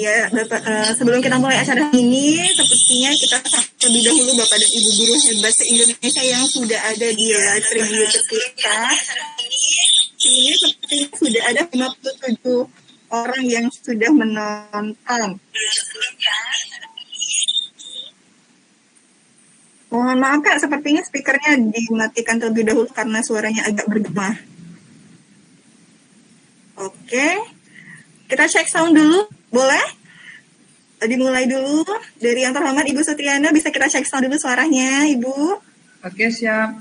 Iya, Bapak, sebelum kita mulai acara ini, sepertinya kita terlebih dahulu Bapak dan Ibu guru hebat se-Indonesia yang sudah ada di live stream YouTube kita. Ini sepertinya sudah ada 57 orang yang sudah menonton. Mohon maaf Kak, sepertinya speakernya dimatikan terlebih dahulu karena suaranya agak bergema. Oke, kita cek sound dulu, boleh? Dimulai dulu dari yang terhormat Ibu Sutriana, bisa kita cek sound dulu suaranya, Ibu? Oke, siap.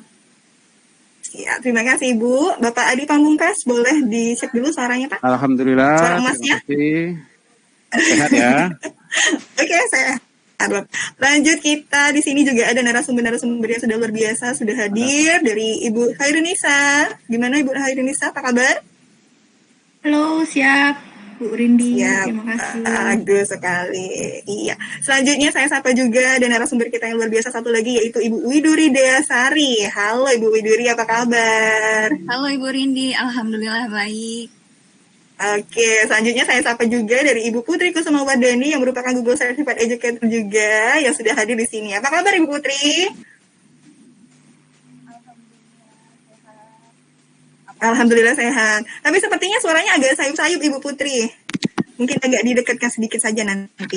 Ya, terima kasih Ibu. Bapak Adi Pamungkas, boleh dicek dulu suaranya Pak? Alhamdulillah, suara emasnya. terima kasih. Sehat ya? Oke, sehat. Lanjut, kita di sini juga ada narasumber yang sudah luar biasa, sudah hadir dari Ibu Hairunisa. Gimana Ibu Hairunisa, apa kabar? Halo, siap. Bu Rindi, Siap. terima kasih. Bagus sekali. Iya. Selanjutnya saya sapa juga dan narasumber kita yang luar biasa satu lagi, yaitu Ibu Widuri Deasari. Halo Ibu Widuri, apa kabar? Halo Ibu Rindi, alhamdulillah baik. Oke, selanjutnya saya sapa juga dari Ibu Putri Kusumawardani yang merupakan Google Certified Educator juga yang sudah hadir di sini. Apa kabar Ibu Putri? Alhamdulillah sehat. Tapi sepertinya suaranya agak sayup-sayup Ibu Putri. Mungkin agak didekatkan sedikit saja nanti.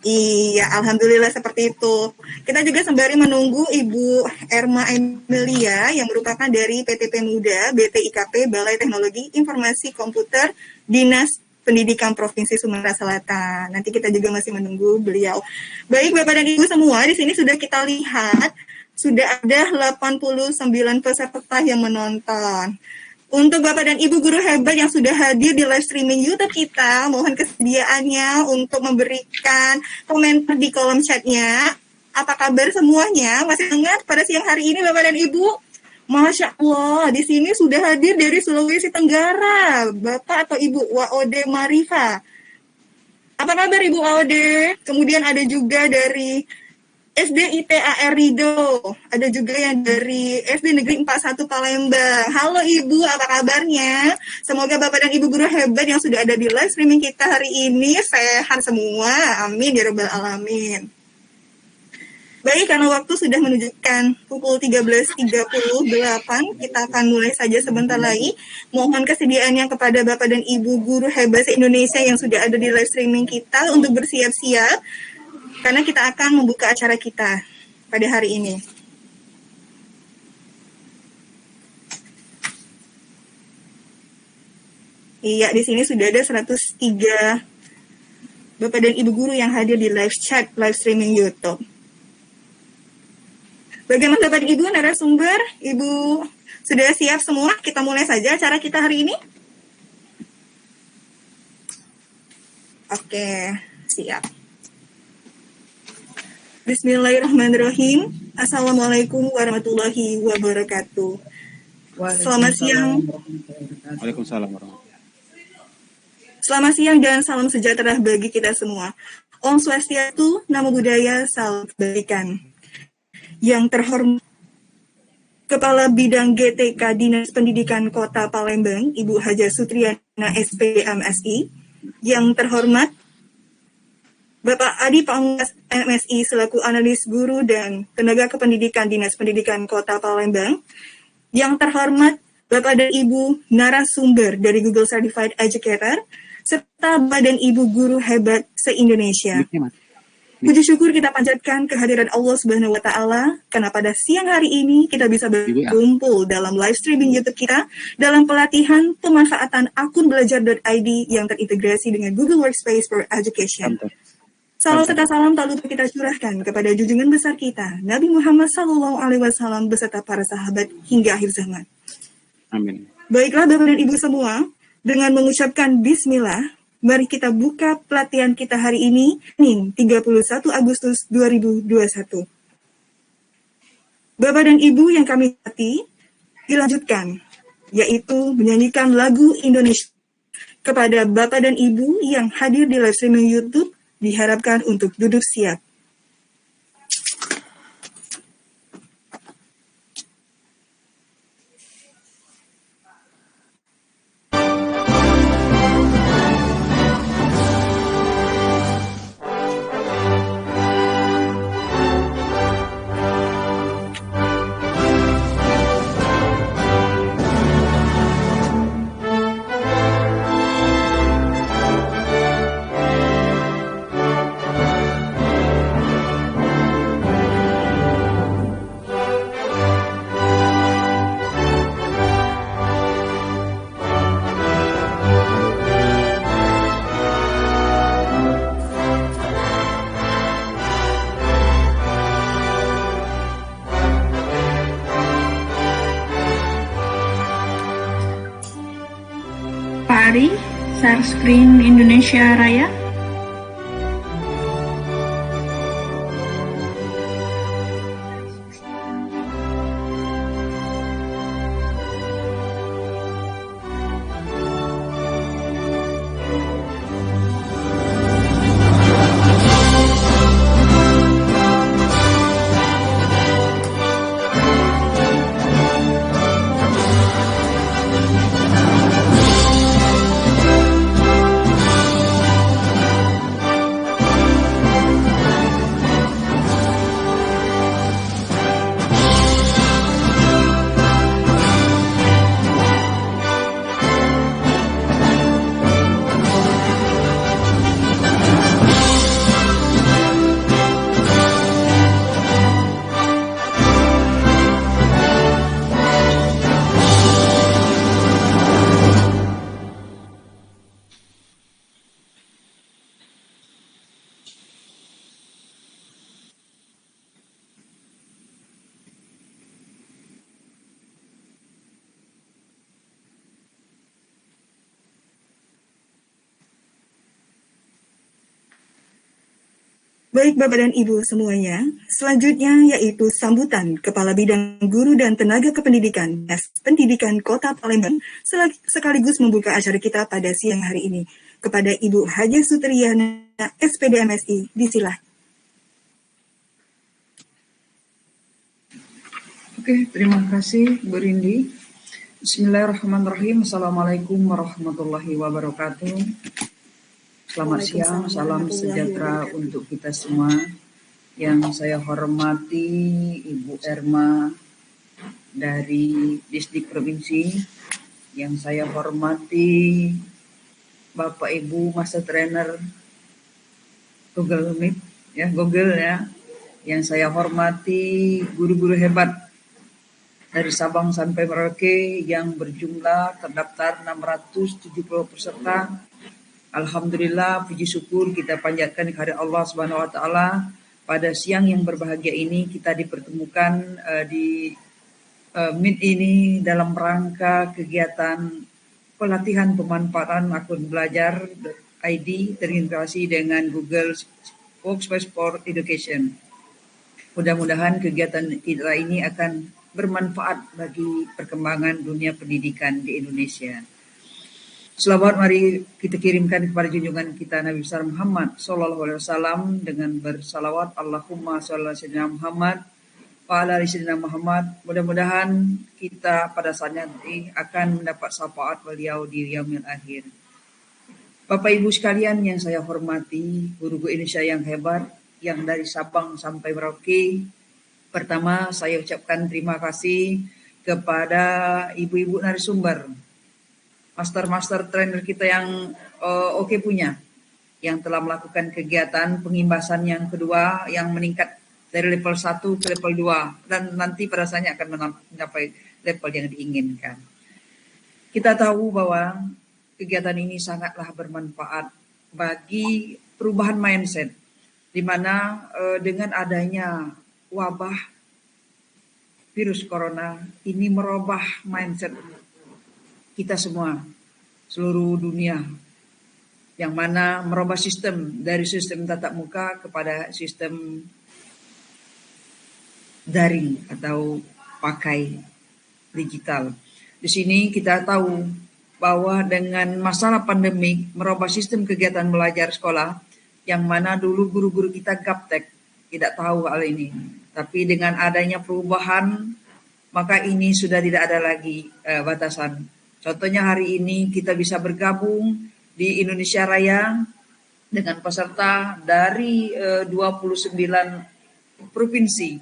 Iya, alhamdulillah seperti itu. Kita juga sembari menunggu Ibu Erma Emilia yang merupakan dari PTP Muda BTIKP Balai Teknologi Informasi Komputer Dinas Pendidikan Provinsi Sumatera Selatan. Nanti kita juga masih menunggu beliau. Baik Bapak dan Ibu semua, di sini sudah kita lihat sudah ada 89 peserta yang menonton. Untuk Bapak dan Ibu guru hebat yang sudah hadir di live streaming YouTube kita, mohon kesediaannya untuk memberikan komentar di kolom chatnya. Apa kabar semuanya? Masih ingat pada siang hari ini Bapak dan Ibu? Masya Allah, di sini sudah hadir dari Sulawesi Tenggara, Bapak atau Ibu Waode Marifa. Apa kabar Ibu Waode? Kemudian ada juga dari SD ITAR Rido, ada juga yang dari SD Negeri 41 Palembang. Halo Ibu, apa kabarnya? Semoga Bapak dan Ibu guru hebat yang sudah ada di live streaming kita hari ini sehat semua. Amin ya rabbal alamin. Baik, karena waktu sudah menunjukkan pukul 13.38, kita akan mulai saja sebentar lagi. Mohon kesediaannya kepada Bapak dan Ibu guru hebat se-Indonesia yang sudah ada di live streaming kita untuk bersiap-siap, karena kita akan membuka acara kita pada hari ini. Iya, di sini sudah ada 103 Bapak dan Ibu guru yang hadir di live chat, live streaming YouTube. Bagaimana Bapak dan Ibu narasumber? Ibu sudah siap semua? Kita mulai saja acara kita hari ini. Oke, siap. Bismillahirrahmanirrahim. Assalamualaikum warahmatullahi wabarakatuh. Selamat siang. Waalaikumsalam warahmatullahi. Selamat siang dan salam sejahtera bagi kita semua. Om Swastiastu, Namo Buddhaya, salam kebaikan. Yang terhormat Kepala Bidang GTK Dinas Pendidikan Kota Palembang, Ibu Haja Sutriana SPMSI. Yang terhormat Bapak Adi Pamungkas MSI selaku analis guru dan tenaga kependidikan Dinas Pendidikan Kota Palembang. Yang terhormat Bapak dan Ibu narasumber dari Google Certified Educator, serta Bapak dan Ibu guru hebat se-Indonesia. Puji syukur kita panjatkan kehadiran Allah Subhanahu wa Ta'ala, karena pada siang hari ini kita bisa berkumpul dalam live streaming YouTube kita dalam pelatihan pemanfaatan akun belajar.id yang terintegrasi dengan Google Workspace for Education. Salam serta salam tak lupa kita curahkan kepada junjungan besar kita, Nabi Muhammad SAW beserta para sahabat hingga akhir zaman. Amin. Baiklah Bapak dan Ibu semua, dengan mengucapkan Bismillah, mari kita buka pelatihan kita hari ini, 31 Agustus 2021. Bapak dan Ibu yang kami hormati, dilanjutkan, yaitu menyanyikan lagu Indonesia. Kepada Bapak dan Ibu yang hadir di live streaming YouTube, diharapkan untuk duduk siap. Mari share screen Indonesia Raya. Baik Bapak dan Ibu semuanya, selanjutnya yaitu sambutan Kepala Bidang Guru dan Tenaga Kependidikan Pendidikan Kota Palembang sekaligus membuka acara kita pada siang hari ini. Kepada Ibu Haja Sutriana, SPD MSI, disilah. Oke, terima kasih Bu Rindi. Bismillahirrahmanirrahim. Assalamualaikum warahmatullahi wabarakatuh. Selamat siang, salam sejahtera untuk kita semua. Yang saya hormati Ibu Erma dari Distrik Provinsi, yang saya hormati Bapak Ibu Master Trainer Google Meet, Google ya. Yang saya hormati guru-guru hebat dari Sabang sampai Merauke yang berjumlah terdaftar 670 peserta. Alhamdulillah, puji syukur kita panjatkan kepada Allah Subhanahu wa taala. Pada siang yang berbahagia ini kita dipertemukan di Meet ini dalam rangka kegiatan pelatihan pemanfaatan akun belajar ID terintegrasi dengan Google Workspace for Education. Mudah-mudahan kegiatan kita ini akan bermanfaat bagi perkembangan dunia pendidikan di Indonesia. Selawat mari kita kirimkan kepada junjungan kita Nabi besar Muhammad Sallallahu Alaihi Wasallam dengan bersalawat Allahumma sholli ala sayyidina Muhammad wa ala ali sayyidina Muhammad. Mudah-mudahan kita pada saatnya nanti akan mendapat syafaat beliau di yaumil akhir. Bapak Ibu sekalian yang saya hormati, guru-guru Indonesia yang hebat, yang dari Sabang sampai Merauke. Pertama, saya ucapkan terima kasih kepada ibu-ibu narasumber, master trainer kita yang oke punya, yang telah melakukan kegiatan pengimbasan yang kedua yang meningkat dari level 1 ke level 2 dan nanti pada saatnya akan mencapai level yang diinginkan. Kita tahu bahwa kegiatan ini sangatlah bermanfaat bagi perubahan mindset, di mana dengan adanya wabah virus corona ini merubah mindset kita semua, seluruh dunia, yang mana merubah sistem dari sistem tatap muka kepada sistem daring atau pakai digital. Di sini kita tahu bahwa dengan masalah pandemik merubah sistem kegiatan belajar sekolah, yang mana dulu guru-guru kita gaptek, tidak tahu hal ini. Tapi dengan adanya perubahan, maka ini sudah tidak ada lagi batasan. Contohnya hari ini kita bisa bergabung di Indonesia Raya dengan peserta dari 29 provinsi.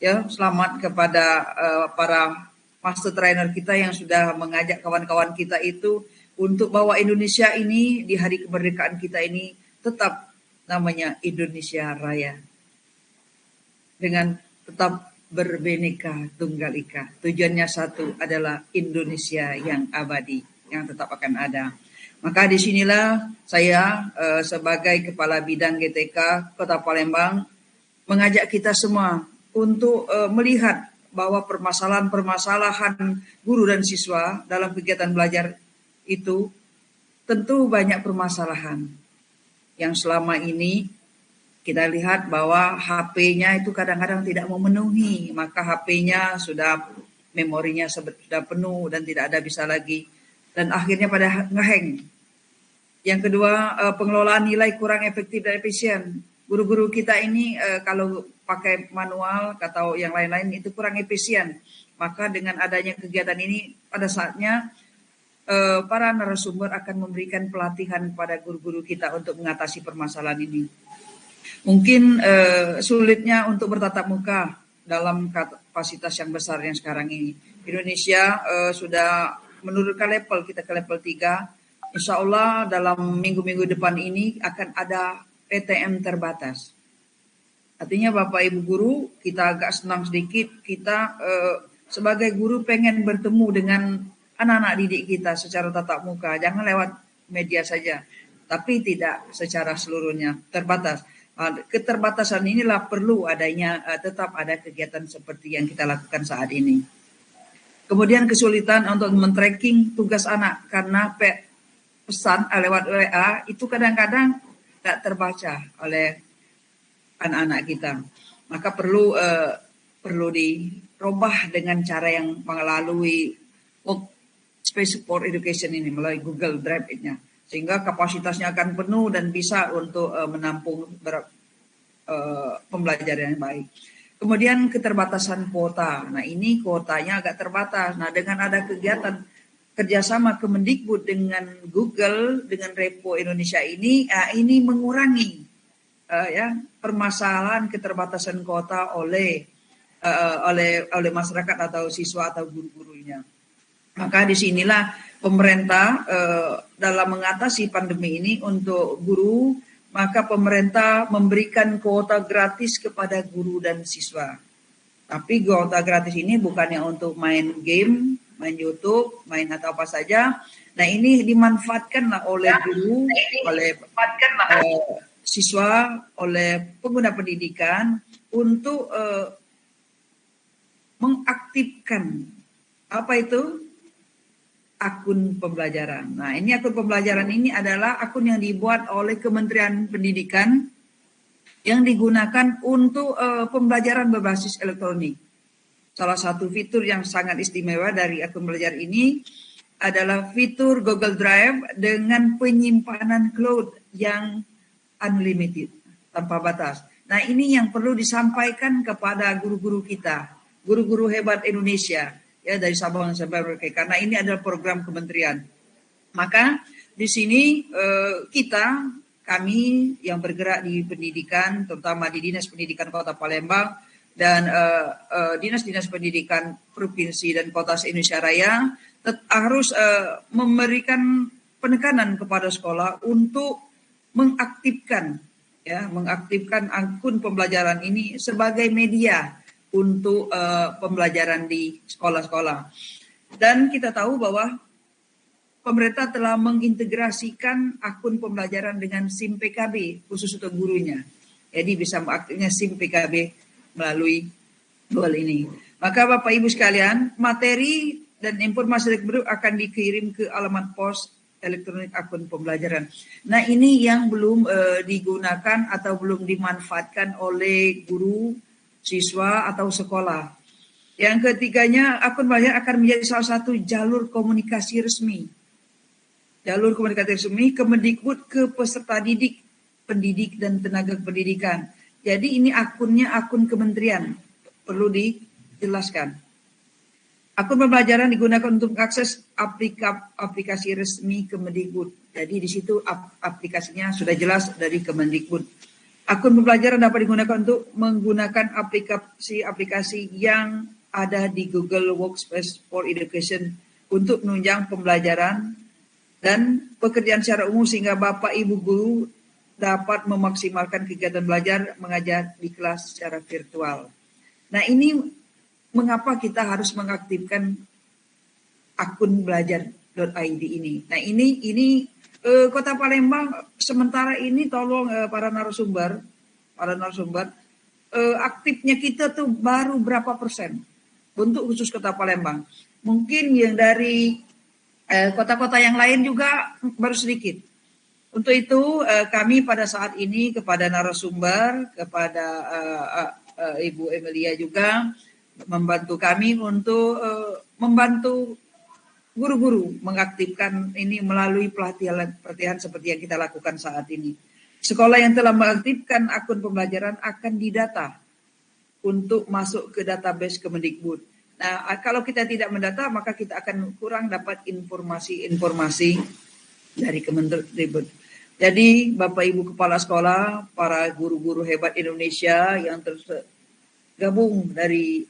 Ya, selamat kepada para master trainer kita yang sudah mengajak kawan-kawan kita itu untuk bawa Indonesia ini di hari kemerdekaan kita ini tetap namanya Indonesia Raya. Dengan tetap berbineka tunggal ika. Tujuannya satu adalah Indonesia yang abadi, yang tetap akan ada. Maka disinilah saya sebagai Kepala Bidang GTK Kota Palembang mengajak kita semua untuk melihat bahwa permasalahan-permasalahan guru dan siswa dalam kegiatan belajar itu tentu banyak permasalahan yang selama ini kita lihat bahwa HP-nya itu kadang-kadang tidak memenuhi, maka HP-nya sudah memorinya sudah penuh dan tidak ada bisa lagi, dan akhirnya pada ngehang. Yang kedua, pengelolaan nilai kurang efektif dan efisien. Guru-guru kita ini kalau pakai manual atau yang lain-lain itu kurang efisien. Maka dengan adanya kegiatan ini pada saatnya para narasumber akan memberikan pelatihan kepada guru-guru kita untuk mengatasi permasalahan ini. Mungkin sulitnya untuk bertatap muka dalam kapasitas yang besar yang sekarang ini. Indonesia sudah menurunkan level, kita ke level 3. Insya Allah dalam minggu-minggu depan ini akan ada PTM terbatas. Artinya Bapak Ibu guru, kita agak senang sedikit, kita sebagai guru pengen bertemu dengan anak-anak didik kita secara tatap muka, jangan lewat media saja, tapi tidak secara seluruhnya, terbatas. Keterbatasan inilah perlu adanya, tetap ada kegiatan seperti yang kita lakukan saat ini. Kemudian kesulitan untuk men-tracking tugas anak karena pesan lewat WA itu kadang-kadang tidak terbaca oleh anak-anak kita. Maka perlu dirubah dengan cara yang melalui Workspace for Education ini, melalui Google Drive-nya, sehingga kapasitasnya akan penuh dan bisa untuk menampung pembelajaran yang baik. Kemudian keterbatasan kuota. Nah ini kuotanya agak terbatas. Nah dengan ada kegiatan kerjasama Kemendikbud dengan Google, dengan Repo Indonesia ini mengurangi permasalahan keterbatasan kuota oleh masyarakat atau siswa atau guru-gurunya. Maka disinilah pemerintah dalam mengatasi pandemi ini untuk guru, maka pemerintah memberikan kuota gratis kepada guru dan siswa. Tapi kuota gratis ini bukannya untuk main game, main YouTube, main atau apa saja. Nah ini dimanfaatkanlah oleh guru, oleh siswa, oleh pengguna pendidikan untuk mengaktifkan apa itu akun pembelajaran. Nah ini akun pembelajaran ini adalah akun yang dibuat oleh Kementerian Pendidikan yang digunakan untuk pembelajaran berbasis elektronik. Salah satu fitur yang sangat istimewa dari akun belajar ini adalah fitur Google Drive dengan penyimpanan cloud yang unlimited, tanpa batas. Nah ini yang perlu disampaikan kepada guru-guru kita, guru-guru hebat Indonesia, ya dari Sabang sampai Merauke, karena ini adalah program kementerian. Maka di sini kami yang bergerak di pendidikan, terutama di Dinas Pendidikan Kota Palembang, dan dinas-dinas pendidikan provinsi dan kota se-Indonesia Raya harus memberikan penekanan kepada sekolah untuk mengaktifkan akun pembelajaran ini sebagai media untuk pembelajaran di sekolah-sekolah. Dan kita tahu bahwa pemerintah telah mengintegrasikan akun pembelajaran dengan SIM PKB khusus untuk gurunya. Jadi bisa mengaktifnya SIM PKB melalui dual ini. Maka Bapak Ibu sekalian, materi dan informasi terbaru akan dikirim ke alamat pos elektronik akun pembelajaran. Nah ini yang belum digunakan atau belum dimanfaatkan oleh guru, siswa atau sekolah. Yang ketiganya, akun pembelajaran akan menjadi salah satu jalur komunikasi resmi. Jalur komunikasi resmi Kemendikbud ke peserta didik, pendidik dan tenaga pendidikan. Jadi ini akunnya akun kementerian, perlu dijelaskan. Akun pembelajaran digunakan untuk mengakses aplikasi resmi Kemendikbud. Jadi di situ aplikasinya sudah jelas dari Kemendikbud. Akun pembelajaran dapat digunakan untuk menggunakan aplikasi-aplikasi yang ada di Google Workspace for Education untuk menunjang pembelajaran dan pekerjaan secara umum sehingga Bapak Ibu guru dapat memaksimalkan kegiatan belajar mengajar di kelas secara virtual. Nah ini mengapa kita harus mengaktifkan akun belajar.id ini. Nah ini Kota Palembang sementara ini tolong para narasumber aktifnya kita tuh baru berapa persen untuk khusus Kota Palembang. Mungkin yang dari Kota-kota yang lain juga baru sedikit. Untuk itu kami pada saat ini kepada narasumber, kepada Ibu Emilia juga membantu kami untuk membantu guru-guru mengaktifkan ini melalui pelatihan seperti yang kita lakukan saat ini. Sekolah yang telah mengaktifkan akun pembelajaran akan didata untuk masuk ke database Kemendikbud. Nah, kalau kita tidak mendata, maka kita akan kurang dapat informasi-informasi dari Kemendikbud. Jadi, Bapak Ibu Kepala Sekolah, para guru-guru hebat Indonesia yang tergabung dari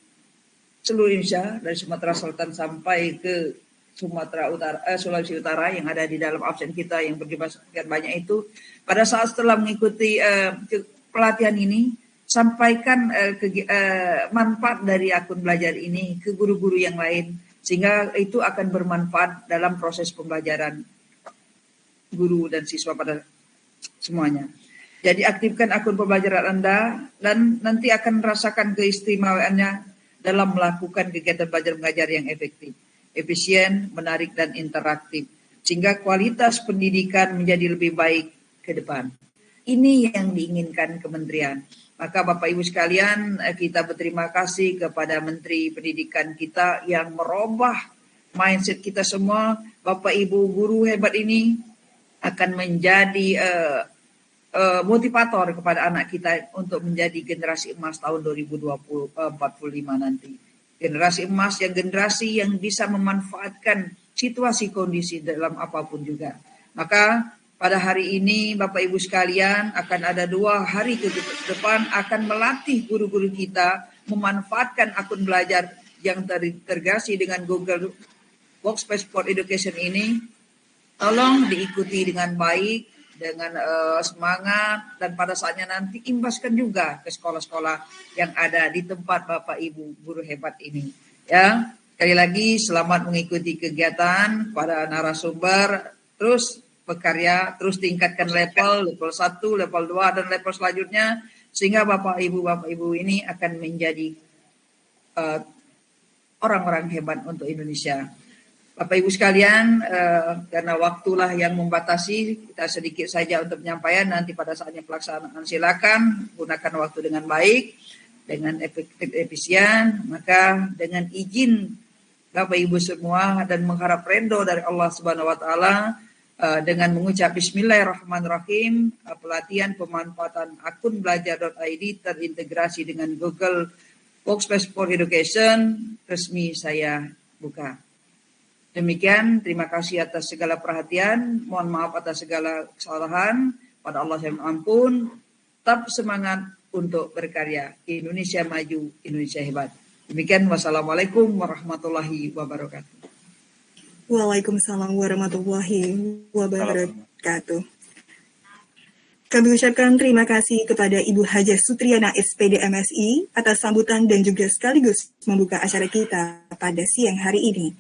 seluruh Indonesia, dari Sumatera Selatan sampai ke Sumatera Utara, Sulawesi Utara yang ada di dalam absen kita yang berjumlah sekian banyak itu, pada saat setelah mengikuti pelatihan ini, sampaikan manfaat dari akun belajar ini ke guru-guru yang lain, sehingga itu akan bermanfaat dalam proses pembelajaran guru dan siswa pada semuanya. Jadi aktifkan akun pembelajaran Anda dan nanti akan merasakan keistimewaannya dalam melakukan kegiatan belajar mengajar yang efektif, efisien, menarik dan interaktif, sehingga kualitas pendidikan menjadi lebih baik ke depan. Ini yang diinginkan kementerian. Maka Bapak Ibu sekalian, kita berterima kasih kepada Menteri Pendidikan kita yang merubah mindset kita semua. Bapak Ibu guru hebat ini akan menjadi motivator kepada anak kita untuk menjadi generasi emas tahun 2045 nanti. Generasi emas yang generasi yang bisa memanfaatkan situasi kondisi dalam apapun juga. Maka pada hari ini Bapak Ibu sekalian akan ada 2 hari ke depan akan melatih guru-guru kita memanfaatkan akun belajar yang terintegrasi dengan Google Workspace for Education ini. Tolong diikuti dengan baik, dengan semangat, dan pada saatnya nanti imbaskan juga ke sekolah-sekolah yang ada di tempat Bapak Ibu guru hebat ini. Ya, sekali lagi selamat mengikuti kegiatan para narasumber, terus berkarya, terus tingkatkan level 1, level 2, dan level selanjutnya, sehingga Bapak Ibu ini akan menjadi orang-orang hebat untuk Indonesia. Bapak Ibu sekalian, karena waktulah yang membatasi, kita sedikit saja untuk penyampaian, nanti pada saatnya pelaksanaan silakan gunakan waktu dengan baik, dengan efektif, efisien, maka dengan izin Bapak Ibu semua dan mengharap ridho dari Allah Subhanahu wa taala, dengan mengucap bismillahirrahmanirrahim, pelatihan pemanfaatan akun belajar.id terintegrasi dengan Google Workspace for Education resmi saya buka. Demikian, terima kasih atas segala perhatian, mohon maaf atas segala kesalahan, pada Allah yang ampun, tetap semangat untuk berkarya. Indonesia maju, Indonesia hebat. Demikian, wassalamualaikum warahmatullahi wabarakatuh. Waalaikumsalam warahmatullahi wabarakatuh. Kami ucapkan terima kasih kepada Ibu Hajah Sutriana SPD MSI atas sambutan dan juga sekaligus membuka acara kita pada siang hari ini.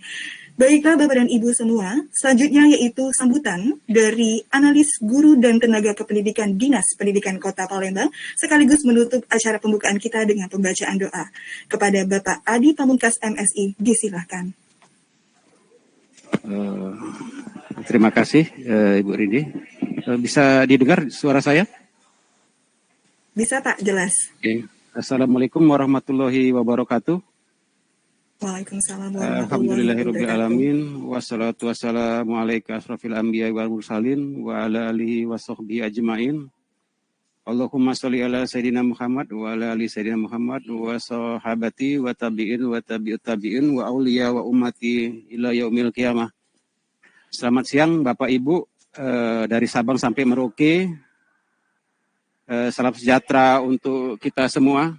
Baiklah Bapak dan Ibu semua, selanjutnya yaitu sambutan dari analis guru dan tenaga kependidikan Dinas Pendidikan Kota Palembang, sekaligus menutup acara pembukaan kita dengan pembacaan doa. Kepada Bapak Adi Pamungkas MSI, disilahkan. Terima kasih Ibu Rindi. Bisa didengar suara saya? Bisa Pak, jelas. Oke. Assalamualaikum warahmatullahi wabarakatuh. Waalaikumsalam warahmatullahi wabarakatuh. Alhamdulillahirrabbilalamin. Wassalatu wassalamu alaika asrafil anbiya wal mursalin wa ala alihi wa sahbihi ajma'in. Allahumma sholli ala Sayyidina Muhammad wa ala ali Sayyidina Muhammad wa sahabati wa tabi'in wa tabi'ut tabi'in wa awliya wa ummati ila yaumil qiyamah. Selamat siang Bapak Ibu dari Sabang sampai Merauke. Salam sejahtera untuk kita semua.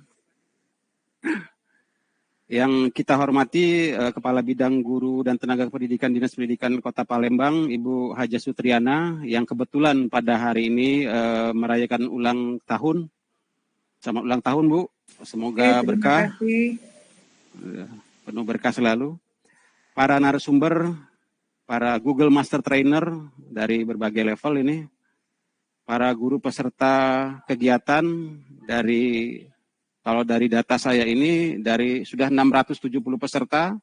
Yang kita hormati Kepala Bidang Guru dan Tenaga Pendidikan Dinas Pendidikan Kota Palembang, Ibu Hajah Sutriana, yang kebetulan pada hari ini merayakan ulang tahun. Selamat ulang tahun, Bu. Semoga berkah. Penuh berkah selalu. Para narasumber, para Google Master Trainer dari berbagai level ini, para guru peserta kegiatan dari... Kalau dari data saya ini, dari sudah 670 peserta,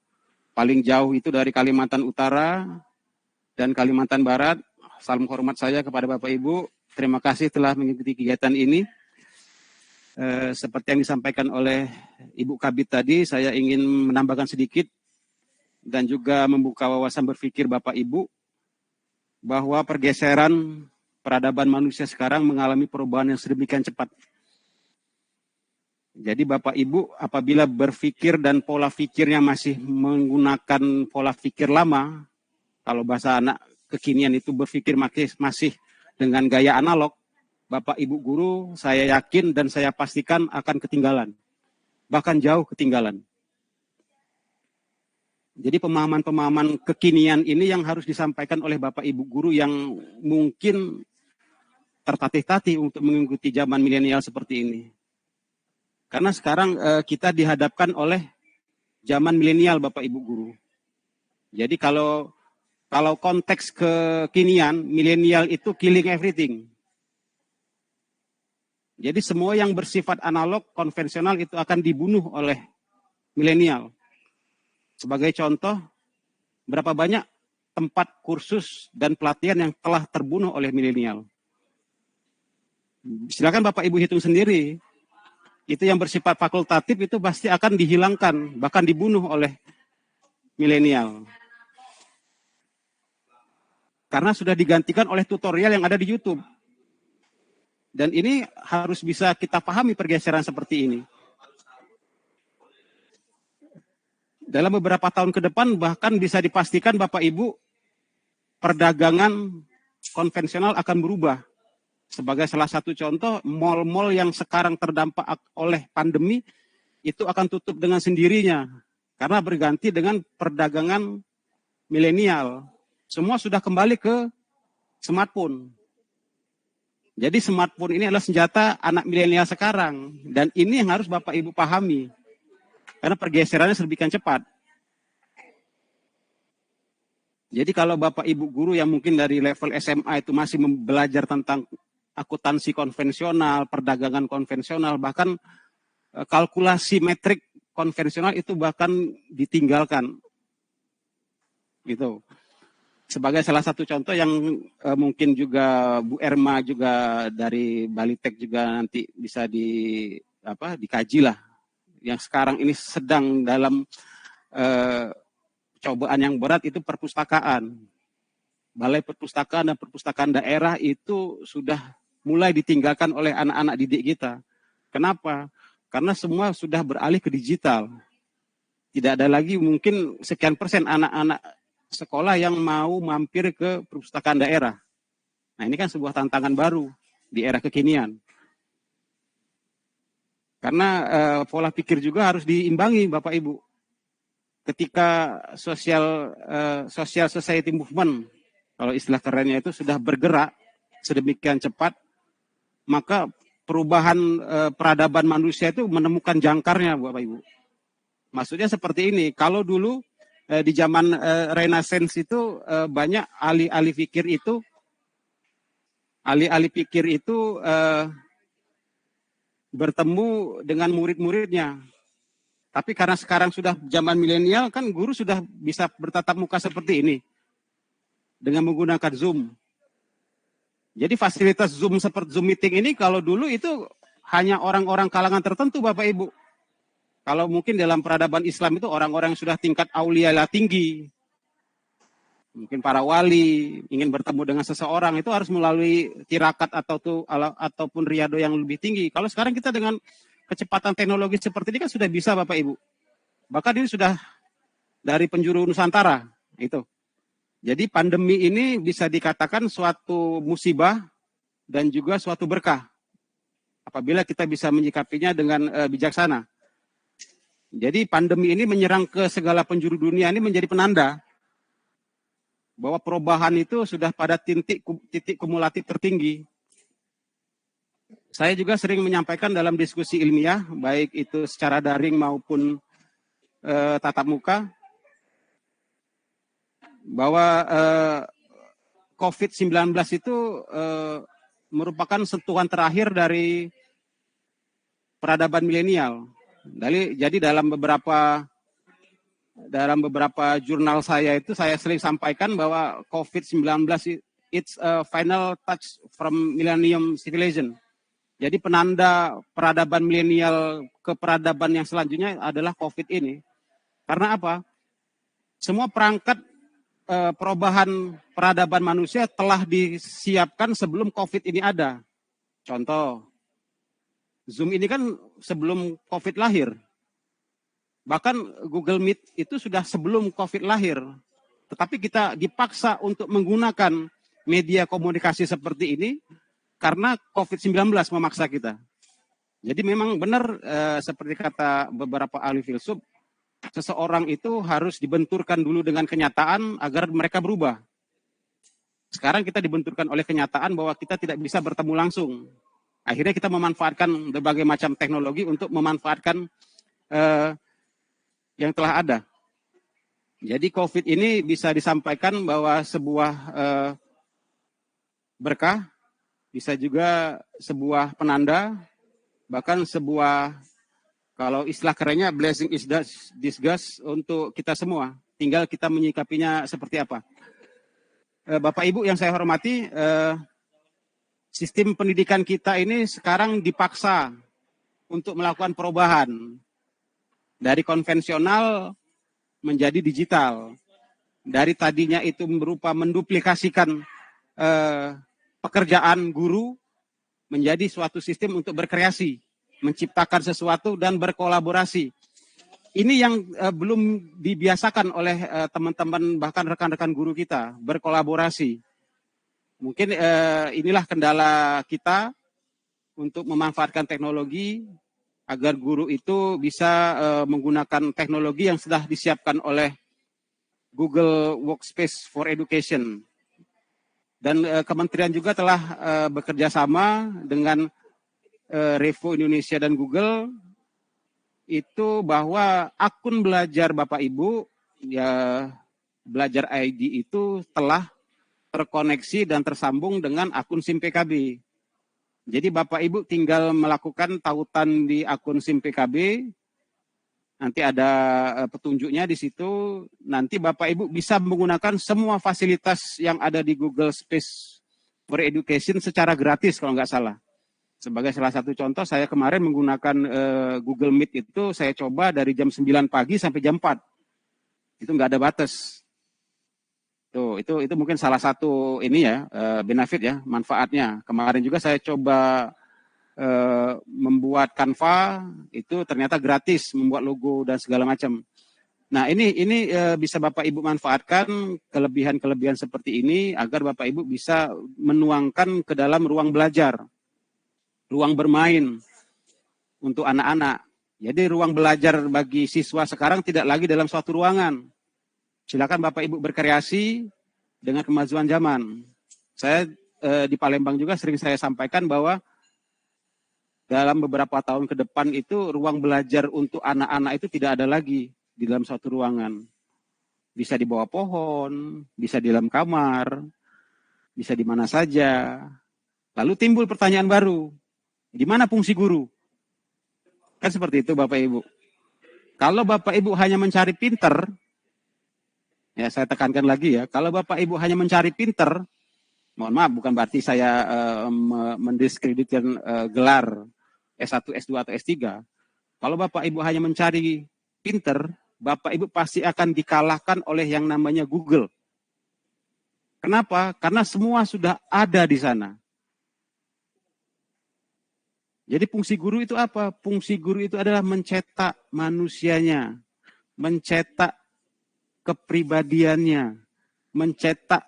paling jauh itu dari Kalimantan Utara, dan Kalimantan Barat. Salam hormat saya kepada Bapak Ibu. Terima kasih telah mengikuti kegiatan ini. Seperti yang disampaikan oleh Ibu Kabid tadi, saya ingin menambahkan sedikit dan juga membuka wawasan berpikir Bapak Ibu bahwa pergeseran peradaban manusia sekarang mengalami perubahan yang sedemikian cepat. Jadi Bapak Ibu apabila berpikir dan pola pikirnya masih menggunakan pola pikir lama, kalau bahasa anak kekinian itu berpikir masih dengan gaya analog, Bapak Ibu guru saya yakin dan saya pastikan akan ketinggalan, bahkan jauh ketinggalan. Jadi pemahaman-pemahaman kekinian ini yang harus disampaikan oleh Bapak Ibu guru yang mungkin tertatih-tatih untuk mengikuti zaman milenial seperti ini. Karena sekarang kita dihadapkan oleh zaman milenial Bapak Ibu guru. Jadi kalau konteks kekinian, milenial itu killing everything. Jadi semua yang bersifat analog, konvensional itu akan dibunuh oleh milenial. Sebagai contoh, berapa banyak tempat kursus dan pelatihan yang telah terbunuh oleh milenial. Silakan Bapak Ibu hitung sendiri. Itu yang bersifat fakultatif itu pasti akan dihilangkan, bahkan dibunuh oleh milenial. Karena sudah digantikan oleh tutorial yang ada di YouTube. Dan ini harus bisa kita pahami pergeseran seperti ini. Dalam beberapa tahun ke depan bahkan bisa dipastikan Bapak Ibu perdagangan konvensional akan berubah. Sebagai salah satu contoh, mal-mal yang sekarang terdampak oleh pandemi itu akan tutup dengan sendirinya karena berganti dengan perdagangan milenial. Semua sudah kembali ke smartphone. Jadi smartphone ini adalah senjata anak milenial sekarang dan ini yang harus Bapak Ibu pahami. Karena pergeserannya sedemikian cepat. Jadi kalau Bapak Ibu guru yang mungkin dari level SMA itu masih belajar tentang akuntansi konvensional, perdagangan konvensional, bahkan kalkulasi metrik konvensional itu bahkan ditinggalkan. Gitu. Sebagai salah satu contoh yang mungkin juga Bu Erma juga dari Balitek juga nanti bisa dikaji lah. Yang sekarang ini sedang dalam cobaan yang berat itu perpustakaan. Balai perpustakaan dan perpustakaan daerah itu sudah mulai ditinggalkan oleh anak-anak didik kita. Kenapa? Karena semua sudah beralih ke digital. Tidak ada lagi mungkin sekian persen anak-anak sekolah yang mau mampir ke perpustakaan daerah. Nah ini kan sebuah tantangan baru di era kekinian. Karena pola pikir juga harus diimbangi Bapak Ibu. Ketika social society movement, kalau istilah kerennya itu sudah bergerak sedemikian cepat, maka perubahan peradaban manusia itu menemukan jangkarnya Bapak Ibu. Maksudnya seperti ini, kalau dulu di zaman Renaissance itu banyak ahli-ahli pikir itu bertemu dengan murid-muridnya. Tapi karena sekarang sudah zaman milenial, kan guru sudah bisa bertatap muka seperti ini. Dengan menggunakan Zoom. Jadi fasilitas Zoom seperti Zoom meeting ini kalau dulu itu hanya orang-orang kalangan tertentu Bapak Ibu. Kalau mungkin dalam peradaban Islam itu orang-orang yang sudah tingkat aulia tinggi. Mungkin para wali ingin bertemu dengan seseorang itu harus melalui tirakat ataupun riado yang lebih tinggi. Kalau sekarang kita dengan kecepatan teknologi seperti ini kan sudah bisa Bapak Ibu. Bahkan ini sudah dari penjuru Nusantara itu. Jadi pandemi ini bisa dikatakan suatu musibah dan juga suatu berkah. Apabila kita bisa menyikapinya dengan bijaksana. Jadi pandemi ini menyerang ke segala penjuru dunia ini menjadi penanda bahwa perubahan itu sudah pada titik kumulatif tertinggi. Saya juga sering menyampaikan dalam diskusi ilmiah, baik itu secara daring maupun tatap muka, bahwa COVID-19 itu merupakan sentuhan terakhir dari peradaban milenial. Jadi dalam beberapa dalam beberapa jurnal saya itu saya sering sampaikan bahwa COVID-19 it's a final touch from millennium civilization. Jadi penanda peradaban milenial ke peradaban yang selanjutnya adalah COVID ini. Karena apa? Semua perangkat perubahan peradaban manusia telah disiapkan sebelum COVID ini ada. Contoh, Zoom ini kan sebelum COVID lahir. Bahkan Google Meet itu sudah sebelum COVID lahir. Tetapi kita dipaksa untuk menggunakan media komunikasi seperti ini karena COVID-19 memaksa kita. Jadi memang benar seperti kata beberapa ahli filsuf, seseorang itu harus dibenturkan dulu dengan kenyataan agar mereka berubah. Sekarang kita dibenturkan oleh kenyataan bahwa kita tidak bisa bertemu langsung. Akhirnya kita memanfaatkan berbagai macam teknologi untuk memanfaatkan yang telah ada. Jadi COVID ini bisa disampaikan bahwa sebuah berkah, bisa juga sebuah penanda, bahkan sebuah, kalau istilah kerennya, blessing is disguise untuk kita semua. Tinggal kita menyikapinya seperti apa. Bapak Ibu yang saya hormati, sistem pendidikan kita ini sekarang dipaksa untuk melakukan perubahan. Dari konvensional menjadi digital. Dari tadinya itu berupa menduplikasikan pekerjaan guru menjadi suatu sistem untuk berkreasi, menciptakan sesuatu dan berkolaborasi. Ini yang belum dibiasakan oleh teman-teman bahkan rekan-rekan guru kita, berkolaborasi. Mungkin inilah kendala kita untuk memanfaatkan teknologi agar guru itu bisa menggunakan teknologi yang sudah disiapkan oleh Google Workspace for Education. Dan kementerian juga telah bekerja sama dengan Revo Indonesia dan Google itu bahwa akun belajar Bapak Ibu, ya Belajar ID itu telah terkoneksi dan tersambung dengan akun SIM PKB. Jadi Bapak Ibu tinggal melakukan tautan di akun SIM PKB, nanti ada petunjuknya di situ, nanti Bapak Ibu bisa menggunakan semua fasilitas yang ada di Google Space for Education secara gratis kalau nggak salah. Sebagai salah satu contoh, saya kemarin menggunakan Google Meet itu, saya coba dari jam 9 pagi sampai jam 4. Itu nggak ada batas. Tuh, itu mungkin salah satu ini ya, benefit ya, manfaatnya. Kemarin juga saya coba membuat Canva, itu ternyata gratis, membuat logo dan segala macam. Nah, ini bisa Bapak Ibu manfaatkan kelebihan-kelebihan seperti ini agar Bapak Ibu bisa menuangkan ke dalam ruang belajar, ruang bermain untuk anak-anak. Jadi ruang belajar bagi siswa sekarang tidak lagi dalam suatu ruangan. Silakan Bapak Ibu berkreasi dengan kemajuan zaman. Saya di Palembang juga sering saya sampaikan bahwa dalam beberapa tahun ke depan itu ruang belajar untuk anak-anak itu tidak ada lagi di dalam suatu ruangan. Bisa di bawah pohon, bisa di dalam kamar, bisa di mana saja. Lalu timbul pertanyaan baru, di mana fungsi guru? Kan seperti itu Bapak Ibu. Kalau Bapak Ibu hanya mencari pinter, ya saya tekankan lagi ya, kalau Bapak Ibu hanya mencari pinter, mohon maaf bukan berarti saya mendiskreditkan gelar S1, S2 atau S3. Kalau Bapak Ibu hanya mencari pinter, Bapak Ibu pasti akan dikalahkan oleh yang namanya Google. Kenapa? Karena semua sudah ada di sana. Jadi fungsi guru itu apa? Fungsi guru itu adalah mencetak manusianya, mencetak kepribadiannya, mencetak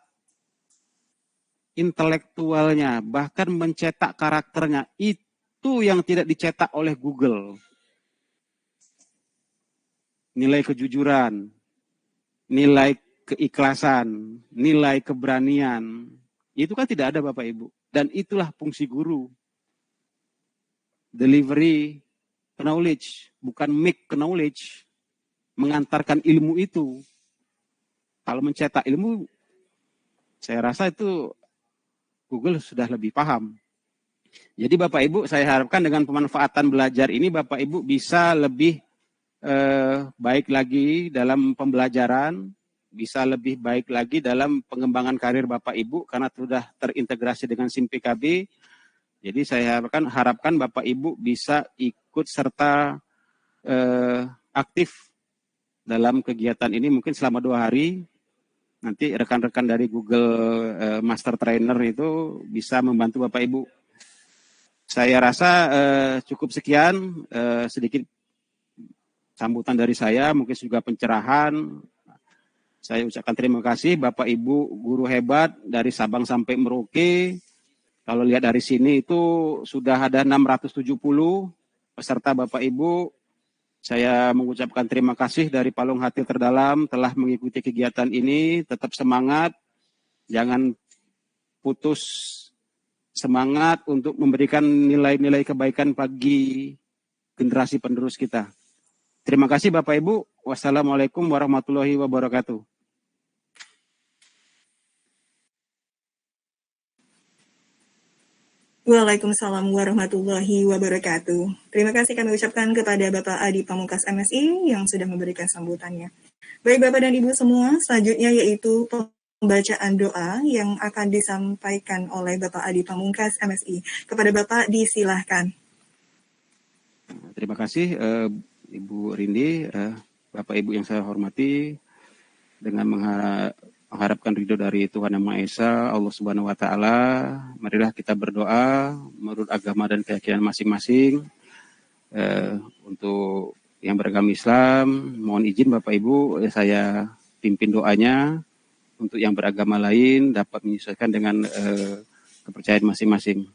intelektualnya, bahkan mencetak karakternya. Itu yang tidak dicetak oleh Google. Nilai kejujuran, nilai keikhlasan, nilai keberanian. Itu kan tidak ada Bapak Ibu. Dan itulah fungsi guru. Delivery knowledge, bukan make knowledge. Mengantarkan ilmu itu. Kalau mencetak ilmu, saya rasa itu Google sudah lebih paham. Jadi Bapak Ibu, saya harapkan dengan pemanfaatan belajar ini Bapak Ibu bisa lebih baik lagi dalam pembelajaran, bisa lebih baik lagi dalam pengembangan karir Bapak Ibu karena sudah terintegrasi dengan SIM PKB. Jadi saya harapkan Bapak Ibu bisa ikut serta aktif dalam kegiatan ini mungkin selama 2 hari. Nanti rekan-rekan dari Google Master Trainer itu bisa membantu Bapak Ibu. Saya rasa cukup sekian, sedikit sambutan dari saya, mungkin juga pencerahan. Saya ucapkan terima kasih Bapak Ibu guru hebat dari Sabang sampai Merauke. Kalau lihat dari sini itu sudah ada 670 peserta Bapak Ibu. Saya mengucapkan terima kasih dari palung hati terdalam telah mengikuti kegiatan ini. Tetap semangat, jangan putus semangat untuk memberikan nilai-nilai kebaikan bagi generasi penerus kita. Terima kasih Bapak Ibu. Wassalamualaikum warahmatullahi wabarakatuh. Waalaikumsalam warahmatullahi wabarakatuh. Terima kasih kami ucapkan kepada Bapak Adi Pamungkas MSI yang sudah memberikan sambutannya. Baik Bapak dan Ibu semua, selanjutnya yaitu pembacaan doa yang akan disampaikan oleh Bapak Adi Pamungkas MSI. Kepada Bapak disilahkan. Terima kasih Ibu Rindi, Bapak Ibu yang saya hormati, dengan mengharapkan ridho dari Tuhan Yang Maha Esa, Allah Subhanahu wa Ta'ala. Marilah kita berdoa menurut agama dan keyakinan masing-masing. Untuk yang beragama Islam, mohon izin Bapak Ibu, saya pimpin doanya. Untuk yang beragama lain dapat menyesuaikan dengan kepercayaan masing-masing.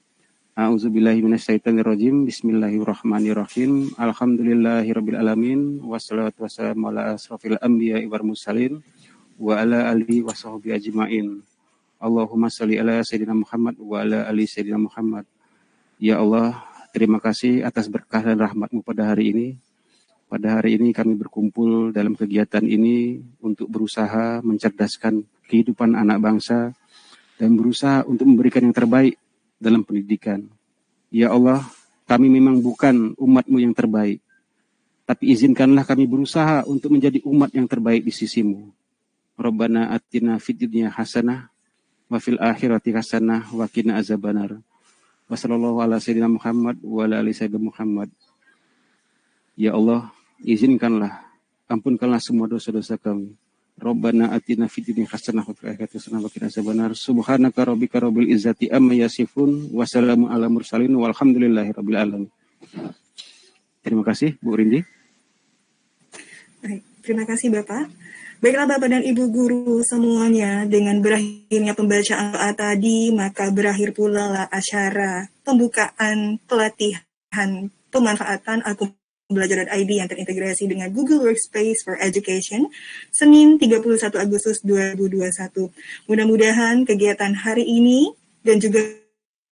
A'udzubillahi minasyaitonirrajim. Bismillahirrahmanirrahim. Alhamdulillahirabbil alamin. Wassalatu wassalamu ala asrofil anbiya'i wal mursalin wa ala alihi washabbihi ajmain. Allahumma shalli ala sayyidina Muhammad wa ala ali sayyidina Muhammad. Ya Allah, terima kasih atas berkah dan rahmat-Mu pada hari ini. Pada hari ini kami berkumpul dalam kegiatan ini untuk berusaha mencerdaskan kehidupan anak bangsa dan berusaha untuk memberikan yang terbaik dalam pendidikan. Ya Allah, kami memang bukan umat-Mu yang terbaik, tapi izinkanlah kami berusaha untuk menjadi umat yang terbaik di sisi-Mu. Rabbana atina fid dunya hasanah wa fil akhirati hasanah wa qina azabannar. Wa sallallahu ala sayyidina Muhammad wa ala ali sayyidina Muhammad. Ya Allah, izinkanlah, ampunkanlah semua dosa-dosa kami. Rabbana atina fid dunya hasanah wa fil akhirati hasanah wa qina azabannar. Subhanaka rabbika rabbil izzati amma yasifun wa salamun ala mursalin walhamdulillahi rabbil alamin. Terima kasih Bu Rindi. Baik, terima kasih Bapak. Baiklah Bapak dan Ibu guru semuanya, dengan berakhirnya pembacaan doa tadi, maka berakhir pula lah acara pembukaan pelatihan pemanfaatan akun belajar.id yang terintegrasi dengan Google Workspace for Education, Senin 31 Agustus 2021. Mudah-mudahan kegiatan hari ini dan juga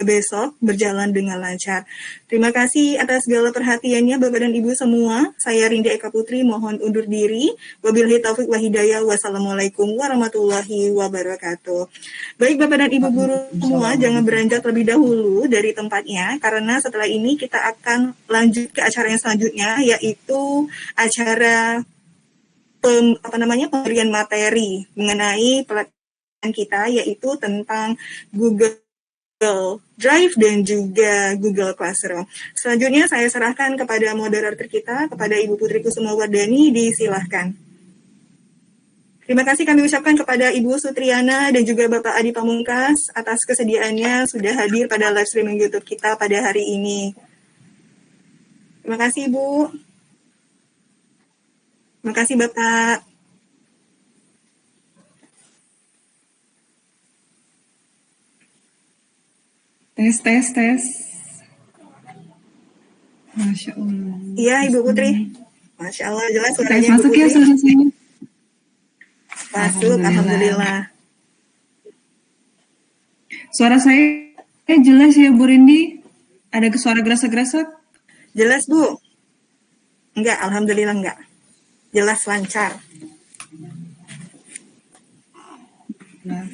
besok berjalan dengan lancar. Terima kasih atas segala perhatiannya Bapak dan Ibu semua. Saya Rinda Eka Putri mohon undur diri. Wabillahi taufiq wa hidayah. Wassalamualaikum warahmatullahi wabarakatuh. Baik Bapak dan Ibu guru semua, jangan beranjak terlebih dahulu dari tempatnya, karena setelah ini kita akan lanjut ke acara yang selanjutnya, yaitu acara pemberian materi mengenai pelatihan kita, yaitu tentang Google Drive dan juga Google Classroom. Selanjutnya saya serahkan kepada moderator kita, kepada Ibu Putri Kusuma Wardani, disilahkan. Terima kasih kami ucapkan kepada Ibu Sutriana dan juga Bapak Adi Pamungkas atas kesediaannya sudah hadir pada live streaming YouTube kita pada hari ini. Terima kasih Ibu. Terima kasih Bapak. Tes. Masya Allah. Iya Ibu Putri. Masya Allah, jelas Tes suaranya Ibu masuk Putri. ya suara saya. Masuk, Alhamdulillah. Suara saya jelas ya Bu Rindi? Ada suara gerasak-gerasak? Jelas Bu? Enggak, Alhamdulillah enggak. Jelas lancar. Nah.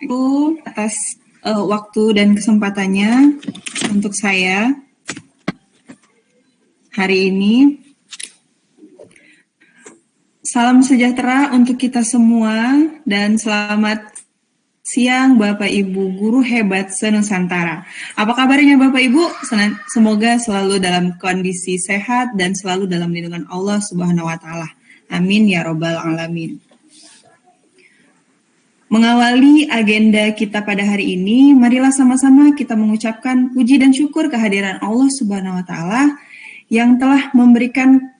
Itu atas waktu dan kesempatannya untuk saya hari ini. Salam sejahtera untuk kita semua dan selamat siang Bapak Ibu guru hebat se-Nusantara. Apa kabarnya Bapak Ibu? Semoga selalu dalam kondisi sehat dan selalu dalam lindungan Allah Subhanahu wa taala. Amin ya robbal alamin. Mengawali agenda kita pada hari ini, marilah sama-sama kita mengucapkan puji dan syukur kehadiran Allah Subhanahu wa taala yang telah memberikan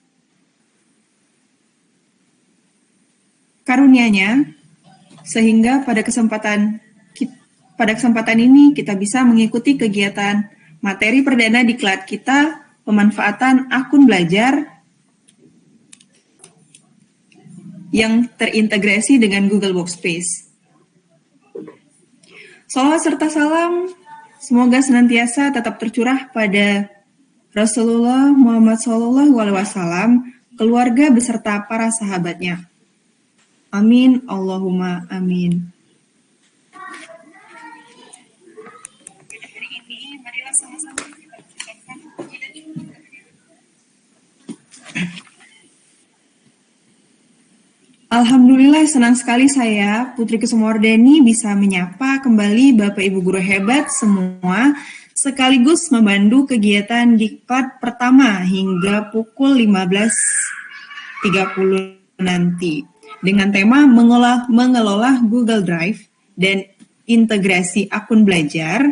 karunia-Nya sehingga pada kesempatan ini kita bisa mengikuti kegiatan materi perdana diklat kita, pemanfaatan akun belajar yang terintegrasi dengan Google Workspace. Salawat serta salam semoga senantiasa tetap tercurah pada Rasulullah Muhammad SAW, keluarga beserta para sahabatnya. Amin, Allahumma amin. Alhamdulillah senang sekali saya, Putri Kusumawardhani, bisa menyapa kembali Bapak Ibu guru hebat semua, sekaligus memandu kegiatan diklat pertama hingga pukul 15.30 nanti. Dengan tema mengelola Google Drive dan integrasi akun belajar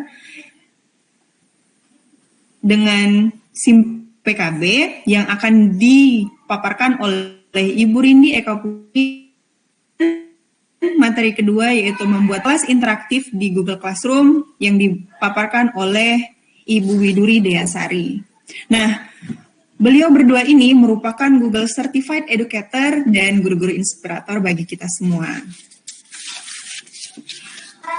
dengan SIM PKB yang akan dipaparkan oleh Ibu Rindi Eka Putri. Materi kedua yaitu membuat kelas interaktif di Google Classroom yang dipaparkan oleh Ibu Widuri Deasari. Nah, beliau berdua ini merupakan Google Certified Educator dan guru-guru inspirator bagi kita semua.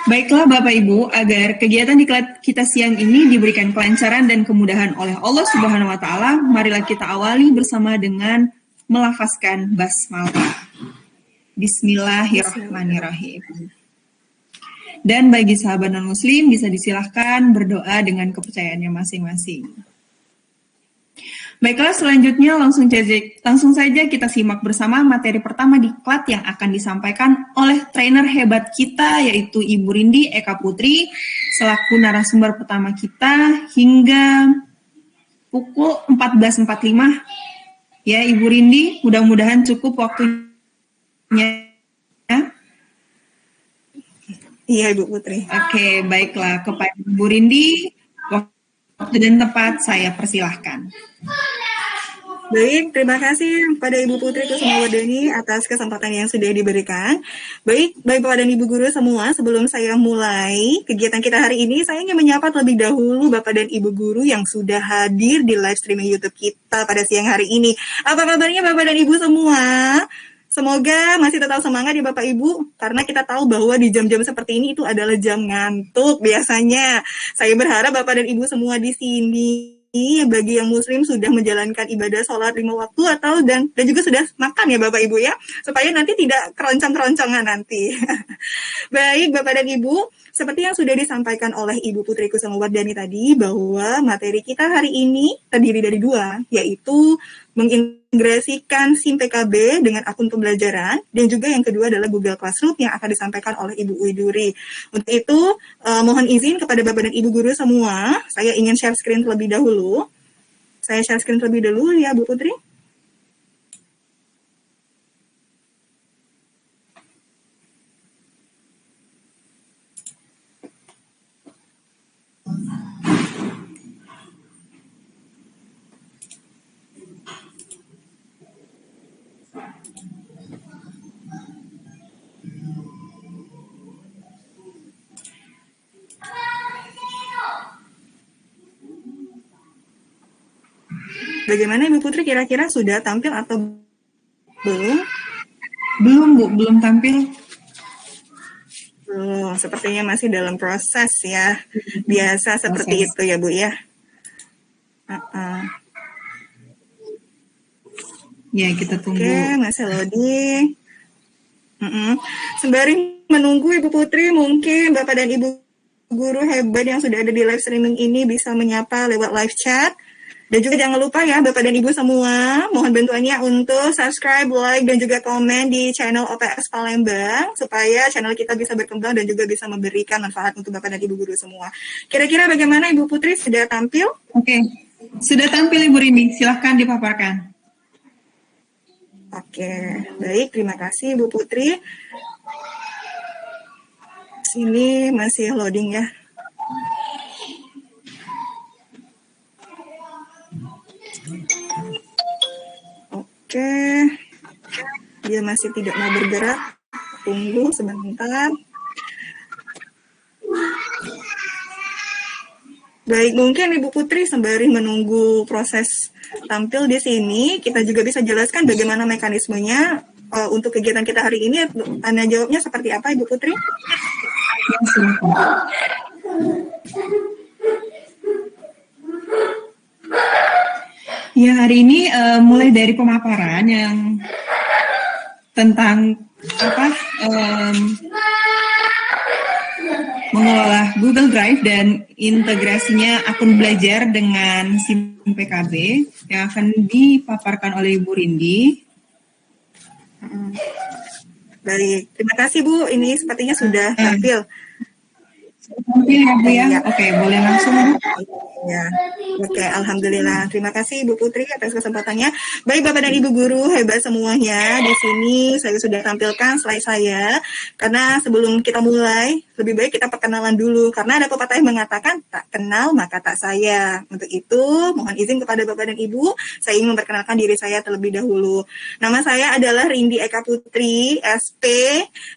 Baiklah Bapak Ibu, agar kegiatan diklat kita siang ini diberikan kelancaran dan kemudahan oleh Allah Subhanahu wa taala, marilah kita awali bersama dengan melafazkan basmalah. Bismillahirrahmanirrahim. Dan bagi sahabat non-muslim bisa disilahkan berdoa dengan kepercayaannya masing-masing. Baiklah, selanjutnya langsung saja kita simak bersama materi pertama diklat yang akan disampaikan oleh trainer hebat kita, yaitu Ibu Rindi Eka Putri, selaku narasumber pertama kita hingga pukul 14.45. Ya, Ibu Rindi, mudah-mudahan cukup waktunya. Iya, Ibu Putri. Oke, baiklah. Kepada Ibu Rindi, waktu dan tempat saya persilahkan. Baik, terima kasih kepada Ibu Putri Kusumawardhani atas kesempatan yang sudah diberikan. Baik, Bapak dan Ibu guru semua, sebelum saya mulai kegiatan kita hari ini, saya ingin menyapa terlebih dahulu Bapak dan Ibu guru yang sudah hadir di live streaming YouTube kita pada siang hari ini. Apa kabarnya Bapak dan Ibu semua? Semoga masih tetap semangat ya Bapak Ibu, karena kita tahu bahwa di jam-jam seperti ini itu adalah jam ngantuk biasanya. Saya berharap Bapak dan Ibu semua di sini, bagi yang muslim sudah menjalankan ibadah sholat 5 waktu atau dan juga sudah makan ya Bapak Ibu ya, supaya nanti tidak keroncong-keroncongan nanti. Baik Bapak dan Ibu, seperti yang sudah disampaikan oleh Ibu Putri Kusumawardhani tadi, bahwa materi kita hari ini terdiri dari 2, yaitu mengintegrasikan SIM PKB dengan akun pembelajaran, dan juga yang kedua adalah Google Classroom yang akan disampaikan oleh Ibu Widuri. Untuk itu, mohon izin kepada Bapak dan Ibu guru semua, saya ingin share screen terlebih dahulu. Saya share screen terlebih dahulu ya, Bu Putri. Bagaimana Ibu Putri, kira-kira sudah tampil atau belum? Belum Bu, belum tampil. Sepertinya masih dalam proses ya. Biasa seperti itu ya Bu ya. Ya, kita tunggu. Oke, masih loading. Sembari menunggu Ibu Putri, mungkin Bapak dan Ibu guru hebat yang sudah ada di live streaming ini bisa menyapa lewat live chat. Dan juga jangan lupa ya Bapak dan Ibu semua, mohon bantuannya untuk subscribe, like, dan juga komen di channel OPS Palembang supaya channel kita bisa berkembang dan juga bisa memberikan manfaat untuk Bapak dan Ibu guru semua. Kira-kira bagaimana Ibu Putri, sudah tampil? Oke, sudah tampil Ibu Rini, silahkan dipaparkan. Oke, baik, terima kasih Ibu Putri. Ini masih loading ya. Oke, dia masih tidak mau bergerak. Tunggu sebentar. Baik, mungkin Ibu Putri sembari menunggu proses tampil di sini, kita juga bisa jelaskan bagaimana mekanismenya untuk kegiatan kita hari ini. Tanya jawabnya seperti apa, Ibu Putri? Ya, hari ini mulai dari pemaparan yang tentang mengelola Google Drive dan integrasinya akun belajar dengan SIM PKB yang akan dipaparkan oleh Ibu Rindi. Baik, terima kasih Bu. Ini sepertinya sudah tampil. Tampil ya Bu ya? Oke, boleh langsung Bu. Ya, oke, alhamdulillah. Terima kasih Ibu Putri atas kesempatannya. Baik Bapak dan Ibu guru hebat semuanya, di sini saya sudah tampilkan slide saya. Karena sebelum kita mulai, lebih baik kita perkenalan dulu. Karena ada pepatah yang mengatakan tak kenal maka tak sayang. Untuk itu, mohon izin kepada Bapak dan Ibu, saya ingin memperkenalkan diri saya terlebih dahulu. Nama saya adalah Rindi Eka Putri, SP.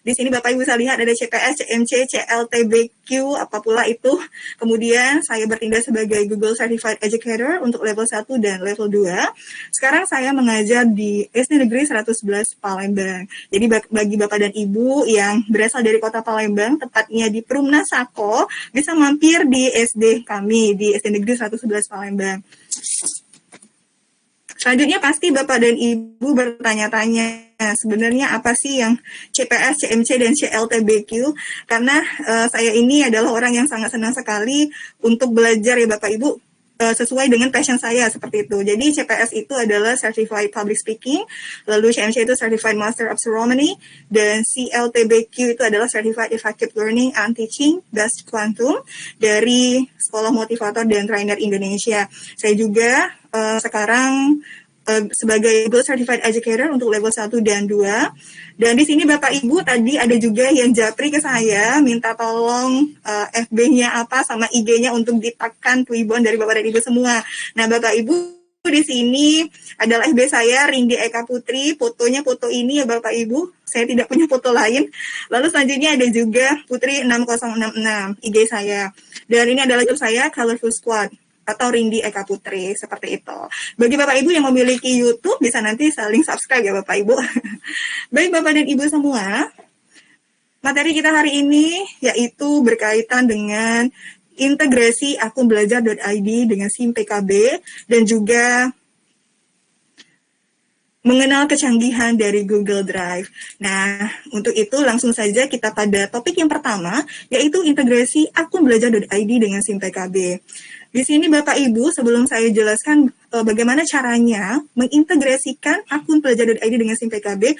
Di sini Bapak Ibu bisa lihat ada CPS, CMC, CLTBQ, apa pula itu. Kemudian saya bertindak sebagai Google Certified Educator untuk level 1 dan level 2. Sekarang saya mengajar di SD Negeri 111 Palembang. Jadi bagi Bapak dan Ibu yang berasal dari kota Palembang, tepatnya di Perumna Sako, bisa mampir di SD kami, di SD Negeri 111 Palembang. Selanjutnya pasti Bapak dan Ibu bertanya-tanya, sebenarnya apa sih yang CPS, CMC, dan CLTBQ? Karena saya ini adalah orang yang sangat senang sekali untuk belajar ya Bapak Ibu, sesuai dengan passion saya seperti itu. Jadi CPS itu adalah Certified Public Speaking, lalu CMC itu Certified Master of Ceremony, dan CLTBQ itu adalah Certified Effective Learning and Teaching Based Quantum dari Sekolah Motivator dan Trainer Indonesia. Saya juga sekarang sebagai Google Certified Educator untuk level 1 dan 2. Dan di sini Bapak Ibu tadi ada juga yang japri ke saya, minta tolong FB-nya apa sama IG-nya untuk ditagkan Twibbon dari Bapak dan Ibu semua. Nah Bapak Ibu di sini adalah FB saya, Rindi Eka Putri, fotonya foto ini ya Bapak Ibu, saya tidak punya foto lain. Lalu selanjutnya ada juga Putri 6066, IG saya. Dan ini adalah grup saya, Colorful Squad, atau Rindi Eka Putri, seperti itu. Bagi Bapak Ibu yang memiliki YouTube, bisa nanti saling subscribe ya Bapak Ibu. Baik Bapak dan Ibu semua, materi kita hari ini yaitu berkaitan dengan integrasi akun belajar.id dengan SIM PKB dan juga mengenal kecanggihan dari Google Drive. Nah, untuk itu langsung saja kita pada topik yang pertama, yaitu integrasi akun belajar.id dengan SIM PKB. Di sini Bapak Ibu, sebelum saya jelaskan bagaimana caranya mengintegrasikan akun belajar.id dengan SIM PKB,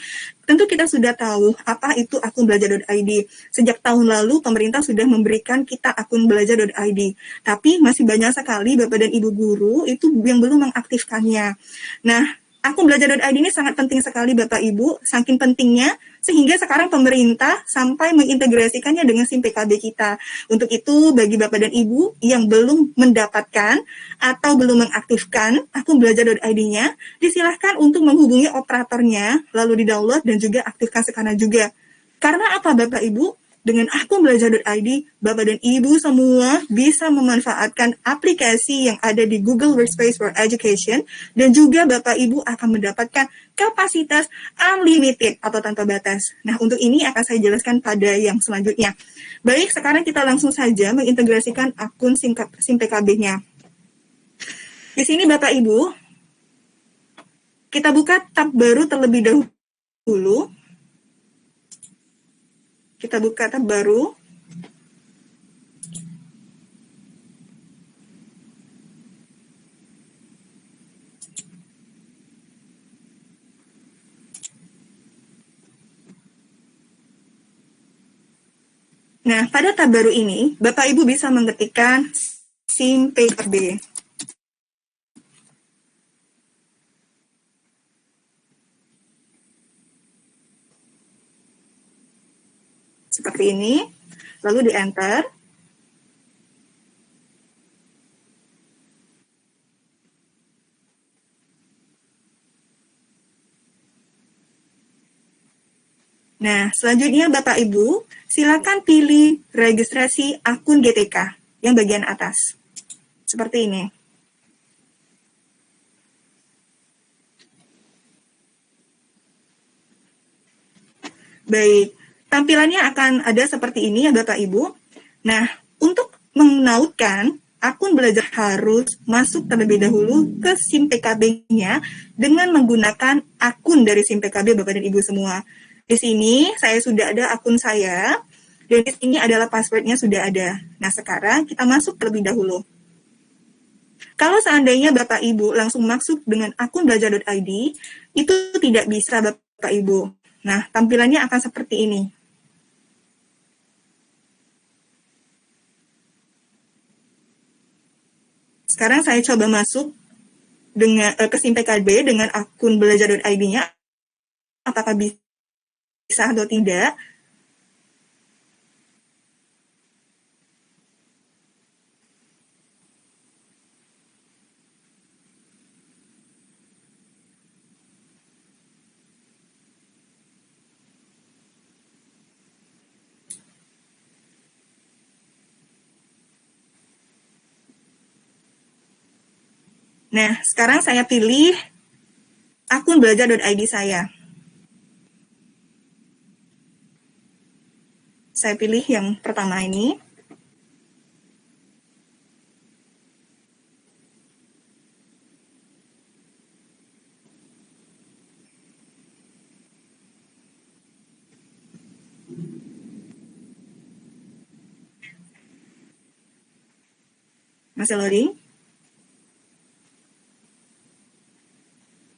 tentu kita sudah tahu apa itu akun belajar.id. Sejak tahun lalu, pemerintah sudah memberikan kita akun belajar.id. Tapi masih banyak sekali Bapak dan Ibu guru itu yang belum mengaktifkannya. Nah, akun belajar.id ini sangat penting sekali Bapak Ibu, saking pentingnya sehingga sekarang pemerintah sampai mengintegrasikannya dengan SIM PKB kita. Untuk itu bagi Bapak dan Ibu yang belum mendapatkan atau belum mengaktifkan akun belajar.id-nya, disilahkan untuk menghubungi operatornya, lalu di-download dan juga aktifkan sekarang juga. Karena apa Bapak Ibu? Dengan akun belajar.id, Bapak dan Ibu semua bisa memanfaatkan aplikasi yang ada di Google Workspace for Education dan juga Bapak Ibu akan mendapatkan kapasitas unlimited atau tanpa batas. Nah, untuk ini akan saya jelaskan pada yang selanjutnya. Baik, sekarang kita langsung saja mengintegrasikan akun SIM PKB-nya. Di sini Bapak Ibu, kita buka tab baru terlebih dahulu. Kita buka tab baru. Nah, pada tab baru ini, Bapak Ibu bisa mengetikkan SIM PKB. Seperti ini, lalu di-enter. Nah, selanjutnya Bapak Ibu, silakan pilih registrasi akun GTK yang bagian atas. Seperti ini. Baik, tampilannya akan ada seperti ini ya Bapak Ibu. Nah, untuk menautkan, akun belajar harus masuk terlebih dahulu ke SIM PKB-nya dengan menggunakan akun dari SIM PKB Bapak dan Ibu semua. Di sini saya sudah ada akun saya, dan di sini adalah passwordnya sudah ada. Nah, sekarang kita masuk terlebih dahulu. Kalau seandainya Bapak Ibu langsung masuk dengan akun belajar.id, itu tidak bisa Bapak Ibu. Nah, tampilannya akan seperti ini. Sekarang saya coba masuk dengan ke SIM PKB dengan akun belajar.id-nya. Apakah bisa atau tidak? Nah, sekarang saya pilih akun belajar.id saya. Saya pilih yang pertama ini. Masih loading?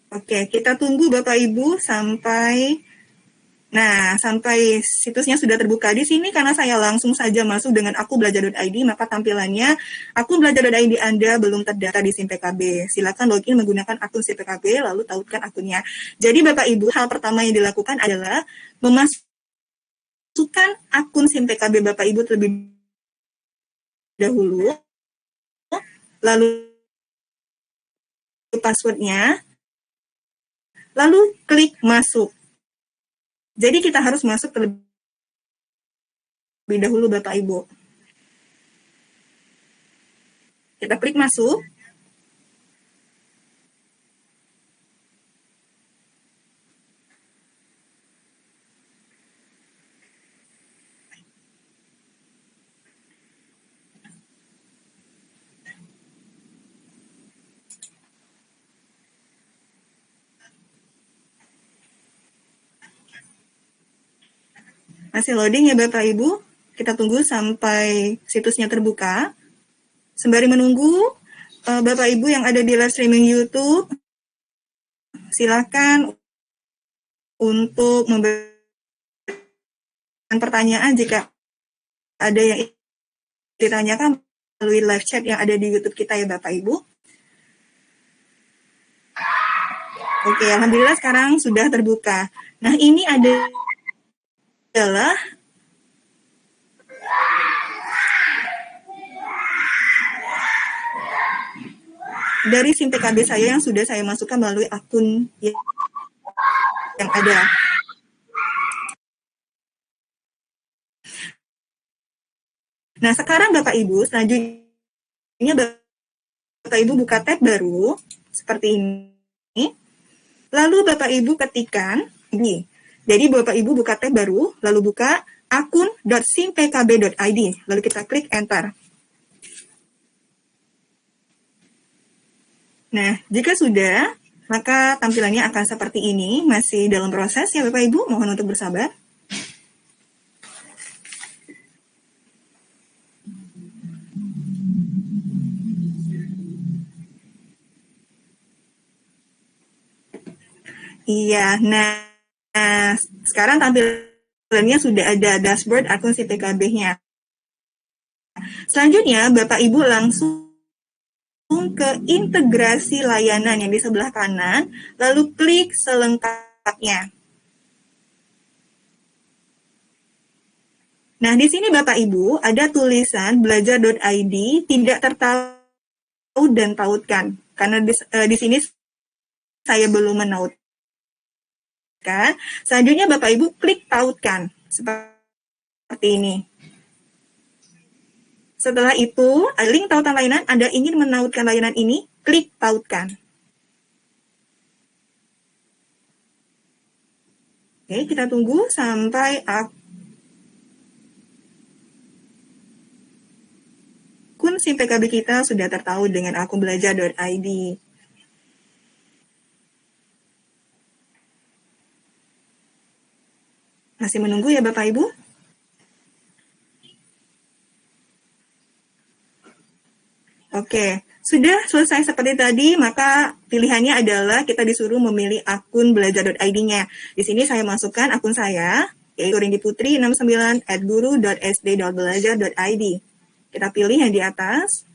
Oke, kita tunggu Bapak Ibu sampai situsnya sudah terbuka. Di sini karena saya langsung saja masuk dengan akun belajar.id, maka tampilannya akun belajar.id Anda belum terdaftar di SIM PKB. Silakan login menggunakan akun SIM PKB lalu tautkan akunnya. Jadi Bapak Ibu, hal pertama yang dilakukan adalah memasukkan akun SIM PKB Bapak Ibu terlebih dahulu, lalu passwordnya, lalu klik masuk. Jadi kita harus masuk terlebih dahulu Bapak Ibu. Kita klik masuk. Masih loading ya Bapak Ibu. Kita tunggu sampai situsnya terbuka. Sembari menunggu, Bapak Ibu yang ada di live streaming YouTube, silakan untuk memberikan pertanyaan jika ada yang ditanyakan melalui live chat yang ada di YouTube kita ya Bapak Ibu. Oke, alhamdulillah sekarang sudah terbuka. Nah, ini adalah dari SIM PKB saya yang sudah saya masukkan melalui akun yang ada. Nah, sekarang Bapak Ibu, selanjutnya Bapak Ibu buka tab baru, seperti ini. Lalu Bapak Ibu ketikkan ini. Jadi Bapak Ibu buka tab baru, lalu buka akun.simpkb.id, lalu kita klik enter. Nah, jika sudah, maka tampilannya akan seperti ini, masih dalam proses ya Bapak Ibu, mohon untuk bersabar. Iya, nah sekarang tampilannya sebenarnya sudah ada dashboard akun si PKB-nya. Selanjutnya, Bapak Ibu langsung ke integrasi layanan yang di sebelah kanan, lalu klik selengkapnya. Nah, di sini Bapak Ibu ada tulisan belajar.id tidak tertaut dan tautkan. Karena di sini saya belum menautkan. Selanjutnya Bapak Ibu klik tautkan seperti ini. Setelah itu, link tautan layanan, Anda ingin menautkan layanan ini, klik tautkan. Oke, kita tunggu sampai akun SIM PKB kita sudah tertaut dengan akun belajar.id. Masih menunggu ya Bapak Ibu? Oke, sudah selesai seperti tadi, maka pilihannya adalah kita disuruh memilih akun belajar.id-nya. Di sini saya masukkan akun saya, yaitu Rindi Putri 69@guru.sd.belajar.id. Kita pilih yang di atas.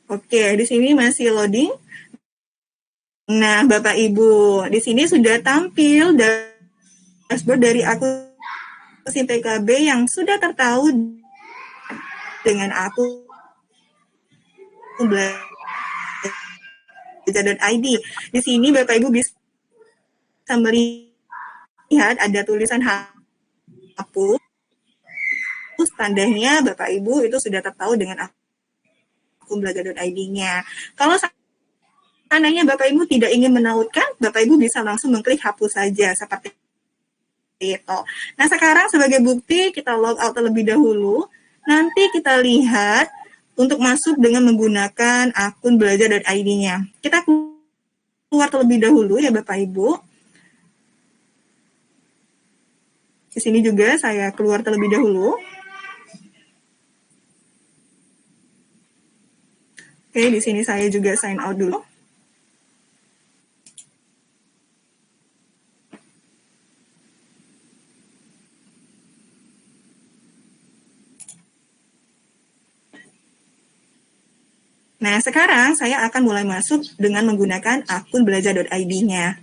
Oke, di sini masih loading. Nah, Bapak Ibu, di sini sudah tampil dashboard dari akun SIM PKB yang sudah tertaut dengan akun belajar.id. Di sini Bapak Ibu bisa melihat ada tulisan hapus. Tandanya Bapak Ibu itu sudah tertaut dengan akun belajar.id-nya. Kalau seandainya Bapak Ibu tidak ingin menautkan, Bapak Ibu bisa langsung mengklik hapus saja seperti itu. Nah, sekarang sebagai bukti kita log out terlebih dahulu. Nanti kita lihat untuk masuk dengan menggunakan akun belajar.id-nya. Kita keluar terlebih dahulu ya Bapak Ibu. Di sini juga saya keluar terlebih dahulu. Oke, di sini saya juga sign out dulu. Nah, sekarang saya akan mulai masuk dengan menggunakan akun belajar.id-nya.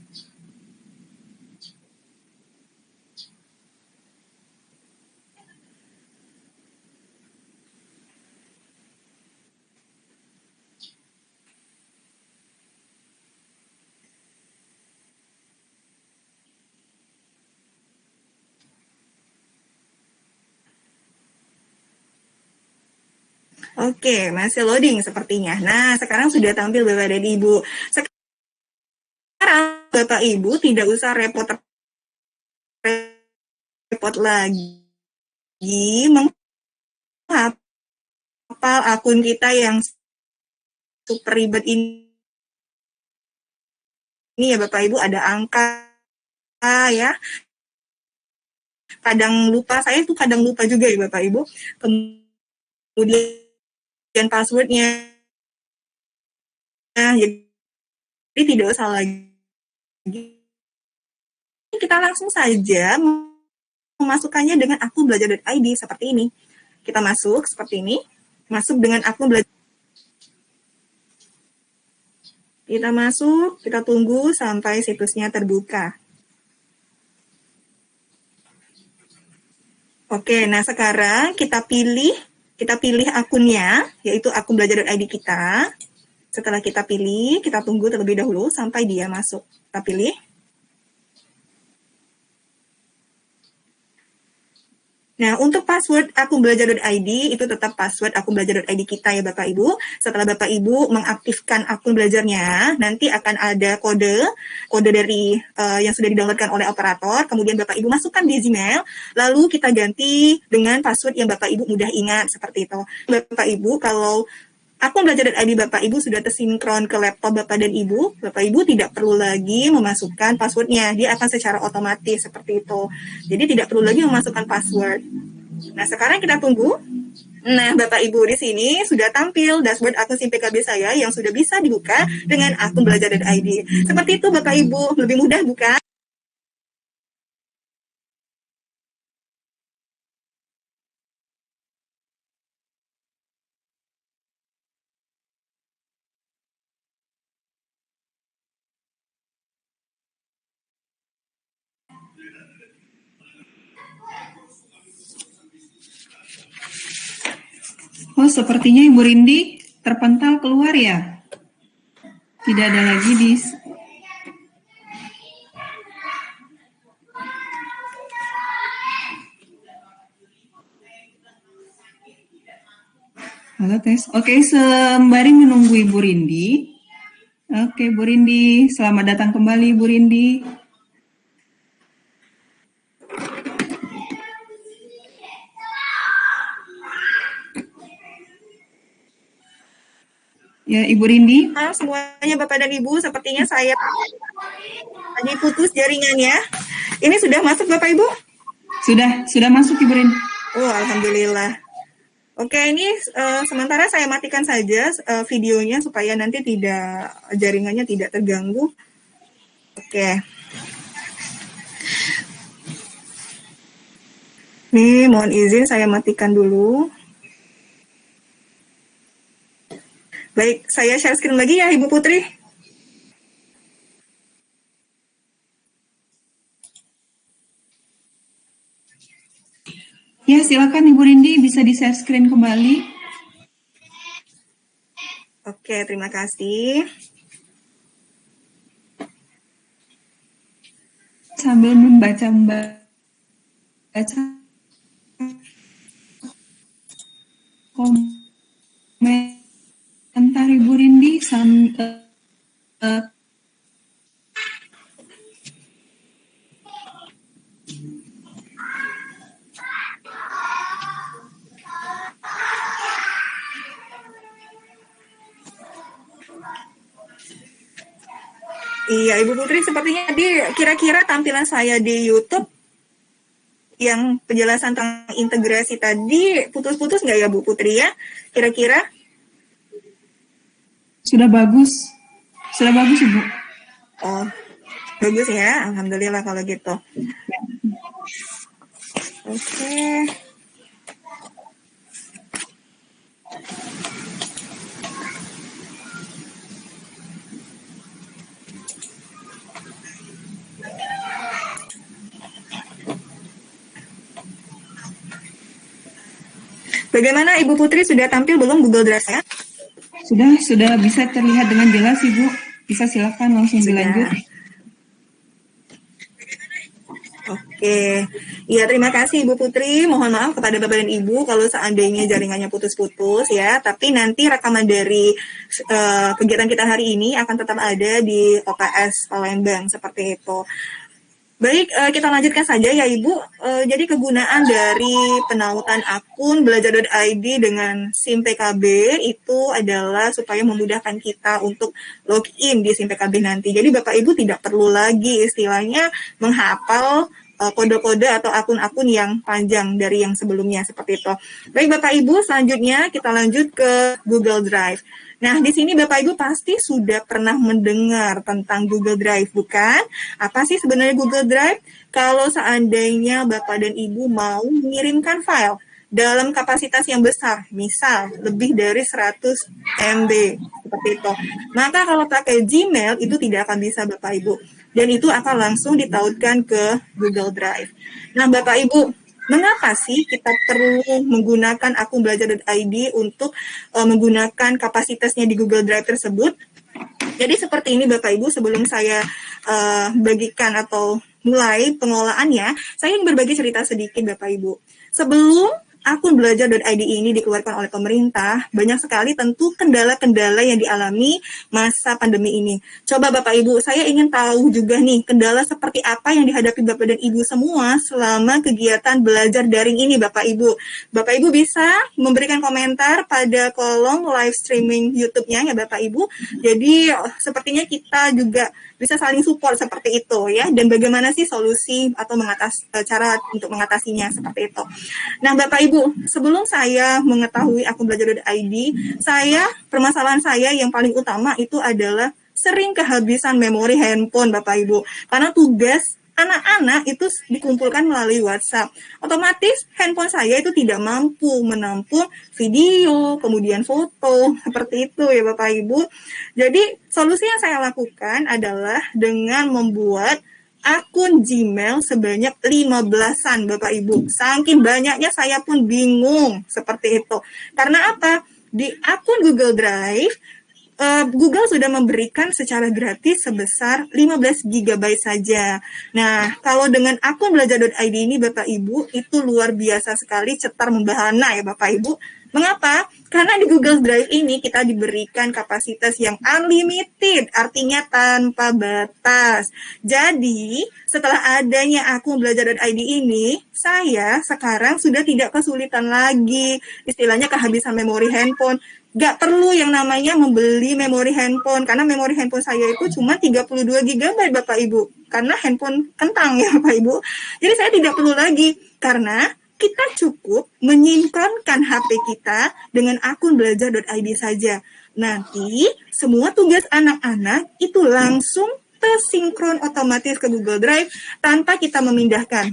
Oke, masih loading sepertinya. Nah, sekarang sudah tampil Bapak dan Ibu. Sekarang Bapak Ibu tidak usah repot lagi menghafal akun kita yang super ribet ini ya Bapak Ibu, ada angka ya. Kadang lupa, saya tuh kadang lupa juga ya Bapak Ibu. Kemudian passwordnya, jadi tidak usah lagi. Kita langsung saja memasukkannya dengan akun belajar.id seperti ini. Kita masuk seperti ini, masuk dengan akun belajar. Kita masuk, kita tunggu sampai situsnya terbuka. Oke, nah sekarang kita pilih akunnya, yaitu akun belajar.id kita. Setelah kita pilih, kita tunggu terlebih dahulu sampai dia masuk. Kita pilih. Nah, untuk password akun belajar.id itu tetap password akun belajar.id kita ya Bapak Ibu. Setelah Bapak Ibu mengaktifkan akun belajarnya, nanti akan ada kode dari yang sudah didownloadkan oleh operator. Kemudian Bapak Ibu masukkan di Gmail, lalu kita ganti dengan password yang Bapak Ibu mudah ingat seperti itu. Bapak Ibu kalau akun Belajar.id Bapak Ibu sudah tersinkron ke laptop Bapak dan Ibu, Bapak Ibu tidak perlu lagi memasukkan passwordnya, dia akan secara otomatis seperti itu. Jadi tidak perlu lagi memasukkan password. Nah, sekarang kita tunggu. Nah, Bapak Ibu di sini sudah tampil dashboard akun SIM PKB saya yang sudah bisa dibuka dengan akun Belajar.id. Seperti itu Bapak Ibu, lebih mudah bukan? Oh, sepertinya Ibu Rindi terpental keluar ya? Tidak ada lagi di... Halo, tes. Oke, sembari menunggu Ibu Rindi. Oke, Bu Rindi. Selamat datang kembali, Bu Rindi. Ya, Ibu Rindi. Halo semuanya Bapak dan Ibu, sepertinya saya tadi putus jaringannya. Ini sudah masuk Bapak Ibu? Sudah masuk Ibu Rindi. Oh, alhamdulillah. Oke, ini sementara saya matikan saja videonya supaya nanti jaringannya tidak terganggu. Oke. Nih, mohon izin saya matikan dulu. Baik, saya share screen lagi ya Ibu Putri. Ya, silakan Ibu Rindi bisa di-share screen kembali. Oke, terima kasih. Sambil membaca komentar Ibu Rindi Iya, Ibu Putri, sepertinya kira-kira tampilan saya di YouTube yang penjelasan tentang integrasi tadi putus-putus nggak ya Bu Putri ya? Kira-kira? Sudah bagus Ibu. Oh, bagus ya. Alhamdulillah kalau gitu. Oke. Bagaimana Ibu Putri, sudah tampil belum Google Drive-nya? Sudah bisa terlihat dengan jelas Ibu. Bisa silakan langsung dilanjut. Oke, ya terima kasih Ibu Putri. Mohon maaf kepada Bapak dan Ibu kalau seandainya jaringannya putus-putus ya. Tapi nanti rekaman dari kegiatan kita hari ini akan tetap ada di OKS Palembang seperti itu. Baik, kita lanjutkan saja ya Ibu. Jadi kegunaan dari penautan akun Belajar.id dengan SIM PKB itu adalah supaya memudahkan kita untuk login di SIM PKB nanti. Jadi Bapak Ibu tidak perlu lagi istilahnya menghafal kode-kode atau akun-akun yang panjang dari yang sebelumnya seperti itu. Baik Bapak Ibu, selanjutnya kita lanjut ke Google Drive. Nah, di sini Bapak Ibu pasti sudah pernah mendengar tentang Google Drive, bukan? Apa sih sebenarnya Google Drive? Kalau seandainya Bapak dan Ibu mau mengirimkan file dalam kapasitas yang besar, misal lebih dari 100 MB, seperti itu. Maka kalau pakai Gmail itu tidak akan bisa Bapak Ibu. Dan itu akan langsung ditautkan ke Google Drive. Nah, Bapak Ibu, mengapa sih kita perlu menggunakan akun Belajar.id untuk menggunakan kapasitasnya di Google Drive tersebut? Jadi seperti ini Bapak Ibu, sebelum saya bagikan atau mulai pengolahannya, saya ingin berbagi cerita sedikit Bapak Ibu. Sebelum akun belajar.id ini dikeluarkan oleh pemerintah, banyak sekali tentu kendala-kendala yang dialami masa pandemi ini. Coba Bapak Ibu, saya ingin tahu juga nih, kendala seperti apa yang dihadapi Bapak dan Ibu semua selama kegiatan belajar daring ini Bapak Ibu. Bapak Ibu bisa memberikan komentar pada kolom live streaming YouTube-nya ya Bapak Ibu. Jadi sepertinya kita juga bisa saling support seperti itu ya, dan bagaimana sih solusi atau cara untuk mengatasinya seperti itu. Nah Bapak Ibu, sebelum saya mengetahui akun belajar.id, permasalahan saya yang paling utama itu adalah sering kehabisan memori handphone Bapak Ibu, karena tugas anak-anak itu dikumpulkan melalui WhatsApp. Otomatis handphone saya itu tidak mampu menampung video, kemudian foto, seperti itu ya Bapak Ibu. Jadi solusi yang saya lakukan adalah dengan membuat akun Gmail sebanyak 15-an Bapak Ibu. Saking banyaknya saya pun bingung seperti itu. Karena apa? Di akun Google Drive, Google sudah memberikan secara gratis sebesar 15 GB saja. Nah, kalau dengan akun belajar.id ini Bapak Ibu, itu luar biasa sekali, cetar membahana ya Bapak Ibu. Mengapa? Karena di Google Drive ini kita diberikan kapasitas yang unlimited, artinya tanpa batas. Jadi, setelah adanya akun belajar.id ini, saya sekarang sudah tidak kesulitan lagi, istilahnya kehabisan memori handphone. Gak perlu yang namanya membeli memori handphone, karena memori handphone saya itu cuma 32 GB Bapak Ibu, karena handphone kentang ya Bapak Ibu. Jadi saya tidak perlu lagi, karena kita cukup menyimpankan HP kita dengan akun belajar.id saja. Nanti semua tugas anak-anak itu langsung tersinkron otomatis ke Google Drive tanpa kita memindahkan.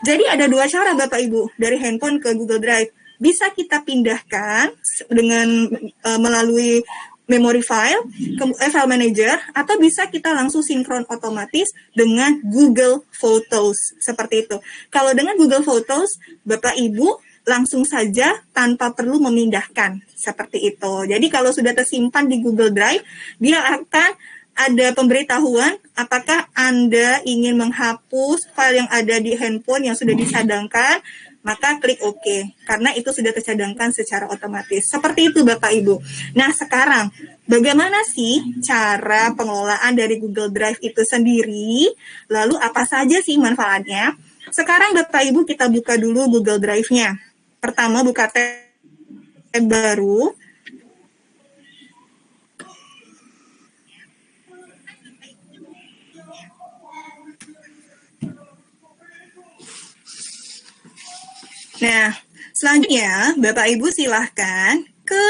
Jadi ada dua cara Bapak Ibu, dari handphone ke Google Drive. Bisa kita pindahkan dengan melalui memory file, file manager, atau bisa kita langsung sinkron otomatis dengan Google Photos, seperti itu. Kalau dengan Google Photos, Bapak Ibu langsung saja tanpa perlu memindahkan, seperti itu. Jadi kalau sudah tersimpan di Google Drive, dia akan ada pemberitahuan apakah Anda ingin menghapus file yang ada di handphone yang sudah disadangkan, maka klik OK, karena itu sudah tercadangkan secara otomatis. Seperti itu Bapak Ibu. Nah sekarang, bagaimana sih cara pengelolaan dari Google Drive itu sendiri? Lalu apa saja sih manfaatnya? Sekarang Bapak Ibu kita buka dulu Google Drive-nya. Pertama buka tab baru. Nah, selanjutnya Bapak Ibu silahkan ke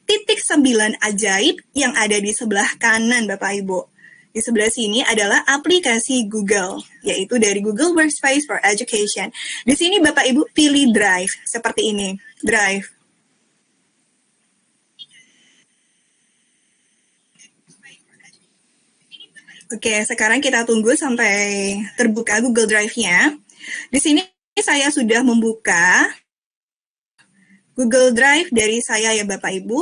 titik 9 ajaib yang ada di sebelah kanan Bapak Ibu. Di sebelah sini adalah aplikasi Google, yaitu dari Google Workspace for Education. Di sini Bapak Ibu pilih Drive, seperti ini, Drive. Oke, sekarang kita tunggu sampai terbuka Google Drive-nya. Di sini saya sudah membuka Google Drive dari saya ya Bapak Ibu.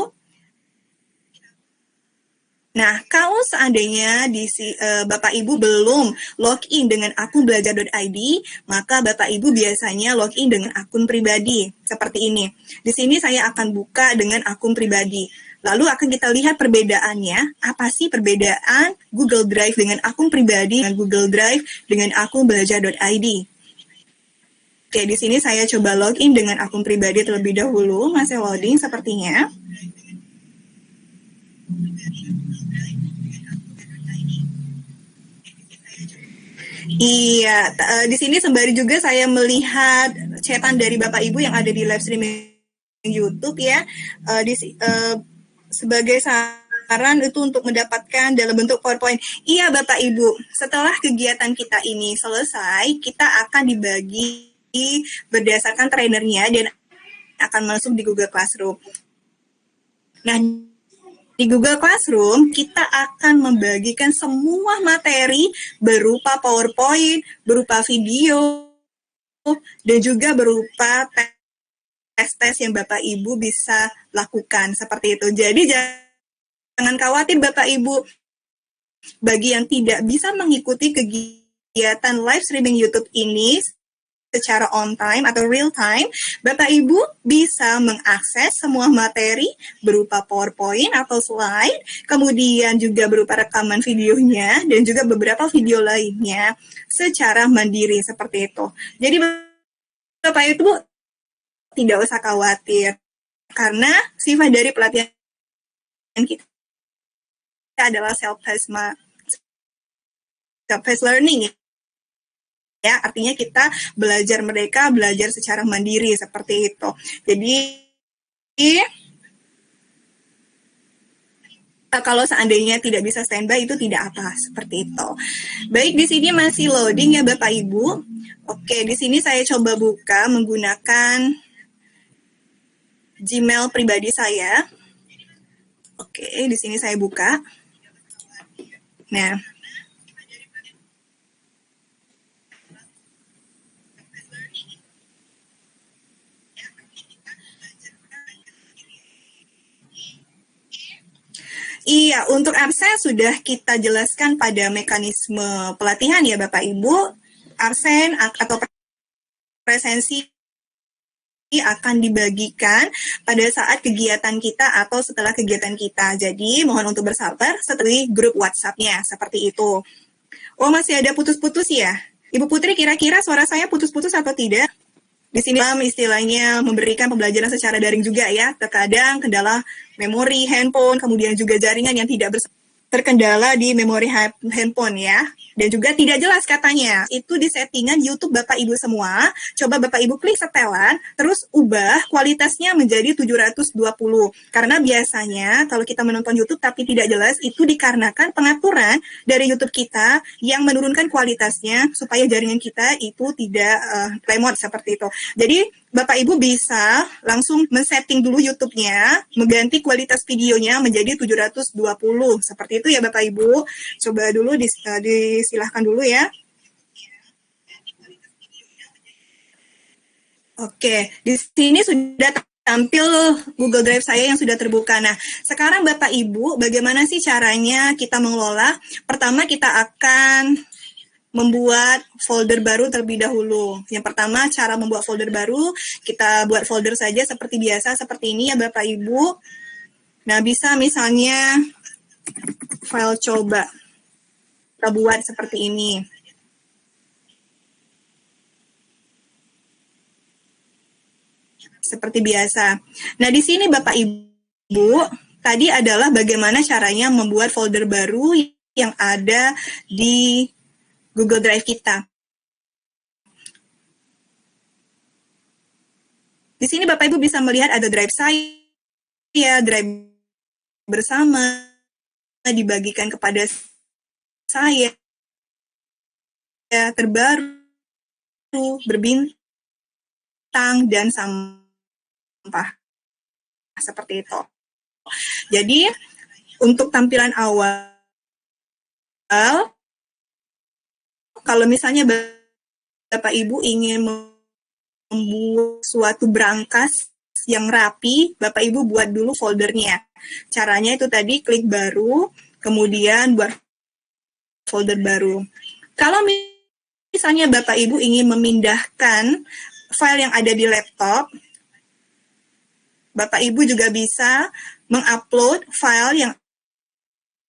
Nah, kalau seandainya Bapak Ibu belum login dengan akun belajar.id, maka Bapak Ibu biasanya login dengan akun pribadi, seperti ini. Di sini saya akan buka dengan akun pribadi. Lalu akan kita lihat perbedaannya, apa sih perbedaan Google Drive dengan akun pribadi dan Google Drive dengan akun belajar.id. Oke, di sini saya coba login dengan akun pribadi terlebih dahulu, masih loading sepertinya. Iya, di sini sembari juga saya melihat chatan dari Bapak Ibu yang ada di live streaming YouTube ya. Sebagai saran itu untuk mendapatkan dalam bentuk PowerPoint. Iya Bapak Ibu, setelah kegiatan kita ini selesai, kita akan dibagi berdasarkan trainernya dan akan masuk di Google Classroom. Nah, di Google Classroom kita akan membagikan semua materi berupa PowerPoint, berupa video, dan juga berupa tes-tes yang Bapak Ibu bisa lakukan seperti itu. Jadi jangan khawatir Bapak Ibu, bagi yang tidak bisa mengikuti kegiatan live streaming YouTube ini secara on time atau real time, Bapak Ibu bisa mengakses semua materi berupa PowerPoint atau slide, kemudian juga berupa rekaman videonya, dan juga beberapa video lainnya secara mandiri seperti itu. Jadi Bapak Ibu tidak usah khawatir, karena sifat dari pelatihan kita adalah self-paced learning, ya, artinya kita belajar secara mandiri seperti itu. Jadi kalau seandainya tidak bisa standby itu tidak apa, seperti itu. Baik, di sini masih loading ya Bapak Ibu. Oke, di sini saya coba buka menggunakan Gmail pribadi saya. Oke, di sini saya buka. Nah, iya, untuk absen sudah kita jelaskan pada mekanisme pelatihan ya Bapak Ibu. Absen atau presensi akan dibagikan pada saat kegiatan kita atau setelah kegiatan kita. Jadi mohon untuk bersabar setelah grup WhatsApp-nya, seperti itu. Oh, masih ada putus-putus ya? Ibu Putri, kira-kira suara saya putus-putus atau tidak? Di sini istilahnya memberikan pembelajaran secara daring juga ya. Terkadang kendala memori handphone, kemudian juga jaringan yang tidak terkendala di memori handphone ya. Dan juga tidak jelas katanya. Itu di settingan YouTube Bapak Ibu semua. Coba Bapak Ibu klik setelan, terus ubah kualitasnya menjadi 720. Karena biasanya kalau kita menonton YouTube tapi tidak jelas, itu dikarenakan pengaturan dari YouTube kita yang menurunkan kualitasnya supaya jaringan kita itu tidak lemot seperti itu. Jadi Bapak Ibu bisa langsung men-setting dulu YouTube-nya, mengganti kualitas videonya menjadi 720. Seperti itu ya Bapak Ibu. Coba dulu disilahkan dulu ya. Oke, di sini sudah tampil Google Drive saya yang sudah terbuka. Nah, sekarang Bapak Ibu, bagaimana sih caranya kita mengelola? Pertama, kita akan membuat folder baru terlebih dahulu. Yang pertama, cara membuat folder baru, kita buat folder saja seperti biasa, seperti ini ya Bapak Ibu. Nah, bisa misalnya file coba. Kita buat seperti ini. Seperti biasa. Nah, di sini Bapak Ibu, tadi adalah bagaimana caranya membuat folder baru yang ada di Google Drive kita. Di sini Bapak Ibu bisa melihat ada drive saya, drive bersama, dibagikan kepada saya, terbaru, berbintang, dan sampah. Seperti itu. Jadi, untuk tampilan awal, kalau misalnya Bapak Ibu ingin membuat suatu brankas yang rapi, Bapak Ibu buat dulu foldernya. Caranya itu tadi klik baru, kemudian buat folder baru. Kalau misalnya Bapak Ibu ingin memindahkan file yang ada di laptop, Bapak Ibu juga bisa mengupload file yang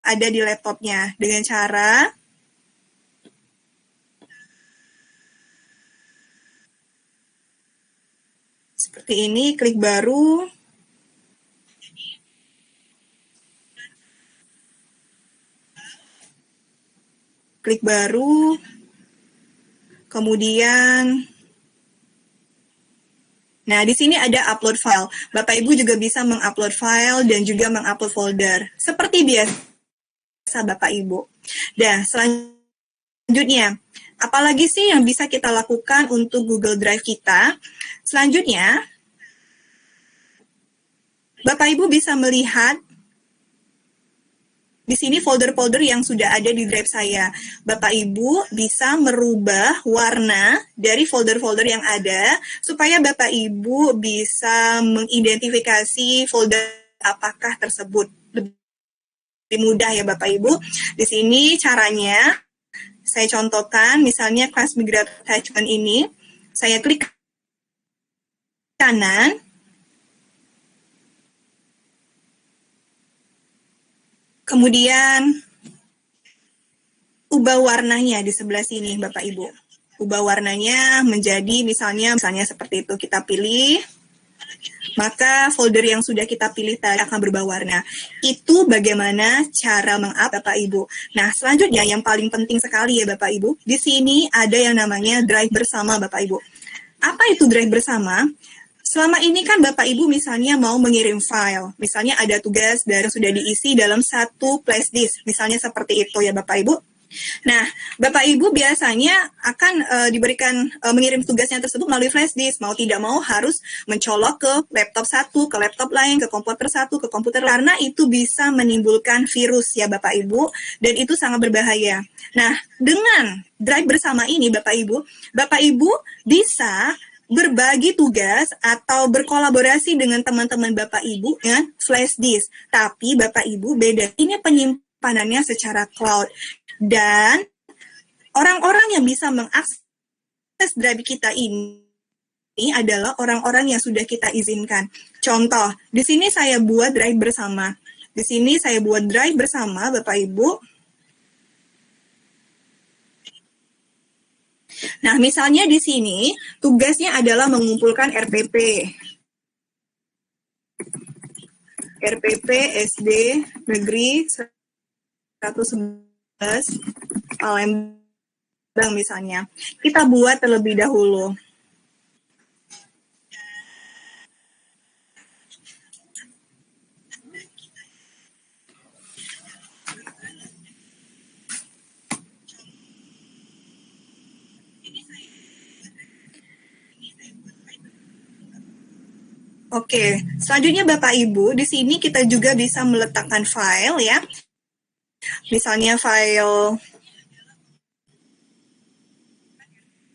ada di laptopnya dengan cara seperti ini, klik baru, kemudian, nah di sini ada upload file. Bapak Ibu juga bisa mengupload file dan juga mengupload folder. Seperti biasa Bapak Ibu. Nah, selanjutnya, apalagi sih yang bisa kita lakukan untuk Google Drive kita? Selanjutnya, Bapak Ibu bisa melihat di sini folder-folder yang sudah ada di drive saya. Bapak Ibu bisa merubah warna dari folder-folder yang ada supaya Bapak Ibu bisa mengidentifikasi folder apakah tersebut. Lebih mudah ya Bapak Ibu. Di sini caranya saya contohkan, misalnya kelas migrate attachment ini. Saya klik kanan. Kemudian ubah warnanya di sebelah sini, Bapak Ibu. Ubah warnanya menjadi misalnya seperti itu, kita pilih. Maka folder yang sudah kita pilih tadi akan berubah warna. Itu bagaimana cara meng-up Bapak Ibu. Nah, selanjutnya yang paling penting sekali ya Bapak Ibu, di sini ada yang namanya drive bersama Bapak Ibu. Apa itu drive bersama? Selama ini kan Bapak Ibu misalnya mau mengirim file, misalnya ada tugas yang sudah diisi dalam satu flash disk, misalnya seperti itu ya Bapak Ibu. Nah, Bapak Ibu biasanya akan diberikan mengirim tugasnya tersebut melalui flash disk, mau tidak mau harus mencolok ke laptop satu, ke laptop lain, ke komputer satu, ke komputer lain, karena itu bisa menimbulkan virus ya Bapak Ibu, dan itu sangat berbahaya. Nah, dengan drive bersama ini Bapak Ibu bisa berbagi tugas atau berkolaborasi dengan teman-teman Bapak Ibu dengan flash disk. Tapi Bapak Ibu beda, ini penyimpanannya secara cloud. Dan orang-orang yang bisa mengakses drive kita ini adalah orang-orang yang sudah kita izinkan. Contoh, di sini saya buat drive bersama. Di sini saya buat drive bersama Bapak Ibu. Nah, misalnya di sini tugasnya adalah mengumpulkan RPP. RPP SD Negeri 111 Palembang misalnya. Kita buat terlebih dahulu. Oke, selanjutnya Bapak Ibu, di sini kita juga bisa meletakkan file ya. Misalnya file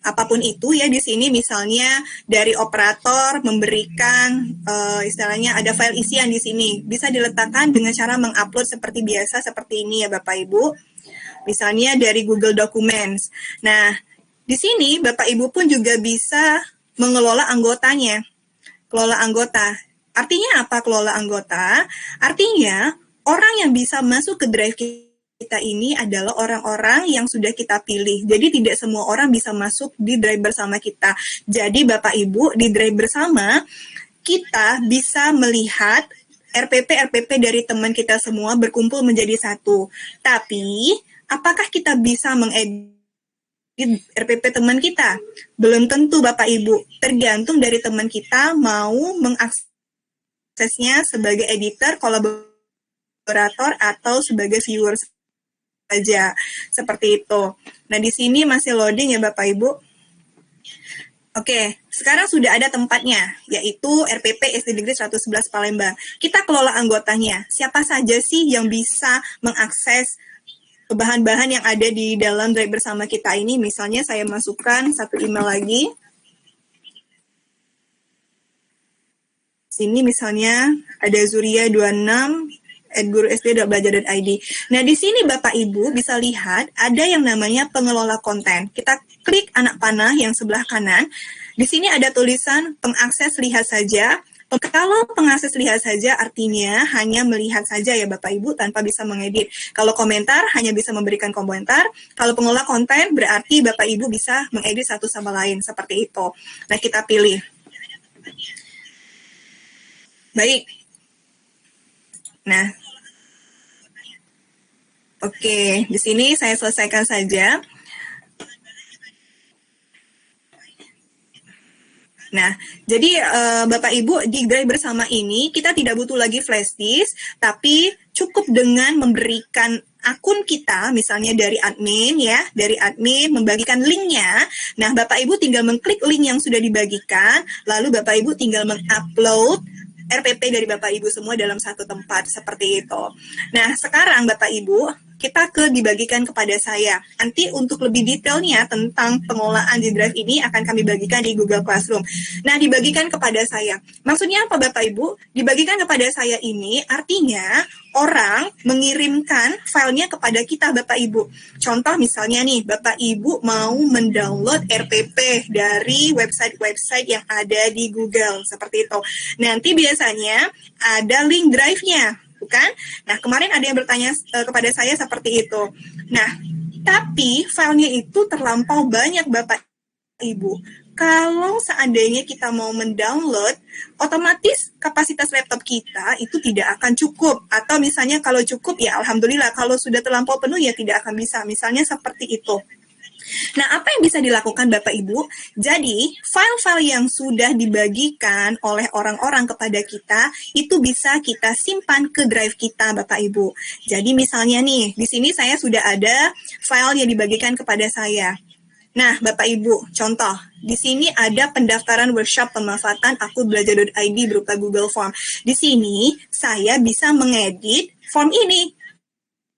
apapun itu ya, di sini misalnya dari operator memberikan istilahnya ada file isian di sini, bisa diletakkan dengan cara mengupload seperti biasa seperti ini ya Bapak Ibu. Misalnya dari Google Documents. Nah, di sini Bapak Ibu pun juga bisa mengelola anggotanya. Kelola anggota. Artinya apa kelola anggota? Artinya orang yang bisa masuk ke drive kita ini adalah orang-orang yang sudah kita pilih. Jadi tidak semua orang bisa masuk di drive bersama kita. Jadi Bapak Ibu di drive bersama kita bisa melihat RPP dari teman kita semua berkumpul menjadi satu. Tapi apakah kita bisa mengedit RPP teman kita? Belum tentu Bapak Ibu, tergantung dari teman kita mau mengaksesnya sebagai editor, kolaborator, atau sebagai viewer saja. Seperti itu. Nah, di sini masih loading ya Bapak Ibu. Oke, sekarang sudah ada tempatnya, yaitu RPP SD Negeri 111 Palembang. Kita kelola anggotanya. Siapa saja sih yang bisa mengakses bahan-bahan yang ada di dalam drive bersama kita ini? Misalnya saya masukkan satu email lagi. Sini misalnya ada zuria26@gurusd.belajar.id. Nah, di sini Bapak Ibu bisa lihat ada yang namanya pengelola konten. Kita klik anak panah yang sebelah kanan. Di sini ada tulisan pengakses lihat saja. Kalau pengakses lihat saja artinya hanya melihat saja ya Bapak Ibu tanpa bisa mengedit. Kalau komentar hanya bisa memberikan komentar. Kalau pengelola konten berarti Bapak Ibu bisa mengedit satu sama lain seperti itu. Nah, kita pilih. Baik. Nah. Oke, di sini saya selesaikan saja. Nah, jadi Bapak Ibu di drive bersama ini kita tidak butuh lagi flash disk, tapi cukup dengan memberikan akun kita, misalnya dari admin ya, dari admin membagikan linknya. Nah, Bapak Ibu tinggal mengklik link yang sudah dibagikan, lalu Bapak Ibu tinggal mengupload RPP dari Bapak Ibu semua dalam satu tempat seperti itu. Nah, sekarang Bapak Ibu kita ke dibagikan kepada saya. Nanti untuk lebih detailnya tentang pengolahan di Drive ini akan kami bagikan di Google Classroom. Nah, dibagikan kepada saya. Maksudnya apa Bapak Ibu? Dibagikan kepada saya ini artinya orang mengirimkan filenya kepada kita Bapak Ibu. Contoh misalnya nih, Bapak Ibu mau mendownload RPP dari website-website yang ada di Google, seperti itu. Nanti biasanya ada link drive-nya, bukan? Nah, kemarin ada yang bertanya kepada saya seperti itu. Nah, tapi filenya itu terlampau banyak Bapak Ibu. Kalau seandainya kita mau mendownload, otomatis kapasitas laptop kita itu tidak akan cukup. Atau misalnya kalau cukup, ya alhamdulillah. Kalau sudah terlampau penuh, ya tidak akan bisa. Misalnya seperti itu. Nah, apa yang bisa dilakukan Bapak Ibu? Jadi, file-file yang sudah dibagikan oleh orang-orang kepada kita, itu bisa kita simpan ke drive kita, Bapak Ibu. Jadi, misalnya nih, di sini saya sudah ada file yang dibagikan kepada saya. Nah, Bapak Ibu, contoh, di sini ada pendaftaran workshop pemanfaatan akun belajar.id berupa Google Form. Di sini, saya bisa mengedit form ini.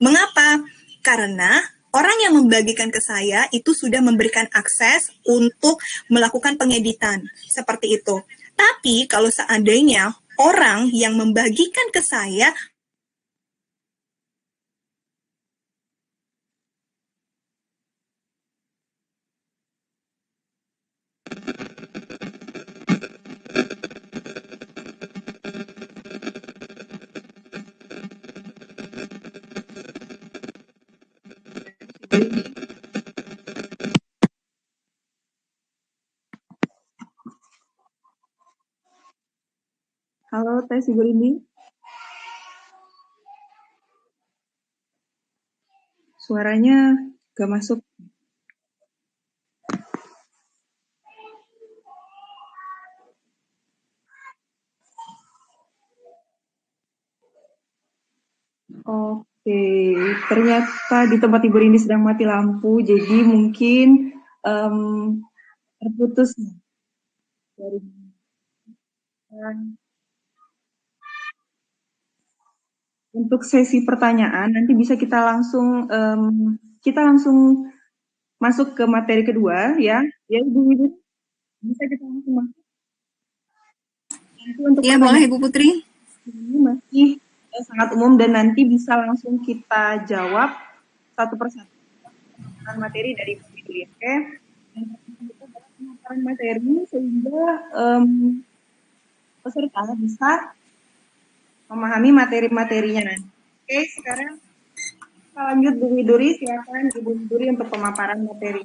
Mengapa? Karena orang yang membagikan ke saya itu sudah memberikan akses untuk melakukan pengeditan. Seperti itu. Tapi, kalau seandainya orang yang membagikan ke saya Halo, Tes Ibu Rini. Suaranya gak masuk. Oke, ternyata di tempat Ibu Rini sedang mati lampu, jadi mungkin terputus dari untuk sesi pertanyaan. Nanti bisa kita langsung masuk ke materi kedua, ya. Ya, Ibu Rini, bisa kita langsung masuk. Nanti untuk ya boleh Ibu Putri. Ini masih sangat umum dan nanti bisa langsung kita jawab satu persatu materi dari Ibu Rini. Oke. Kita pemaparan materi sehingga peserta bisa memahami materi-materinya nanti. Oke, sekarang kita lanjut Bu Widuri, silakan Ibu Widuri untuk pemaparan materi.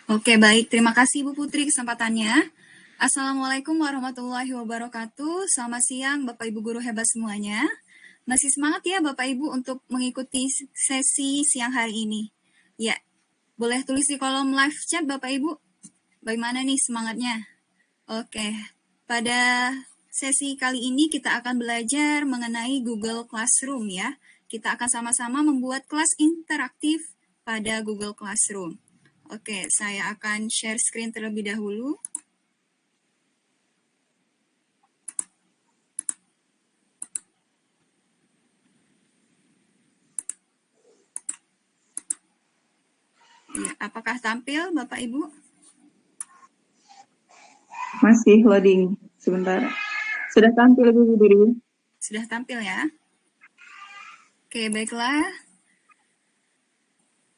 Oke, baik. Terima kasih Ibu Putri kesempatannya. Assalamualaikum warahmatullahi wabarakatuh. Selamat siang Bapak Ibu guru hebat semuanya. Masih semangat ya Bapak Ibu untuk mengikuti sesi siang hari ini? Ya, boleh tulis di kolom live chat Bapak Ibu. Bagaimana nih semangatnya? Oke, pada sesi kali ini kita akan belajar mengenai Google Classroom ya. Kita akan sama-sama membuat kelas interaktif pada Google Classroom. Oke, saya akan share screen terlebih dahulu. Ya, apakah tampil Bapak Ibu? Masih loading sebentar. Sudah tampil Bu Widuri? Sudah tampil ya? Oke, baiklah.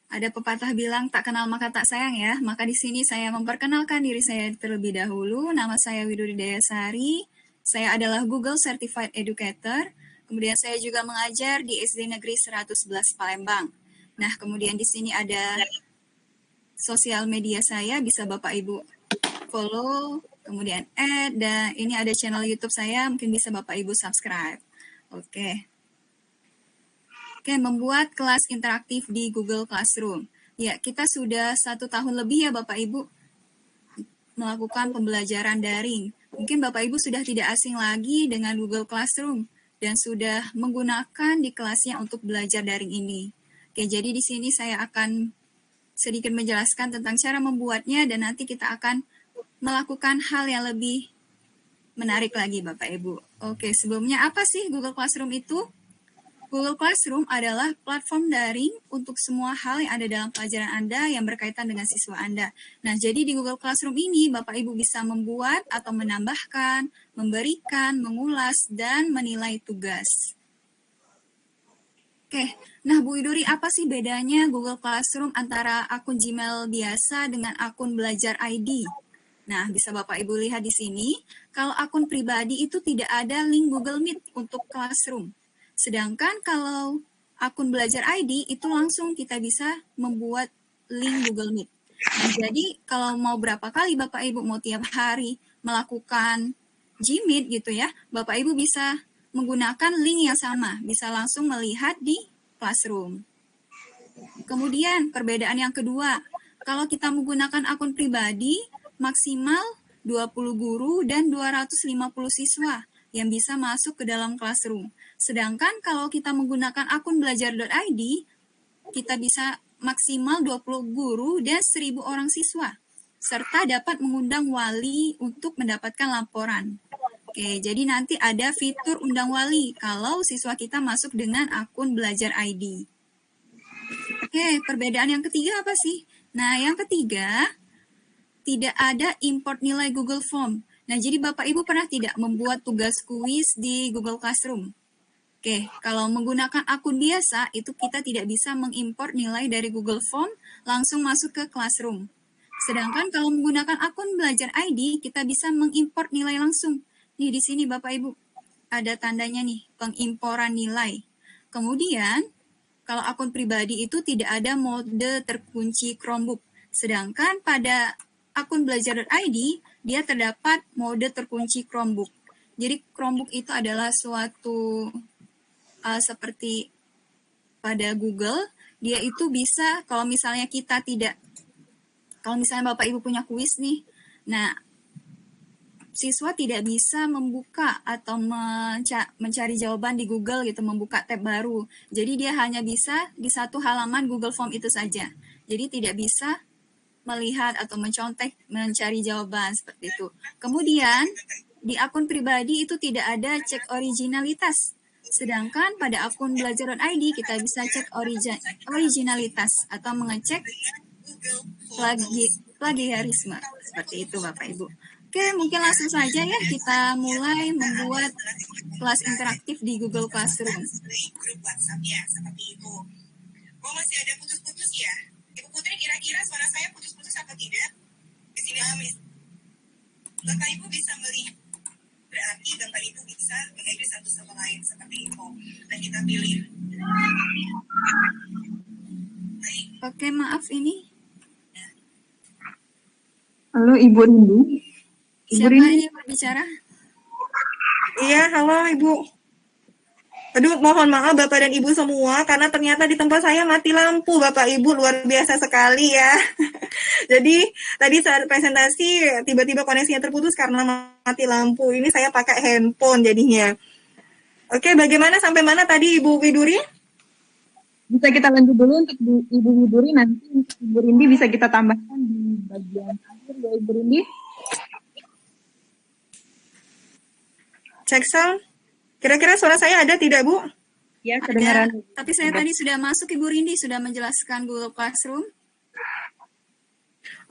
Ada pepatah bilang tak kenal maka tak sayang ya. Maka di sini saya memperkenalkan diri saya terlebih dahulu. Nama saya Widuri Dayasari. Saya adalah Google Certified Educator. Kemudian saya juga mengajar di SD Negeri 111 Palembang. Nah, kemudian di sini ada sosial media saya, bisa Bapak Ibu follow, kemudian add, dan ini ada channel YouTube saya, mungkin bisa Bapak Ibu subscribe. Oke. Oke, membuat kelas interaktif di Google Classroom. Ya, kita sudah 1 tahun lebih ya Bapak Ibu melakukan pembelajaran daring. Mungkin Bapak Ibu sudah tidak asing lagi dengan Google Classroom dan sudah menggunakan di kelasnya untuk belajar daring ini. Oke, jadi di sini saya akan sedikit menjelaskan tentang cara membuatnya dan nanti kita akan melakukan hal yang lebih menarik lagi Bapak Ibu. Oke, sebelumnya apa sih Google Classroom itu? Google Classroom adalah platform daring untuk semua hal yang ada dalam pelajaran Anda yang berkaitan dengan siswa Anda. Nah, jadi di Google Classroom ini Bapak Ibu bisa membuat atau menambahkan, memberikan, mengulas, dan menilai tugas. Oke, nah Bu Iduri, apa sih bedanya Google Classroom antara akun Gmail biasa dengan akun Belajar ID? Nah, bisa Bapak Ibu lihat di sini, kalau akun pribadi itu tidak ada link Google Meet untuk Classroom. Sedangkan kalau akun Belajar ID itu langsung kita bisa membuat link Google Meet. Nah, jadi kalau mau berapa kali Bapak Ibu mau tiap hari melakukan Gmeet gitu ya, Bapak Ibu bisa menggunakan link yang sama, bisa langsung melihat di Classroom. Kemudian perbedaan yang kedua, kalau kita menggunakan akun pribadi, maksimal 20 guru dan 250 siswa yang bisa masuk ke dalam Classroom. Sedangkan kalau kita menggunakan akun belajar.id, kita bisa maksimal 20 guru dan 1.000 orang siswa, serta dapat mengundang wali untuk mendapatkan laporan. Oke, jadi nanti ada fitur undang wali kalau siswa kita masuk dengan akun belajar ID. Oke, perbedaan yang ketiga apa sih? Nah, yang ketiga, tidak ada import nilai Google Form. Nah, jadi Bapak Ibu pernah tidak membuat tugas kuis di Google Classroom? Oke, kalau menggunakan akun biasa, itu kita tidak bisa mengimport nilai dari Google Form langsung masuk ke Classroom. Sedangkan kalau menggunakan akun Belajar ID, kita bisa mengimport nilai langsung. Nih, di sini Bapak Ibu, ada tandanya nih, pengimporan nilai. Kemudian, kalau akun pribadi itu tidak ada mode terkunci Chromebook. Sedangkan pada akun Belajar.id, dia terdapat mode terkunci Chromebook. Jadi Chromebook itu adalah suatu seperti pada Google, dia itu bisa kalau misalnya kita tidak, kalau misalnya Bapak Ibu punya kuis nih, nah siswa tidak bisa membuka atau mencari jawaban di Google gitu, membuka tab baru. Jadi dia hanya bisa di satu halaman Google Form itu saja. Jadi tidak bisa melihat atau mencontek, mencari jawaban seperti itu. Kemudian di akun pribadi itu tidak ada cek originalitas. Sedangkan pada akun belajar.id kita bisa cek originalitas atau mengecek plagiarisme. Seperti itu Bapak Ibu. Oke, mungkin langsung saja ya kita mulai membuat kelas interaktif di Google Classroom. Grup WhatsApp ya, seperti itu. Oh, masih ada putus-putus ya? Ibu Putri, kira-kira suara saya putus-putus atau tidak? Di sini Bapak Ibu bisa melihat, berarti Bapak Ibu bisa mengedit satu sama lain seperti itu. Dan kita pilih. Baik. Oke, maaf ini. Halo Ibu Rindu. Siapa ini berbicara? Iya, halo Ibu. Aduh, mohon maaf Bapak dan Ibu semua, karena ternyata di tempat saya mati lampu, Bapak Ibu, luar biasa sekali ya. Jadi, tadi saat presentasi, tiba-tiba koneksinya terputus karena mati lampu. Ini saya pakai handphone jadinya. Oke, bagaimana sampai mana tadi Ibu Widuri? Bisa kita lanjut dulu untuk Ibu Widuri, nanti untuk Ibu Rindi bisa kita tambahkan di bagian akhir ya Ibu Rindi. Cek sound. Kira-kira suara saya ada tidak, Bu? Ya, Ada, kedengaran. tapi saya tadi sudah masuk, Ibu Rindi sudah menjelaskan Google Classroom.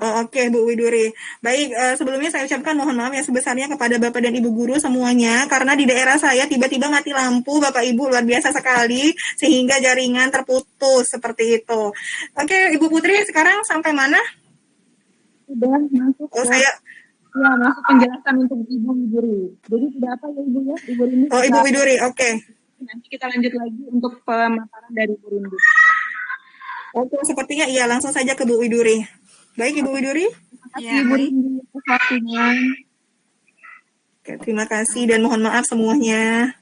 Oh, oke, Bu Widuri. Baik, sebelumnya saya ucapkan mohon maaf yang sebesarnya kepada Bapak dan Ibu guru semuanya, karena di daerah saya tiba-tiba mati lampu, Bapak Ibu, luar biasa sekali, sehingga jaringan terputus, seperti itu. Oke, Ibu Putri, sekarang sampai mana? Sudah masuk. Oh, saya... Ya, masuk penjelasan untuk Ibu Widuri. Jadi sudah apa ya Ibu ya? Ibu Rindi. Oh, Ibu Widuri, oke. Nanti kita lanjut lagi untuk pemaparan dari Ibu Rindi. Oke, sepertinya iya, langsung saja ke Bu Widuri. Baik, Ibu Widuri. Ya, Ibu baik. Rindi atas waktunya. Oke, terima kasih dan mohon maaf semuanya.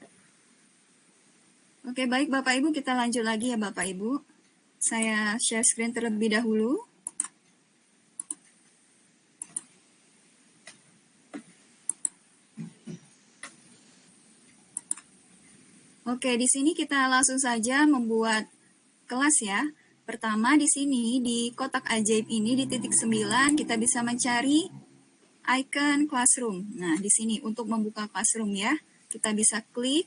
Oke, baik Bapak Ibu, kita lanjut lagi ya Bapak Ibu. Saya share screen terlebih dahulu. Oke, di sini kita langsung saja membuat kelas ya. Pertama di sini di kotak ajaib ini di titik 9 kita bisa mencari icon classroom. Nah, di sini untuk membuka classroom ya, kita bisa klik.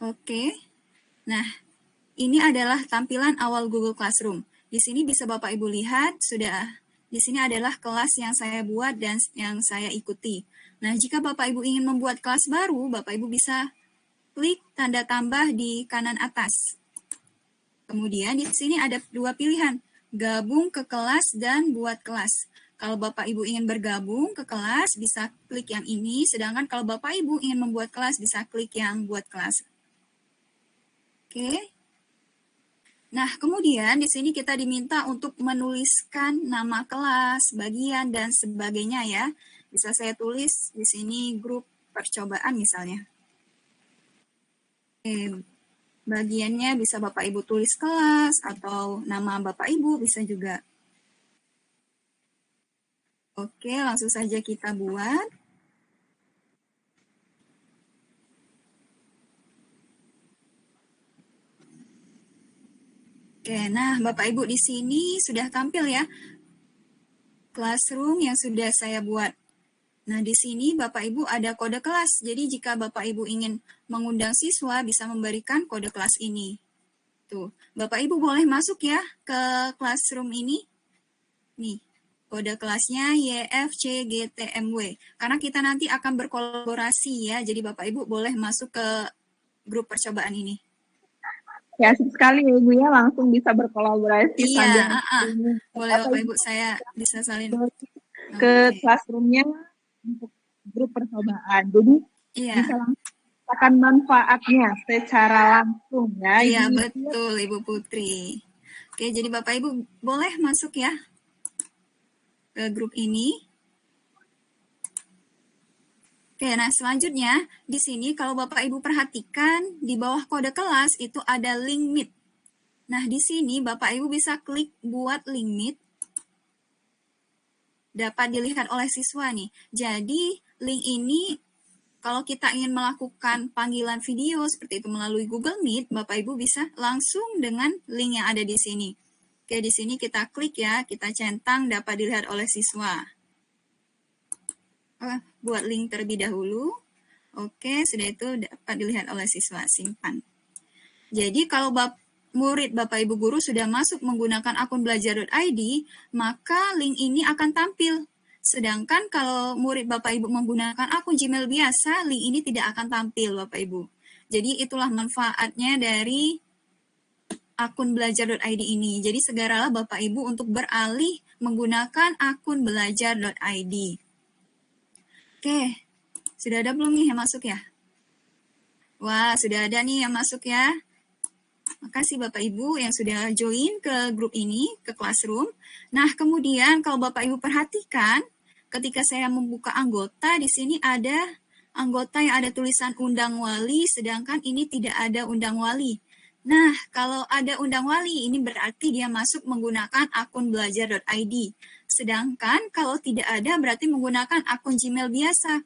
Oke. Nah, ini adalah tampilan awal Google Classroom. Di sini bisa Bapak Ibu lihat, di sini adalah kelas yang saya buat dan yang saya ikuti. Nah, jika Bapak Ibu ingin membuat kelas baru, Bapak Ibu bisa klik tanda tambah di kanan atas. Kemudian di sini ada dua pilihan, gabung ke kelas dan buat kelas. Kalau Bapak Ibu ingin bergabung ke kelas, bisa klik yang ini, sedangkan kalau Bapak Ibu ingin membuat kelas, bisa klik yang buat kelas. Oke. Nah, kemudian di sini kita diminta untuk menuliskan nama kelas, bagian, dan sebagainya ya. Bisa saya tulis di sini grup percobaan misalnya. Oke, bagiannya bisa Bapak Ibu tulis kelas atau nama Bapak Ibu bisa juga. Oke, langsung saja kita buat. Oke, nah Bapak Ibu di sini sudah tampil ya classroom yang sudah saya buat. Nah, di sini Bapak Ibu ada kode kelas. Jadi jika Bapak Ibu ingin mengundang siswa bisa memberikan kode kelas ini. Tuh, Bapak Ibu boleh masuk ya ke classroom ini. Nih, kode kelasnya YFCGTMW. Karena kita nanti akan berkolaborasi ya. Jadi Bapak Ibu boleh masuk ke grup percobaan ini. Ya, asik sekali ya Ibu ya, langsung bisa berkolaborasi Iya, sambil boleh Bapak Ibu saya bisa salin ke classroomnya untuk grup percobaan. Jadi iya. bisa langsung merasakan manfaatnya secara langsung ya. Iya, betul Ibu Putri. Oke, jadi Bapak Ibu boleh masuk ya ke grup ini. Oke, nah selanjutnya di sini kalau Bapak Ibu perhatikan di bawah kode kelas itu ada link Meet. Nah, di sini Bapak Ibu bisa klik buat link Meet. Dapat dilihat oleh siswa nih. Jadi, link ini kalau kita ingin melakukan panggilan video seperti itu melalui Google Meet, Bapak Ibu bisa langsung dengan link yang ada di sini. Oke, di sini kita klik ya, kita centang dapat dilihat oleh siswa. Buat link terlebih dahulu. Oke, sudah itu dapat dilihat oleh siswa, simpan. Jadi kalau murid Bapak Ibu Guru sudah masuk menggunakan akun belajar.id, maka link ini akan tampil. Sedangkan kalau murid Bapak Ibu menggunakan akun Gmail biasa, link ini tidak akan tampil Bapak Ibu. Jadi itulah manfaatnya dari akun belajar.id ini. Jadi segeralah Bapak Ibu untuk beralih menggunakan akun belajar.id. Oke, sudah ada belum nih yang masuk ya? Wah, sudah ada nih yang masuk ya. Makasih Bapak Ibu yang sudah join ke grup ini, ke Classroom. Nah, kemudian kalau Bapak Ibu perhatikan, ketika saya membuka anggota, di sini ada anggota yang ada tulisan undang wali, sedangkan ini tidak ada undang wali. Nah, kalau ada undang wali, ini berarti dia masuk menggunakan akun belajar.id. Sedangkan kalau tidak ada, berarti menggunakan akun Gmail biasa.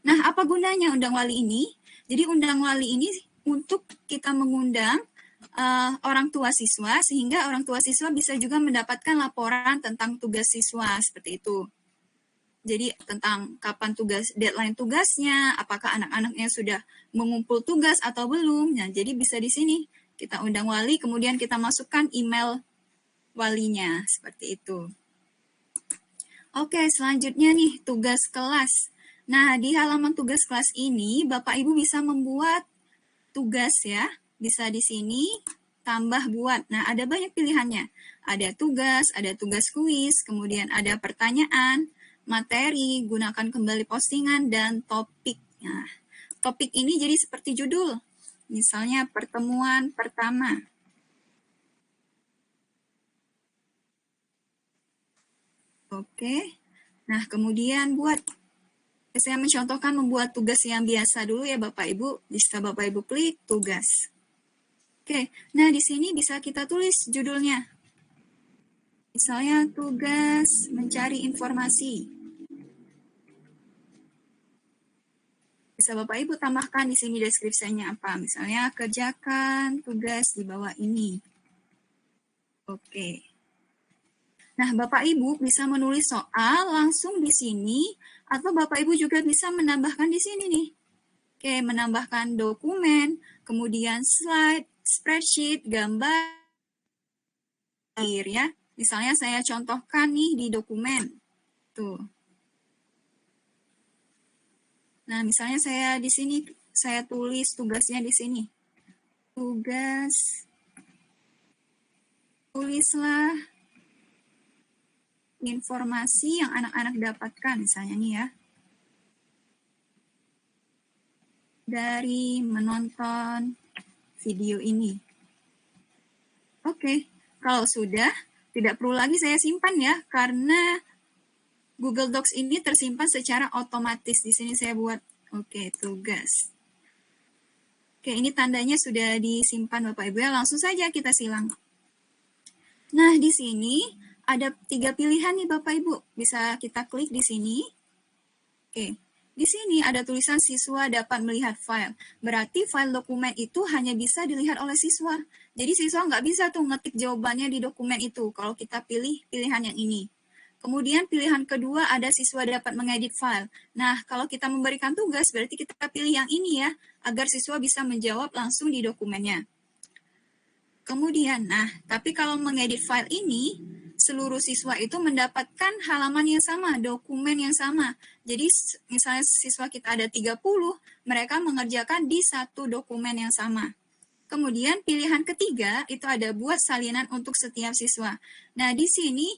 Nah, apa gunanya undang wali ini? Jadi undang wali ini untuk kita mengundang orang tua siswa, sehingga orang tua siswa bisa juga mendapatkan laporan tentang tugas siswa, seperti itu. Jadi tentang kapan deadline tugasnya, apakah anak-anaknya sudah mengumpul tugas atau belum. Nah, jadi bisa di sini kita undang wali, kemudian kita masukkan email walinya, seperti itu. Oke, selanjutnya nih tugas kelas. Nah, di halaman tugas kelas ini Bapak Ibu bisa membuat tugas ya. Bisa di sini tambah buat. Nah, ada banyak pilihannya. Ada tugas kuis, kemudian ada pertanyaan, materi, gunakan kembali postingan, dan topik. Nah, topik ini jadi seperti judul. Misalnya pertemuan pertama. Oke. Nah, kemudian saya mencontohkan membuat tugas yang biasa dulu ya Bapak Ibu. Bisa Bapak Ibu klik tugas. Oke, nah di sini bisa kita tulis judulnya. Misalnya tugas mencari informasi. Bisa Bapak Ibu tambahkan di sini deskripsinya apa. Misalnya kerjakan tugas di bawah ini. Oke. Nah, Bapak Ibu bisa menulis soal langsung di sini, atau Bapak Ibu juga bisa menambahkan di sini nih. Oke, menambahkan dokumen, kemudian slide, spreadsheet, gambar, ya. Misalnya saya contohkan nih di dokumen. Tuh. Nah, misalnya saya di sini, saya tulis tugasnya di sini. Tugas, tulislah informasi yang anak-anak dapatkan, misalnya nih ya. Dari menonton video ini. Oke, kalau sudah, tidak perlu lagi saya simpan ya, karena Google Docs ini tersimpan secara otomatis. Di sini saya buat, oke, tugas. Oke, ini tandanya sudah disimpan Bapak Ibu ya, langsung saja kita silang. Nah, di sini ada 3 pilihan nih Bapak Ibu. Bisa kita klik di sini. Oke, di sini ada tulisan siswa dapat melihat file. Berarti file dokumen itu hanya bisa dilihat oleh siswa. Jadi siswa nggak bisa tuh ngetik jawabannya di dokumen itu kalau kita pilih pilihan yang ini. Kemudian pilihan kedua ada siswa dapat mengedit file. Nah, kalau kita memberikan tugas berarti kita pilih yang ini ya, agar siswa bisa menjawab langsung di dokumennya. Kemudian, nah, tapi kalau mengedit file ini, seluruh siswa itu mendapatkan halaman yang sama, dokumen yang sama. Jadi, misalnya siswa kita ada 30, mereka mengerjakan di satu dokumen yang sama. Kemudian, pilihan ketiga itu ada buat salinan untuk setiap siswa. Nah, di sini,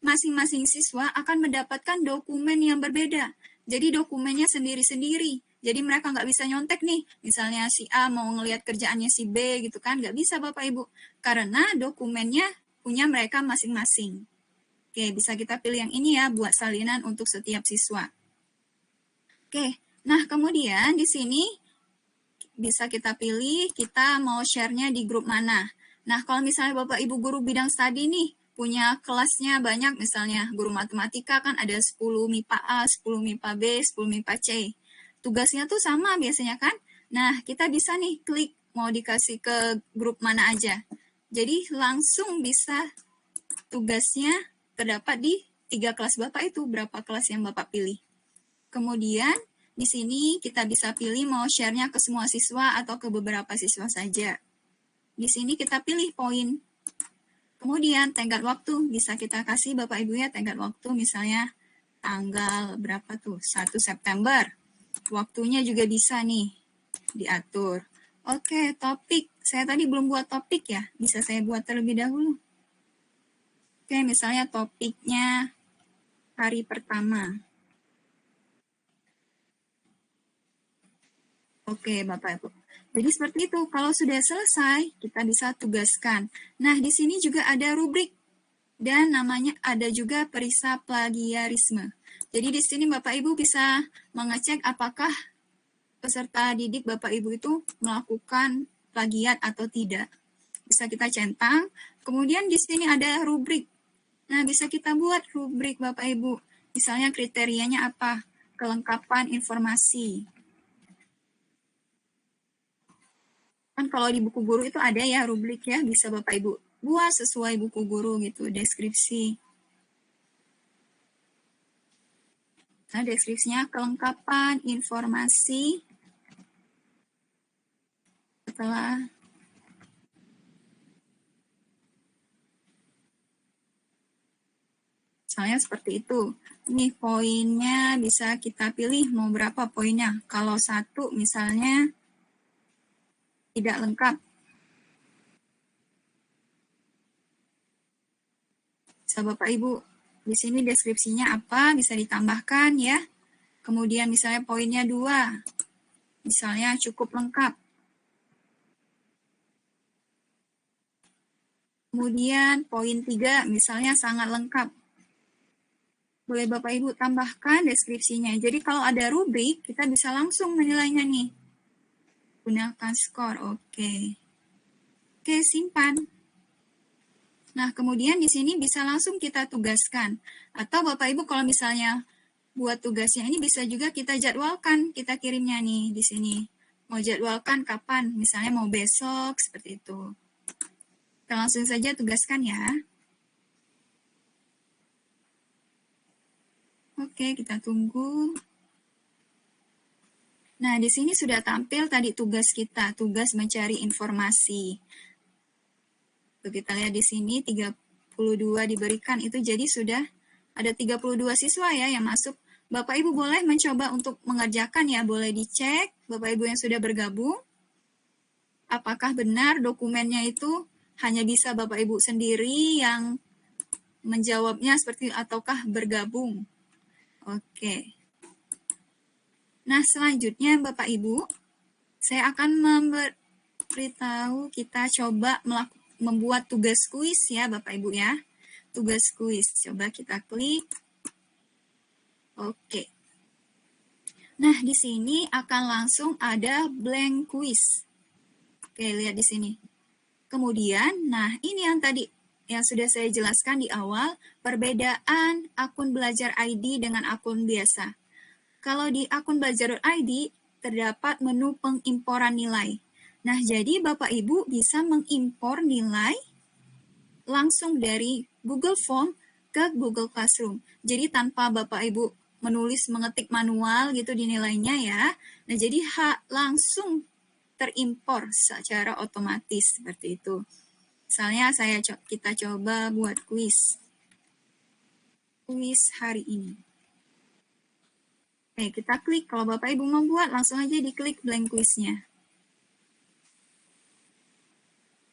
masing-masing siswa akan mendapatkan dokumen yang berbeda. Jadi, dokumennya sendiri-sendiri. Jadi mereka nggak bisa nyontek nih, misalnya si A mau ngelihat kerjaannya si B gitu kan, nggak bisa Bapak Ibu, karena dokumennya punya mereka masing-masing. Oke, bisa kita pilih yang ini ya, buat salinan untuk setiap siswa. Oke, nah kemudian di sini bisa kita pilih, kita mau share-nya di grup mana. Nah, kalau misalnya Bapak Ibu guru bidang studi nih, punya kelasnya banyak, misalnya guru matematika kan ada 10 MIPA A, 10 MIPA B, 10 MIPA C. Tugasnya tuh sama biasanya kan. Nah, kita bisa nih klik mau dikasih ke grup mana aja. Jadi langsung bisa tugasnya terdapat di 3 kelas Bapak itu, berapa kelas yang Bapak pilih. Kemudian di sini kita bisa pilih mau share-nya ke semua siswa atau ke beberapa siswa saja. Di sini kita pilih poin. Kemudian tenggat waktu bisa kita kasih Bapak Ibu ya, tenggat waktu misalnya tanggal berapa tuh, 1 September. Waktunya juga bisa nih diatur. Oke, topik. Saya tadi belum buat topik ya. Bisa saya buat terlebih dahulu. Oke, misalnya topiknya hari pertama. Oke, Bapak Ibu. Jadi seperti itu. Kalau sudah selesai, kita bisa tugaskan. Nah, di sini juga ada rubrik. Dan namanya ada juga periksa plagiarisme. Jadi di sini Bapak Ibu bisa mengecek apakah peserta didik Bapak Ibu itu melakukan plagiat atau tidak. Bisa kita centang. Kemudian di sini ada rubrik. Nah, bisa kita buat rubrik Bapak Ibu. Misalnya kriterianya apa? Kelengkapan informasi. Kan kalau di buku guru itu ada ya rubrik ya, bisa Bapak Ibu buat sesuai buku guru gitu, deskripsi. Nah, deskripsinya kelengkapan informasi setelah misalnya seperti itu. Ini poinnya bisa kita pilih mau berapa poinnya. Kalau 1 misalnya tidak lengkap. Bisa Bapak Ibu, di sini deskripsinya apa, bisa ditambahkan ya. Kemudian misalnya poinnya 2, misalnya cukup lengkap. Kemudian poin 3, misalnya sangat lengkap. Boleh Bapak Ibu tambahkan deskripsinya. Jadi kalau ada rubrik, kita bisa langsung menilainya nih. Gunakan skor, oke. Oke, simpan. Nah, kemudian di sini bisa langsung kita tugaskan. Atau Bapak Ibu kalau misalnya buat tugasnya ini bisa juga kita jadwalkan, kita kirimnya nih di sini. Mau jadwalkan kapan? Misalnya mau besok, seperti itu. Kita langsung saja tugaskan ya. Oke, kita tunggu. Nah, di sini sudah tampil tadi tugas kita, tugas mencari informasi. Tuh, kita lihat di sini 32 diberikan, itu jadi sudah ada 32 siswa ya yang masuk. Bapak Ibu boleh mencoba untuk mengerjakan ya, boleh dicek Bapak Ibu yang sudah bergabung. Apakah benar dokumennya itu hanya bisa Bapak Ibu sendiri yang menjawabnya seperti ataukah bergabung? Oke. Nah, selanjutnya Bapak Ibu, saya akan memberitahu kita coba membuat tugas kuis ya Bapak Ibu ya. Tugas kuis, coba kita klik. Oke. Nah, di sini akan langsung ada blank quiz. Oke, lihat di sini. Kemudian, nah ini yang tadi yang sudah saya jelaskan di awal, perbedaan akun belajar ID dengan akun biasa. Kalau di akun belajar.id terdapat menu pengimporan nilai. Nah, jadi Bapak Ibu bisa mengimpor nilai langsung dari Google Form ke Google Classroom. Jadi tanpa Bapak Ibu mengetik manual gitu di nilainya ya. Nah, jadi langsung terimpor secara otomatis seperti itu. Misalnya kita coba buat kuis hari ini. Oke, kita klik. Kalau Bapak Ibu mau buat, langsung aja diklik blank quiznya.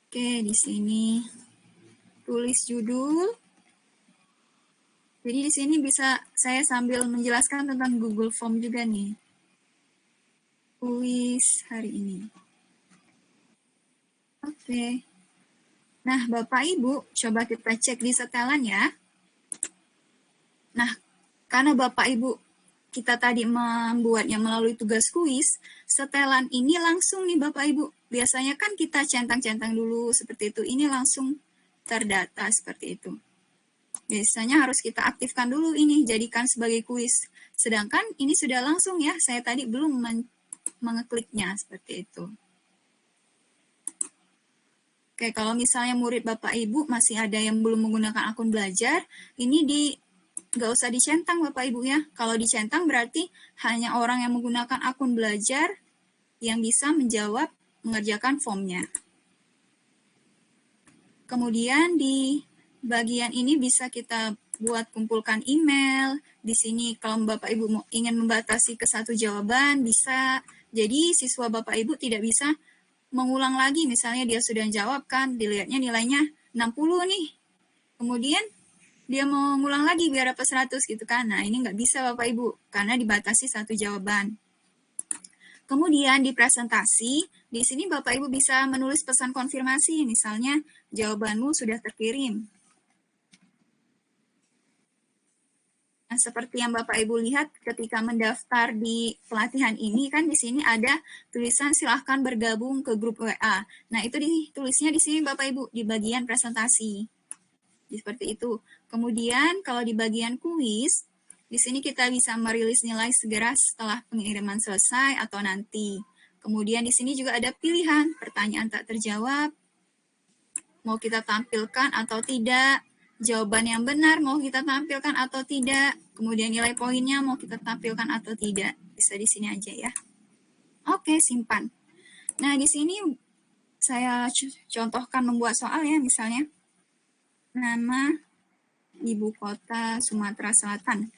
Oke, di sini tulis judul. Jadi di sini bisa saya sambil menjelaskan tentang Google Form juga nih. Kuis hari ini. Oke. Nah, Bapak Ibu, coba kita cek di setelan ya. Nah, karena Bapak Ibu kita tadi membuatnya melalui tugas kuis, setelan ini langsung nih Bapak Ibu. Biasanya kan kita centang-centang dulu seperti itu. Ini langsung terdata seperti itu. Biasanya harus kita aktifkan dulu ini, jadikan sebagai kuis. Sedangkan ini sudah langsung ya, saya tadi belum mengekliknya seperti itu. Oke, kalau misalnya murid Bapak Ibu masih ada yang belum menggunakan akun belajar, ini nggak usah dicentang Bapak Ibu ya. Kalau dicentang berarti hanya orang yang menggunakan akun belajar yang bisa mengerjakan formnya. Kemudian di bagian ini bisa kita buat kumpulkan email. Di sini kalau Bapak Ibu ingin membatasi ke satu jawaban bisa. Jadi siswa Bapak Ibu tidak bisa mengulang lagi. Misalnya dia sudah jawab kan, dilihatnya nilainya 60 nih. Kemudian dia mau ngulang lagi biar dapat 100 gitu kan. Nah, ini nggak bisa Bapak Ibu, karena dibatasi satu jawaban. Kemudian di presentasi, di sini Bapak Ibu bisa menulis pesan konfirmasi, misalnya jawabanmu sudah terkirim. Nah, seperti yang Bapak Ibu lihat ketika mendaftar di pelatihan ini, kan di sini ada tulisan silahkan bergabung ke grup WA. Nah, itu ditulisnya di sini Bapak Ibu, di bagian presentasi. Seperti itu. Kemudian kalau di bagian kuis, di sini kita bisa merilis nilai segera setelah pengiriman selesai atau nanti. Kemudian di sini juga ada pilihan pertanyaan tak terjawab, mau kita tampilkan atau tidak, jawaban yang benar mau kita tampilkan atau tidak, kemudian nilai poinnya mau kita tampilkan atau tidak. Bisa di sini aja ya. Oke, simpan. Nah, di sini saya contohkan membuat soal ya, misalnya nama ibu kota Sumatera Selatan.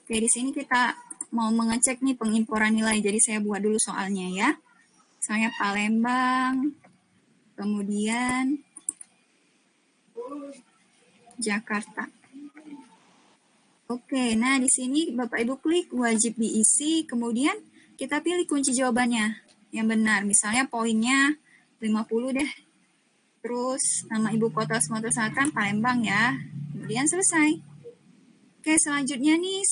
Oke, di sini kita mau mengecek nih pengimporan nilai. Jadi saya buat dulu soalnya ya. Misalnya Palembang, kemudian Jakarta. Oke, nah di sini Bapak Ibu klik wajib diisi, kemudian kita pilih kunci jawabannya yang benar. Misalnya poinnya 50 deh. Terus nama ibu kota Sumatera Selatan Palembang ya. Kemudian selesai. Oke, selanjutnya nih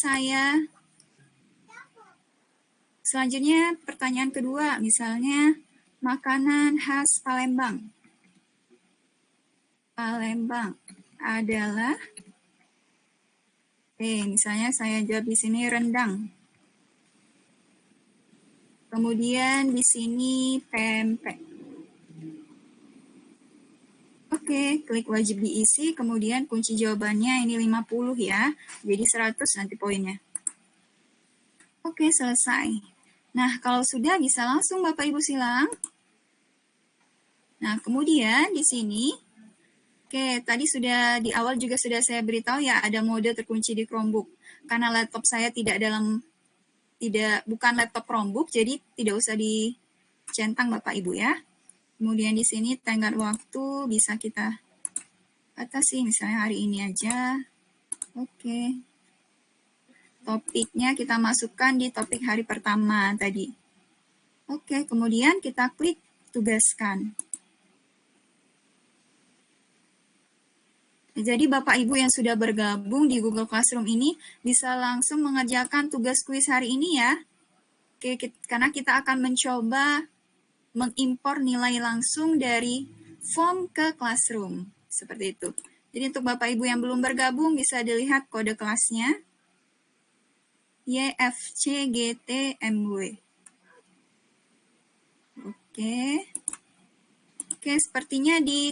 selanjutnya pertanyaan kedua, misalnya makanan khas Palembang. Palembang adalah misalnya saya jawab di sini rendang. Kemudian di sini pempek. Oke, klik wajib diisi, kemudian kunci jawabannya ini 50 ya. Jadi 100 nanti poinnya. Oke, selesai. Nah, kalau sudah bisa langsung Bapak Ibu silang. Nah, kemudian di sini, oke, tadi sudah di awal juga sudah saya beritahu ya, ada mode terkunci di Chromebook. Karena laptop saya bukan laptop Chromebook, jadi tidak usah dicentang Bapak Ibu ya. Kemudian di sini tenggat waktu bisa kita batasi, misalnya hari ini aja. Oke. Topiknya kita masukkan di topik hari pertama tadi. Oke, kemudian kita klik tugaskan. Jadi Bapak Ibu yang sudah bergabung di Google Classroom ini bisa langsung mengerjakan tugas kuis hari ini ya. Oke, karena kita akan mencoba mengimpor nilai langsung dari form ke Classroom. Seperti itu. Jadi untuk Bapak Ibu yang belum bergabung bisa dilihat kode kelasnya. YFCGTMW. Oke. Oke, sepertinya di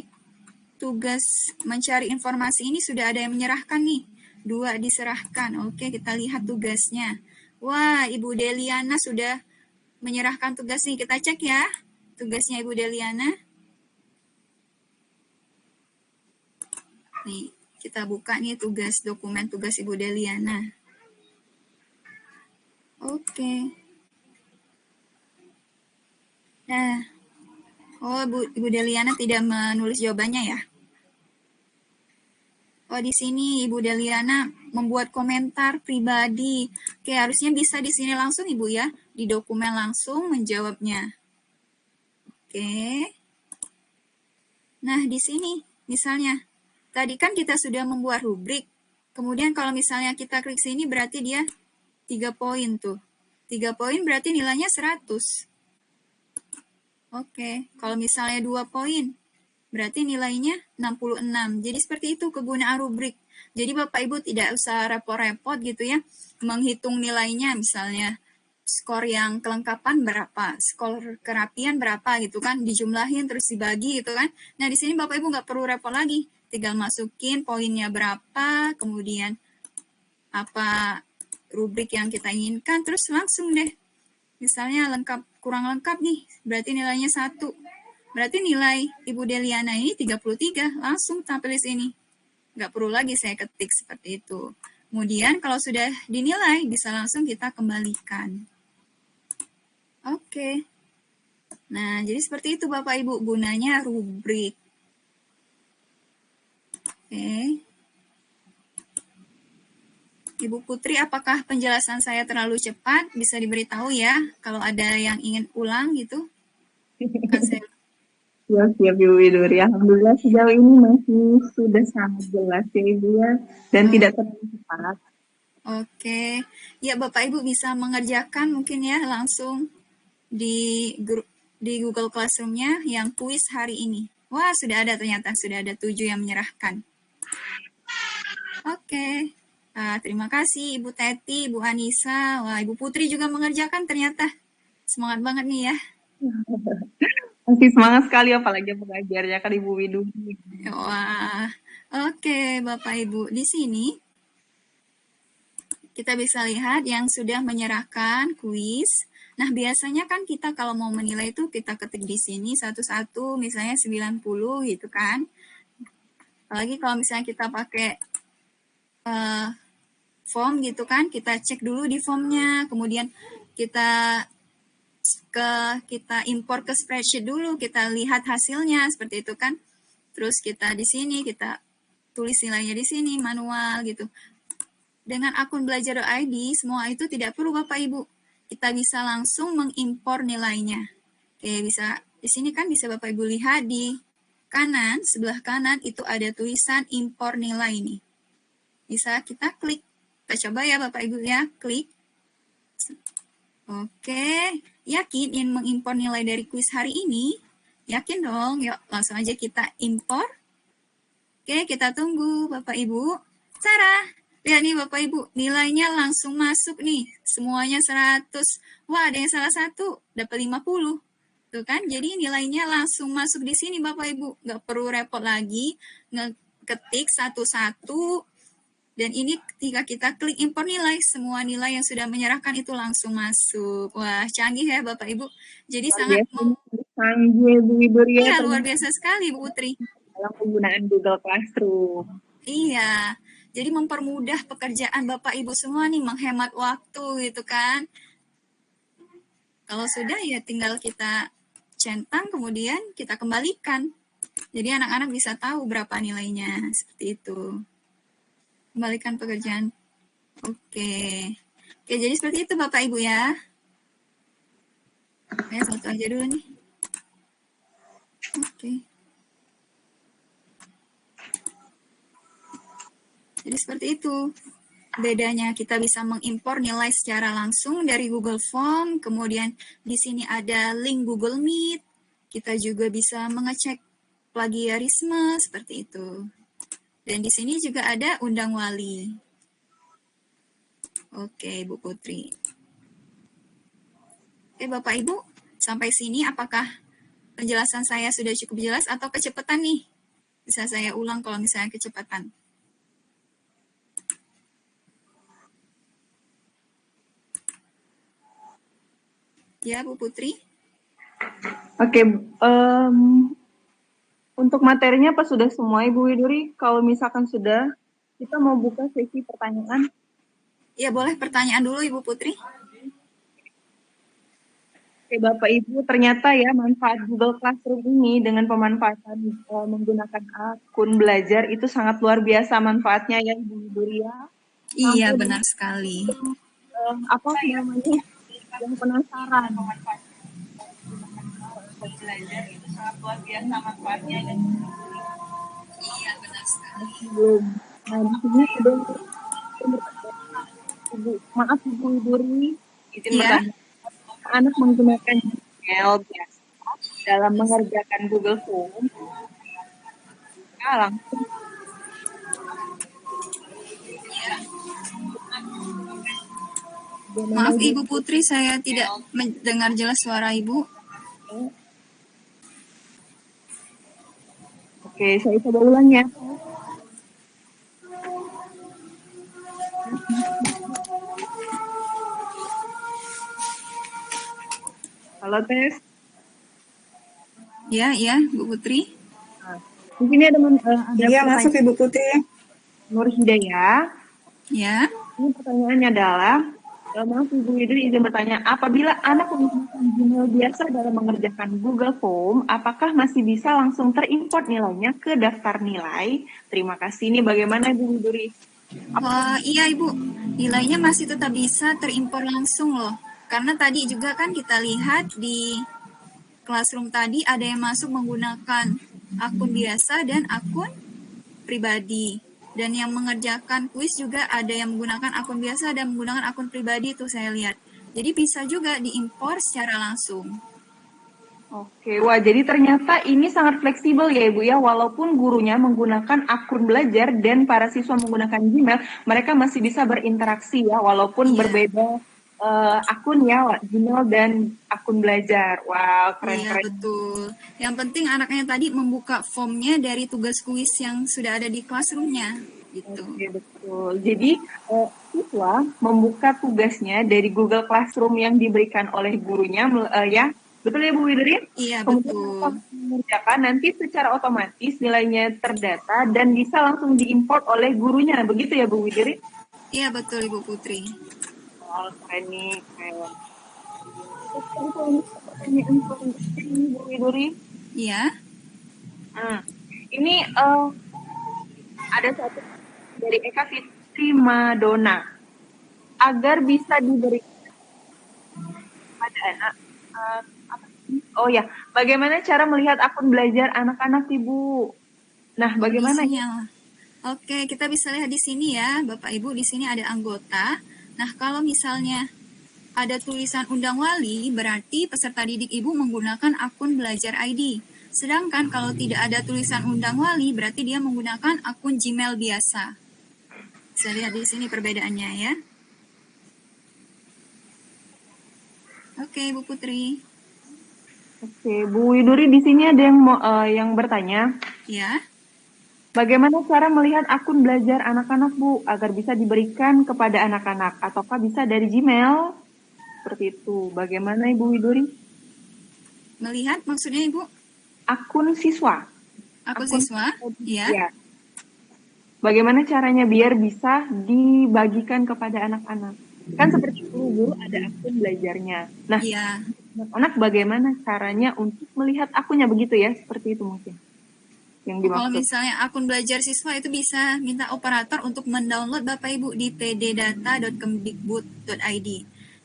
tugas mencari informasi ini sudah ada yang menyerahkan nih. 2 diserahkan. Oke, kita lihat tugasnya. Wah, Ibu Deliana sudah menyerahkan tugas nih. Kita cek ya tugasnya Ibu Deliana. Nih, kita buka nih dokumen tugas Ibu Deliana. Oke. Nah, Ibu Deliana tidak menulis jawabannya ya? Oh, di sini Ibu Deliana membuat komentar pribadi. Oke, harusnya bisa di sini langsung Ibu ya, di dokumen langsung menjawabnya. Oke. Nah, di sini misalnya, tadi kan kita sudah membuat rubrik. Kemudian kalau misalnya kita klik sini berarti dia 3 poin tuh. 3 poin berarti nilainya 100. Oke, kalau misalnya 2 poin, berarti nilainya 66. Jadi seperti itu kegunaan rubrik. Jadi Bapak Ibu tidak usah repot-repot gitu ya, menghitung nilainya misalnya skor yang kelengkapan berapa, skor kerapian berapa gitu kan, dijumlahin terus dibagi gitu kan. Nah di sini Bapak Ibu nggak perlu repot lagi, tinggal masukin poinnya berapa, kemudian apa rubrik yang kita inginkan, terus langsung deh. Misalnya kurang lengkap nih, berarti nilainya 1. Berarti nilai Ibu Deliana ini 33, langsung tampil di sini. Nggak perlu lagi saya ketik seperti itu. Kemudian kalau sudah dinilai, bisa langsung kita kembalikan. Oke. Nah, jadi seperti itu Bapak Ibu, gunanya rubrik. Oke. Ibu Putri, apakah penjelasan saya terlalu cepat? Bisa diberitahu ya, kalau ada yang ingin ulang gitu. Siap Ibu Widuri. Alhamdulillah sejauh ini masih sudah sangat jelas ya Ibu ya, dan tidak terlalu cepat. Oke, ya Bapak Ibu bisa mengerjakan mungkin ya langsung di Google Classroom-nya yang kuis hari ini. Wah, sudah ada ternyata, sudah ada 7 yang menyerahkan. Oke, terima kasih Ibu Teti, Ibu Anissa. Wah, Ibu Putri juga mengerjakan ternyata. Semangat banget nih ya. Masih semangat sekali apalagi pengajarnya kan Ibu Widuri. Wah, oke Bapak Ibu. Di sini kita bisa lihat yang sudah menyerahkan kuis. Nah, biasanya kan kita kalau mau menilai itu kita ketik di sini satu-satu, misalnya 90 gitu kan. Apalagi kalau misalnya kita pakai form gitu kan, kita cek dulu di formnya, kemudian kita impor ke spreadsheet dulu, kita lihat hasilnya seperti itu kan. Terus kita di sini kita tulis nilainya di sini manual gitu. Dengan akun belajar.id semua itu tidak perlu Bapak Ibu. Kita bisa langsung mengimpor nilainya. Oke, bisa di sini kan bisa Bapak Ibu lihat di kanan, sebelah kanan itu ada tulisan impor nilai nih. Bisa kita klik. Kita coba ya Bapak Ibu ya, klik. Oke, yakin ingin mengimpor nilai dari kuis hari ini? Yakin dong, yuk langsung aja kita impor. Oke, kita tunggu Bapak Ibu. Cara, lihat nih Bapak Ibu, nilainya langsung masuk nih. Semuanya 100. Wah, ada yang salah satu, dapat 50. Tuh kan, jadi nilainya langsung masuk di sini Bapak Ibu. Nggak perlu repot lagi, ngeketik satu-satu. Dan ini ketika kita klik import nilai, semua nilai yang sudah menyerahkan itu langsung masuk. Wah, canggih ya Bapak Ibu. Jadi Luar sangat biasa, canggih Bu Widuri ya iya, luar ternyata biasa sekali Bu Putri. dalam penggunaan Google Classroom. Iya. Jadi mempermudah pekerjaan Bapak Ibu semua nih, menghemat waktu gitu kan. Kalau sudah ya tinggal kita centang kemudian kita kembalikan. Jadi anak-anak bisa tahu berapa nilainya, seperti itu. Kembalikan pekerjaan. Oke. Oke, jadi seperti itu Bapak Ibu ya. Saya satu aja dulu nih. Oke. Jadi seperti itu. Bedanya kita bisa mengimpor nilai secara langsung dari Google Form, kemudian di sini ada link Google Meet. Kita juga bisa mengecek plagiarisme seperti itu. Dan di sini juga ada undang wali. Oke, Bu Putri. Oke, Bapak Ibu, sampai sini apakah penjelasan saya sudah cukup jelas atau kecepatan nih? Bisa saya ulang kalau misalnya kecepatan. Ya, Bu Putri. Oke, untuk materinya apa sudah semua Ibu Widuri? Kalau misalkan sudah, kita mau buka sesi pertanyaan. Ya, boleh pertanyaan dulu Ibu Putri. Oke, Bapak Ibu, ternyata ya manfaat Google Classroom ini dengan pemanfaatan menggunakan akun belajar itu sangat luar biasa manfaatnya ya Ibu Widuri ya. Iya, Sampai benar sekali. apa namanya yang penasaran. Belajar itu sangat luar biasa manfaatnya ya. Iya, benar sekali. Belum. Nah, di sini ada Ibu, maaf Ibu Widuri, izin Iya. bertanya. Anak menggunakan Gmail biasa dalam mengerjakan Google Form, langsung Maaf Ibu Putri, saya tidak mendengar jelas suara Ibu. Oke, saya coba ulang ya. Halo tes. Ya, Bu Putri. Nah, di sini ada Iya, masuk Ibu Putri. Nur Hidayah. Ya. Ini pertanyaannya adalah, maaf Ibu Widri izin bertanya, apabila anak menggunakan Gmail biasa dalam mengerjakan Google Form, apakah masih bisa langsung terimport nilainya ke daftar nilai? Terima kasih. Ini bagaimana Ibu Widri? Wah, iya Ibu. Nilainya masih tetap bisa terimpor langsung loh. Karena tadi juga kan kita lihat di Classroom tadi ada yang masuk menggunakan akun biasa dan akun pribadi. Dan yang mengerjakan kuis juga ada yang menggunakan akun biasa dan menggunakan akun pribadi itu saya lihat. Jadi bisa juga diimpor secara langsung. Oke, wah jadi ternyata ini sangat fleksibel ya Ibu ya, walaupun gurunya menggunakan akun belajar dan para siswa menggunakan Gmail, mereka masih bisa berinteraksi ya, walaupun Iya. berbeda akun ya, Gmail dan akun belajar. Wow, Iya, keren-keren. betul. Yang penting anaknya tadi membuka formnya dari tugas kuis yang sudah ada di classroom-nya. Gitu. Oke, betul. Jadi siswa membuka tugasnya dari Google Classroom yang diberikan oleh gurunya ya. Betul ya Bu Widri? Iya, Kemudian betul. mengerjakan nanti secara otomatis nilainya terdata dan bisa langsung diimport oleh gurunya. Begitu ya Bu Widri? Iya, betul Ibu Putri. Oh, keren nih. Keren. Terus kalau pertanyaan selanjutnya ini Bu Widri. Iya. Ini ada satu dari Eka Fitri Madonna. Agar bisa diberikan pada anak. Oh ya, bagaimana cara melihat akun belajar anak-anak Ibu? Nah, bagaimana ya? Oke, kita bisa lihat di sini ya, Bapak Ibu, di sini ada anggota. Nah, kalau misalnya ada tulisan undang wali, berarti peserta didik Ibu menggunakan akun belajar ID. Sedangkan kalau tidak ada tulisan undang wali, berarti dia menggunakan akun Gmail biasa. Bisa lihat di sini perbedaannya ya. Oke, Bu Putri. Oke, Bu Widuri di sini ada yang bertanya. Ya. Bagaimana cara melihat akun belajar anak-anak, Bu, agar bisa diberikan kepada anak-anak? Ataukah bisa dari Gmail? Seperti itu. Bagaimana Ibu Widuri? Melihat maksudnya Ibu? Akun siswa. Akun siswa? Ya. Ya. Bagaimana caranya biar bisa dibagikan kepada anak-anak? Kan seperti itu, Bu, ada akun belajarnya. Nah, Iya. anak-anak bagaimana caranya untuk melihat akunnya begitu ya? Seperti itu mungkin yang Kalau dimaksud. misalnya akun belajar siswa itu bisa minta operator untuk mendownload Bapak Ibu di pddata.kemdikbud.id.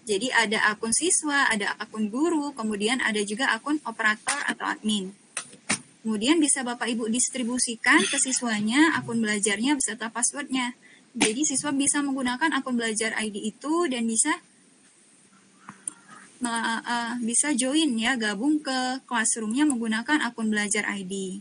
Jadi ada akun siswa, ada akun guru, kemudian ada juga akun operator atau admin. Kemudian bisa Bapak Ibu distribusikan ke siswanya akun belajarnya beserta passwordnya. Jadi siswa bisa menggunakan akun belajar ID itu dan bisa join ya, gabung ke classroomnya menggunakan akun belajar ID.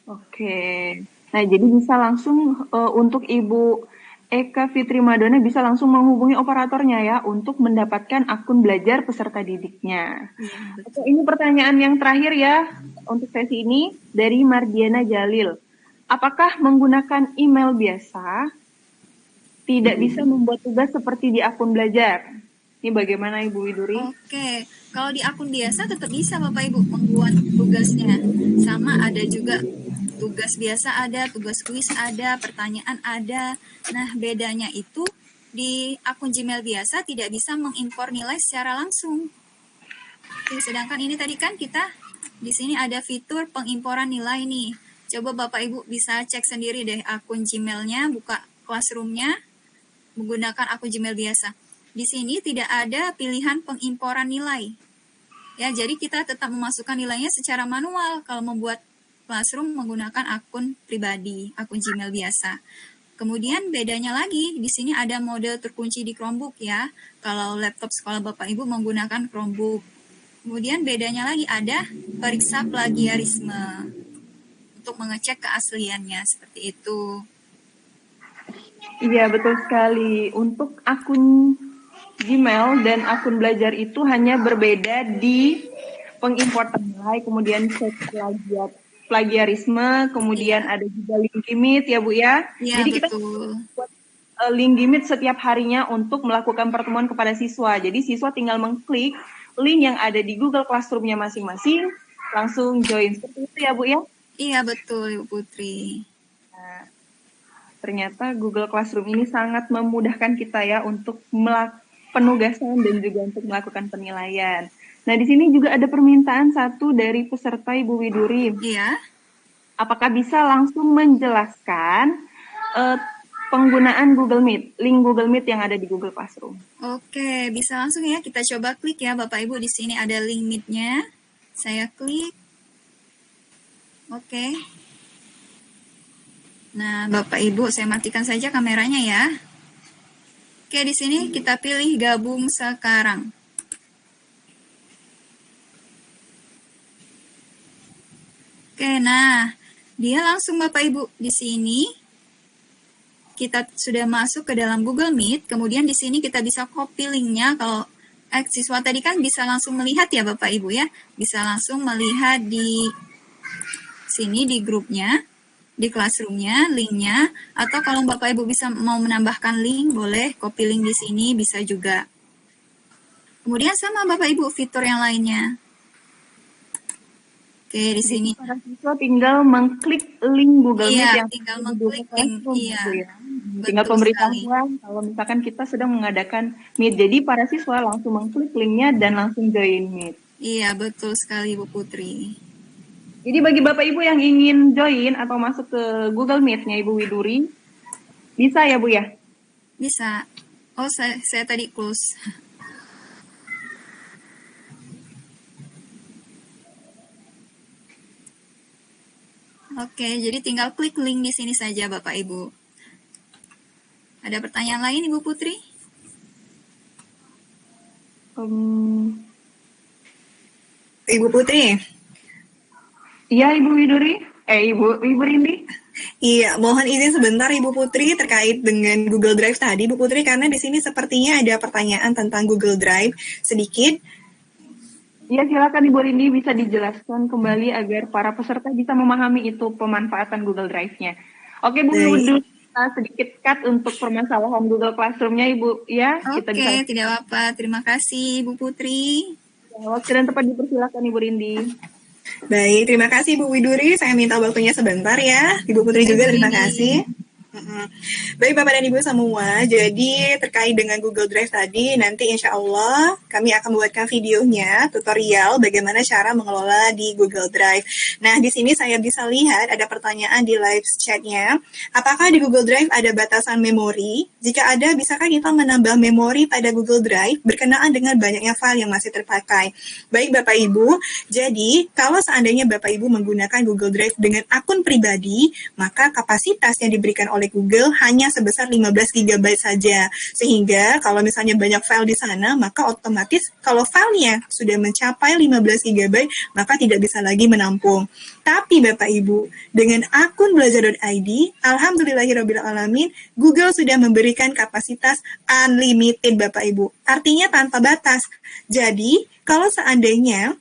Oke. Nah, jadi bisa langsung untuk Ibu Eka Fitri Madona bisa langsung menghubungi operatornya ya untuk mendapatkan akun belajar peserta didiknya. Iya, Oke, ini pertanyaan yang terakhir ya untuk sesi ini dari Mardiana Jalil. Apakah menggunakan email biasa tidak bisa membuat tugas seperti di akun belajar? Ini bagaimana Ibu Widuri? Oke, kalau di akun biasa tetap bisa Bapak Ibu membuat tugasnya. Sama ada juga tugas biasa ada, tugas kuis ada, pertanyaan ada. Nah, bedanya itu di akun Gmail biasa tidak bisa mengimpor nilai secara langsung. Sedangkan ini tadi kan kita di sini ada fitur pengimporan nilai nih. Coba Bapak Ibu bisa cek sendiri deh akun Gmail-nya, buka classroom-nya menggunakan akun Gmail biasa. Di sini tidak ada pilihan pengimporan nilai. Ya, jadi kita tetap memasukkan nilainya secara manual kalau membuat classroom menggunakan akun pribadi, akun Gmail biasa. Kemudian bedanya lagi, di sini ada mode terkunci di Chromebook ya. Kalau laptop sekolah Bapak Ibu menggunakan Chromebook. Kemudian bedanya lagi ada periksa plagiarisme untuk mengecek keasliannya seperti itu. Iya, betul sekali. Untuk akun Gmail dan akun belajar itu hanya berbeda di pengimportan nilai, kemudian cek plagiarisme, kemudian ada juga link limit ya Bu ya. Iya, Jadi kita betul. buat link limit setiap harinya untuk melakukan pertemuan kepada siswa. Jadi siswa tinggal mengklik link yang ada di Google Classroom-nya masing-masing, langsung join. Seperti itu ya Bu ya? Iya, betul Ibu Putri. Nah, ternyata Google Classroom ini sangat memudahkan kita ya untuk melakukan penugasan dan juga untuk melakukan penilaian. Nah, di sini juga ada permintaan satu dari peserta Ibu Widuri. Iya. Apakah bisa langsung menjelaskan penggunaan Google Meet, link Google Meet yang ada di Google Classroom? Oke, bisa langsung ya. Kita coba klik ya Bapak Ibu. Di sini ada link Meet-nya. Saya klik. Oke. Nah, Bapak Ibu, saya matikan saja kameranya ya. Oke, di sini kita pilih gabung sekarang. Oke, nah, dia langsung Bapak Ibu di sini kita sudah masuk ke dalam Google Meet, kemudian di sini kita bisa copy linknya. Kalau siswa tadi kan bisa langsung melihat ya Bapak Ibu ya, bisa langsung melihat di sini di grupnya, di classroomnya, linknya, atau kalau Bapak Ibu bisa mau menambahkan link, boleh copy link di sini, bisa juga. Kemudian sama Bapak Ibu fitur yang lainnya. Oke, di sini. Para siswa tinggal mengklik link Google Meet yang tinggal mengklik link, iya. Gitu ya. Tinggal Betul pemberitahuan kalau misalkan kita sedang mengadakan Meet. Jadi para siswa langsung mengklik linknya dan langsung join Meet. Iya, betul sekali Bu Putri. Jadi bagi Bapak Ibu yang ingin join atau masuk ke Google Meet-nya Ibu Widuri, bisa ya Bu ya? Bisa. Oh, saya tadi close. Oke, jadi tinggal klik link di sini saja Bapak Ibu. Ada pertanyaan lain Ibu Putri? Ibu Putri. Iya Ibu Widuri. Ibu Rindi. Iya, mohon izin sebentar Ibu Putri terkait dengan Google Drive tadi, Ibu Putri, karena di sini sepertinya ada pertanyaan tentang Google Drive sedikit. Iya, silakan Ibu Rindi bisa dijelaskan kembali agar para peserta bisa memahami itu pemanfaatan Google Drive-nya. Oke, Bu Baik. Widu, sedikit cut untuk permasalahan Google Classroom-nya, Ibu. Ya, kita Oke, bisa tidak apa-apa. Terima kasih, Bu Putri. waktu dan tempat dipersilakan, Ibu Rindi. Baik, terima kasih Bu Widuri. Saya minta waktunya sebentar ya. Ibu Putri juga terima Rindi. kasih. Baik Bapak dan Ibu semua, jadi terkait dengan Google Drive tadi, nanti insya Allah kami akan membuatkan videonya, tutorial bagaimana cara mengelola di Google Drive. Nah, di sini saya bisa lihat ada pertanyaan di live chatnya, apakah di Google Drive ada batasan memori? Jika ada, bisakah kita menambah memori pada Google Drive berkenaan dengan banyaknya file yang masih terpakai? Baik Bapak Ibu, jadi kalau seandainya Bapak Ibu menggunakan Google Drive dengan akun pribadi, maka kapasitas yang diberikan oleh Google hanya sebesar 15 GB saja. Sehingga kalau misalnya banyak file di sana, maka otomatis kalau filenya sudah mencapai 15 GB, maka tidak bisa lagi menampung. Tapi Bapak Ibu, dengan akun belajar.id, alhamdulillahirrabbilalamin, Google sudah memberikan kapasitas unlimited Bapak Ibu. Artinya tanpa batas. Jadi, kalau seandainya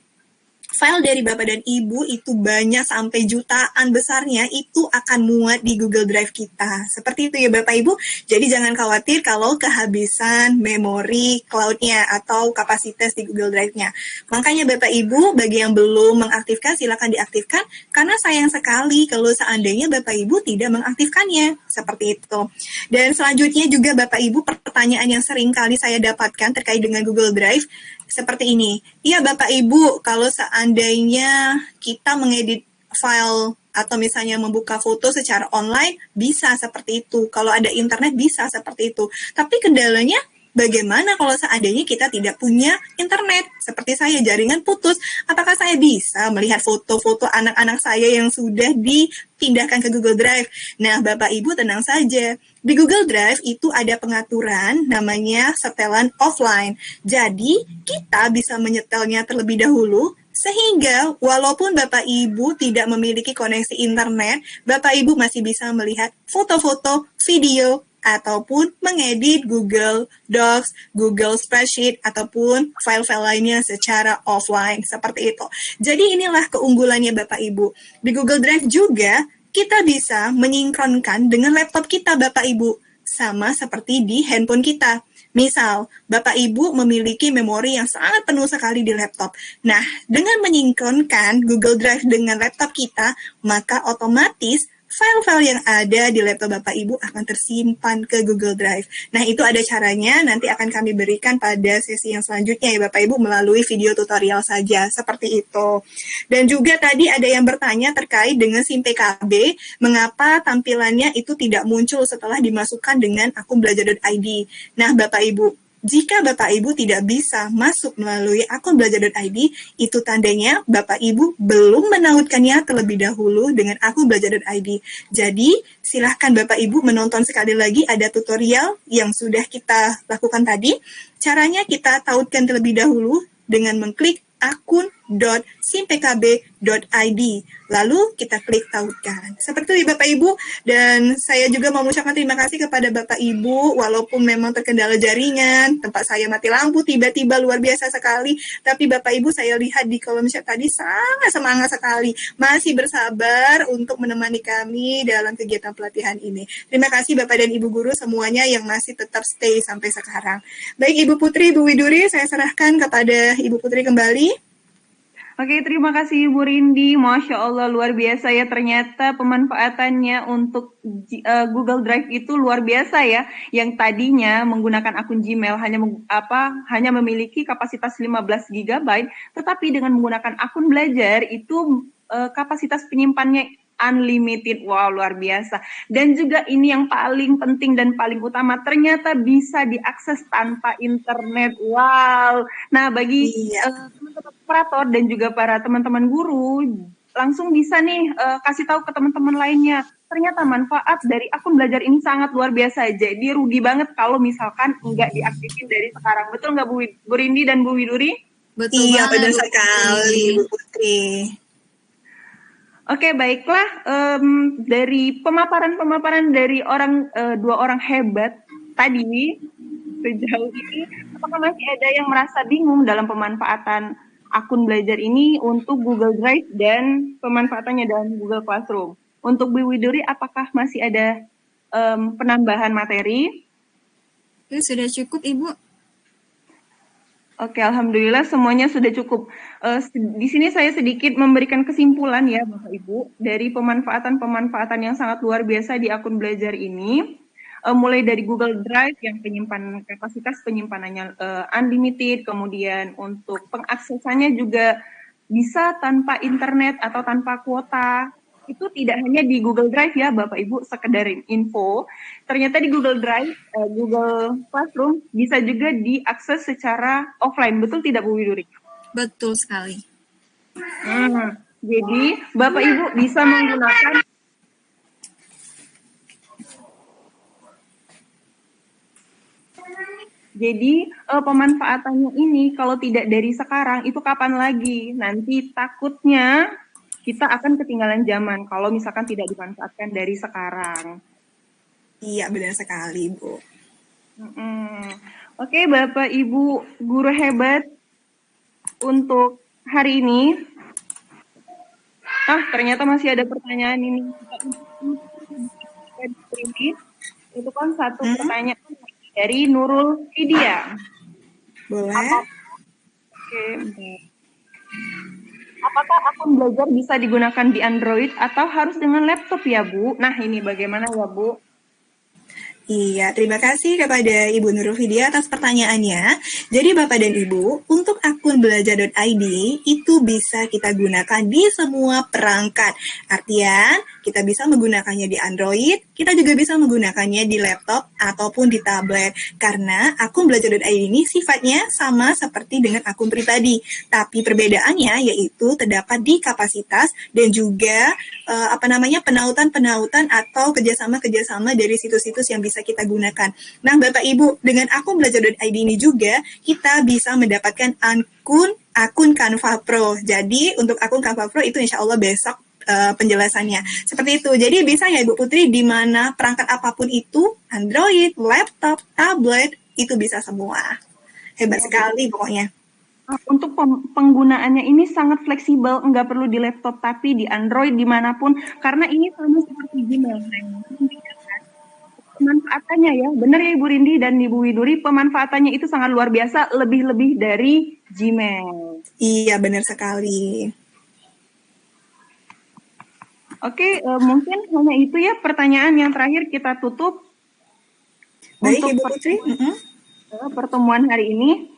file dari Bapak dan Ibu itu banyak sampai jutaan besarnya, itu akan muat di Google Drive kita. Seperti itu ya Bapak Ibu. Jadi jangan khawatir kalau kehabisan memori cloud-nya atau kapasitas di Google Drive-nya. Makanya Bapak Ibu, bagi yang belum mengaktifkan, silakan diaktifkan. Karena sayang sekali kalau seandainya Bapak Ibu tidak mengaktifkannya. Seperti itu. Dan selanjutnya juga Bapak Ibu, pertanyaan yang sering kali saya dapatkan terkait dengan Google Drive, seperti ini. Iya Bapak Ibu, kalau seandainya kita mengedit file atau misalnya membuka foto secara online, bisa seperti itu. Kalau ada internet, bisa seperti itu. Tapi kendalanya, bagaimana kalau seandainya kita tidak punya internet? Seperti saya, jaringan putus. Apakah saya bisa melihat foto-foto anak-anak saya yang sudah dipindahkan ke Google Drive? Nah, Bapak Ibu tenang saja. Di Google Drive itu ada pengaturan namanya setelan offline. Jadi, kita bisa menyetelnya terlebih dahulu, sehingga walaupun Bapak Ibu tidak memiliki koneksi internet, Bapak Ibu masih bisa melihat foto-foto, video, ataupun mengedit Google Docs, Google Spreadsheet, ataupun file-file lainnya secara offline. Seperti itu. Jadi inilah keunggulannya Bapak Ibu. Di Google Drive juga, kita bisa menyinkronkan dengan laptop kita Bapak Ibu. Sama seperti di handphone kita. Misal, Bapak Ibu memiliki memori yang sangat penuh sekali di laptop. Nah, dengan menyinkronkan Google Drive dengan laptop kita, maka otomatis file-file yang ada di laptop Bapak Ibu akan tersimpan ke Google Drive. Nah, itu ada caranya, nanti akan kami berikan pada sesi yang selanjutnya ya Bapak Ibu melalui video tutorial saja, seperti itu. Dan juga tadi ada yang bertanya terkait dengan SIM PKB, mengapa tampilannya itu tidak muncul setelah dimasukkan dengan akun belajar.id. Nah, Bapak Ibu, jika Bapak Ibu tidak bisa masuk melalui akun belajar.id, itu tandanya Bapak Ibu belum menautkannya terlebih dahulu dengan akun belajar.id. Jadi, silahkan Bapak Ibu menonton sekali lagi, ada tutorial yang sudah kita lakukan tadi. Caranya kita tautkan terlebih dahulu dengan mengklik akun.simpkb.id. Lalu kita klik tautkan. Seperti itu Bapak Ibu, dan saya juga mau mengucapkan terima kasih kepada Bapak Ibu, walaupun memang terkendala jaringan, tempat saya mati lampu tiba-tiba luar biasa sekali, tapi Bapak Ibu saya lihat di kolom chat tadi sangat semangat sekali, masih bersabar untuk menemani kami dalam kegiatan pelatihan ini. Terima kasih Bapak dan Ibu guru semuanya yang masih tetap stay sampai sekarang. Baik Ibu Putri, Ibu Widuri, saya serahkan kepada Ibu Putri kembali. Oke, terima kasih Ibu Rindi. Masya Allah, luar biasa ya. Ternyata pemanfaatannya untuk Google Drive itu luar biasa ya. Yang tadinya menggunakan akun Gmail hanya memiliki kapasitas 15 GB, tetapi dengan menggunakan akun belajar itu kapasitas penyimpanannya unlimited. Wow, luar biasa. Dan juga ini yang paling penting dan paling utama, ternyata bisa diakses tanpa internet. Wow. Nah, bagi teman-teman operator dan juga para teman-teman guru, langsung bisa nih kasih tahu ke teman-teman lainnya. Ternyata manfaat dari akun belajar ini sangat luar biasa. Jadi rugi banget kalau misalkan nggak diaktifin dari sekarang. Betul nggak Bu Rindi dan Bu Widuri? Betul Iya, banget, benar Bu sekali Putri. Bu Putri. Oke, baiklah. Dari pemaparan dari dua orang hebat tadi sejauh ini, apakah masih ada yang merasa bingung dalam pemanfaatan akun belajar ini untuk Google Drive dan pemanfaatannya dalam Google Classroom? Untuk Bu Widuri, apakah masih ada penambahan materi? Oke, sudah cukup Ibu. Oke, alhamdulillah semuanya sudah cukup. Di sini saya sedikit memberikan kesimpulan ya Bapak Ibu dari pemanfaatan-pemanfaatan yang sangat luar biasa di akun belajar ini. Mulai dari Google Drive yang kapasitas penyimpanannya unlimited, kemudian untuk pengaksesannya juga bisa tanpa internet atau tanpa kuota. Itu tidak hanya di Google Drive ya Bapak Ibu, sekedar info. Ternyata di Google Drive, Google Classroom bisa juga diakses secara offline. Betul tidak Bu Widuri? Betul sekali. Jadi Bapak Ibu bisa menggunakan pemanfaatannya ini kalau tidak dari sekarang itu kapan lagi? Nanti takutnya kita akan ketinggalan zaman kalau misalkan tidak dimanfaatkan dari sekarang. Iya, benar sekali, Bu. Oke, Bapak Ibu guru hebat, untuk hari ini, ternyata masih ada pertanyaan ini. Itu kan satu pertanyaan dari Nurul Vidya. Boleh. Oke. Apakah akun belajar bisa digunakan di Android atau harus dengan laptop ya, Bu? Nah, ini bagaimana ya, Bu? Iya, terima kasih kepada Ibu Nurul Vidya atas pertanyaannya. Jadi Bapak dan Ibu, untuk akun belajar.id itu bisa kita gunakan di semua perangkat. Artian, kita bisa menggunakannya di Android, kita juga bisa menggunakannya di laptop ataupun di tablet. Karena akun belajar.id ini sifatnya sama seperti dengan akun pribadi. Tapi perbedaannya yaitu terdapat di kapasitas dan juga penautan atau kerjasama dari situs-situs yang bisa kita gunakan. Nah, Bapak Ibu, dengan akun belajar.id ini juga kita bisa mendapatkan akun Canva Pro. Jadi, untuk akun Canva Pro itu insya Allah besok penjelasannya. Seperti itu. Jadi bisa ya Ibu Putri, di mana perangkat apapun itu, Android, laptop, tablet, itu bisa semua. Hebat sekali pokoknya. Untuk penggunaannya ini sangat fleksibel, nggak perlu di laptop tapi di Android dimanapun, karena ini sama seperti Gmail. Pemanfaatannya ya, benar ya Ibu Rindi dan Ibu Widuri, pemanfaatannya itu sangat luar biasa, lebih-lebih dari Gmail. Iya, benar sekali. Oke, mungkin hanya itu ya pertanyaan yang terakhir kita tutup. Baik, untuk Ibu Putri. Pertemuan hari ini.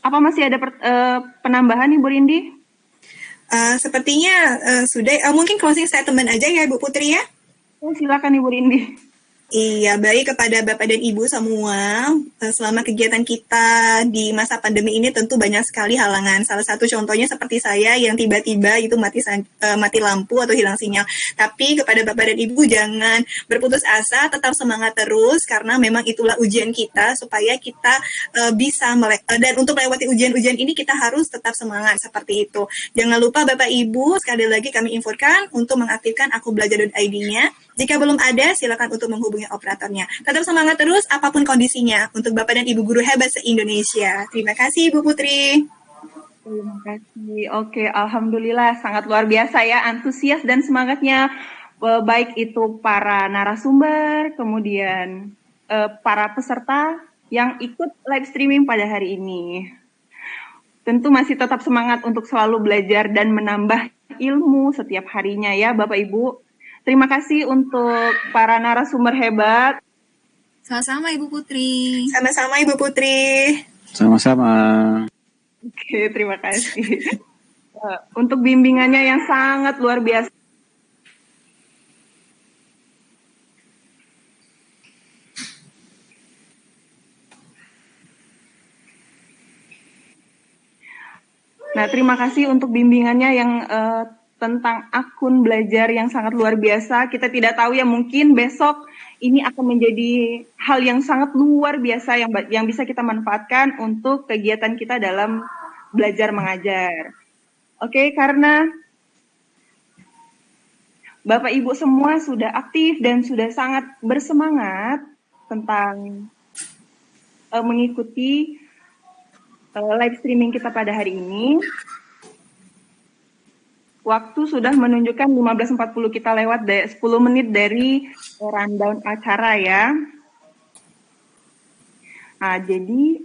Apa masih ada penambahan Ibu Rindi? Sepertinya sudah. Mungkin closing statement aja ya Ibu Putri ya. Silakan Ibu Rindi. Iya, baik kepada Bapak dan Ibu semua, selama kegiatan kita di masa pandemi ini tentu banyak sekali halangan. Salah satu contohnya seperti saya yang tiba-tiba itu mati lampu atau hilang sinyal. Tapi kepada Bapak dan Ibu jangan berputus asa, tetap semangat terus karena memang itulah ujian kita supaya kita bisa dan untuk melewati ujian-ujian ini kita harus tetap semangat seperti itu. Jangan lupa Bapak Ibu, sekali lagi kami infokan untuk mengaktifkan akun belajar.id-nya. Jika belum ada, silakan untuk menghubungi operatornya. Tetap semangat terus apapun kondisinya untuk Bapak dan Ibu guru hebat se-Indonesia. Terima kasih Ibu Putri. Terima kasih. Oke, alhamdulillah sangat luar biasa ya antusias dan semangatnya, baik itu para narasumber, kemudian para peserta yang ikut live streaming pada hari ini. Tentu masih tetap semangat untuk selalu belajar dan menambah ilmu setiap harinya ya Bapak Ibu. Terima kasih untuk para narasumber hebat. Sama-sama Ibu Putri. Sama-sama Ibu Putri. Sama-sama. Oke, terima kasih. Untuk bimbingannya yang sangat luar biasa. Nah, terima kasih untuk bimbingannya yang tentang akun belajar yang sangat luar biasa. Kita tidak tahu ya, mungkin besok ini akan menjadi hal yang sangat luar biasa yang bisa kita manfaatkan untuk kegiatan kita dalam belajar mengajar. Oke, karena Bapak Ibu semua sudah aktif dan sudah sangat bersemangat tentang mengikuti live streaming kita pada hari ini. waktu sudah menunjukkan 15.40, kita lewat 10 menit dari rundown acara ya. Nah, jadi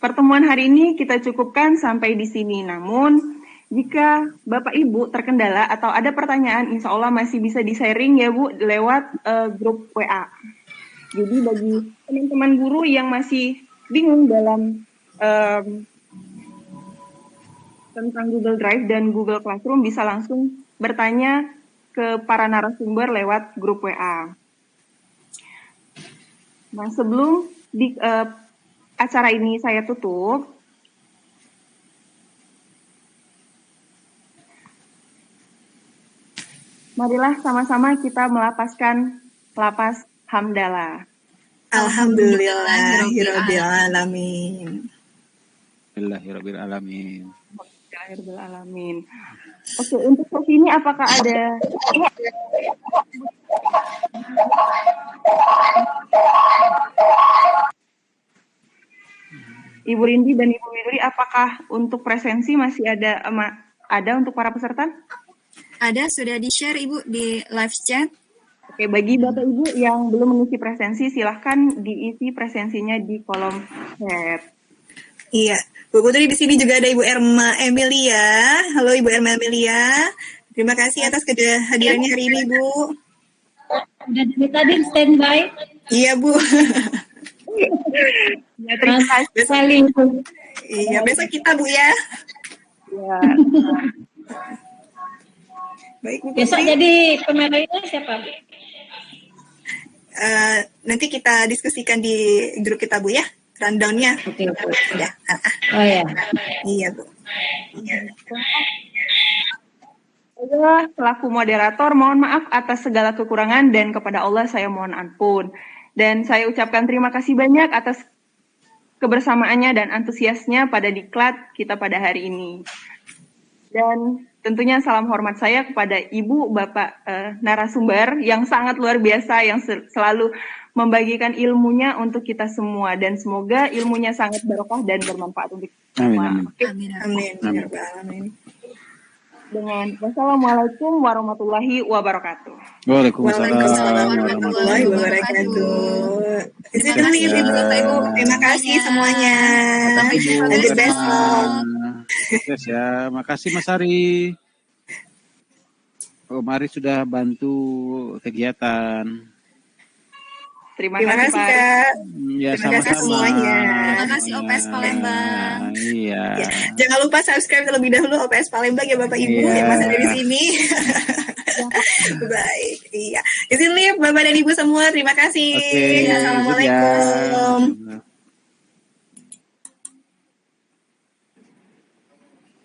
pertemuan hari ini kita cukupkan sampai di sini. Namun, jika Bapak Ibu terkendala atau ada pertanyaan, insya Allah masih bisa di-sharing ya Bu, lewat grup WA. Jadi bagi teman-teman guru yang masih bingung dalam tentang Google Drive dan Google Classroom, bisa langsung bertanya ke para narasumber lewat grup WA. Nah, sebelum acara ini saya tutup, marilah sama-sama kita melapaskan lapas hamdalah. Alhamdulillahirabbil alamin. Alhamdulillahirrahmanirrahim. Alamin. Oke, untuk sesi ini apakah ada Ibu Rindi dan Ibu Widuri, apakah untuk presensi masih ada untuk para peserta? Ada, sudah di-share Ibu di live chat. Oke, bagi Bapak Ibu yang belum mengisi presensi, silahkan diisi presensinya di kolom chat. Iya, Bu Putri, di sini juga ada Ibu Erma Emilia. Halo Ibu Erma Emilia. Terima kasih atas kehadirannya hari ini, Bu. Udah dari tadi standby. Iya, Bu. Ya, terima kasih sekali. Iya, besok kita, Bu ya. Ya. Baik, Bu Besok Putri. jadi pemerintah siapa? Nanti kita diskusikan di grup kita, Bu ya. Rundown-nya. Oke. Ya. Oh ya. Iya, Bu. Saya selaku moderator mohon maaf atas segala kekurangan dan kepada Allah saya mohon ampun. Dan saya ucapkan terima kasih banyak atas kebersamaannya dan antusiasnya pada diklat kita pada hari ini. Dan tentunya salam hormat saya kepada Ibu, Bapak narasumber yang sangat luar biasa, yang selalu membagikan ilmunya untuk kita semua. Dan semoga ilmunya sangat barokah dan bermanfaat untuk kita semua. Amin. Dengan wassalamualaikum warahmatullahi wabarakatuh. Waalaikumsalam warahmatullahi wabarakatuh. Terima kasih semuanya. Sampai jumpa Lanjut besok. besok. Sukses ya. Makasih Mas Ari. Mari sudah bantu kegiatan. Terima Terima kasih kasih, Pak. Kak. Ya, Terima kasih sama-sama. semuanya. Terima kasih OPS Palembang. Iya. Ya, jangan lupa subscribe terlebih dahulu OPS Palembang ya Bapak Ibu Iya. yang masih ada di sini. Baik, iya. Izin live Bapak dan Ibu semua. Terima kasih. Oke. Assalamualaikum. Ya.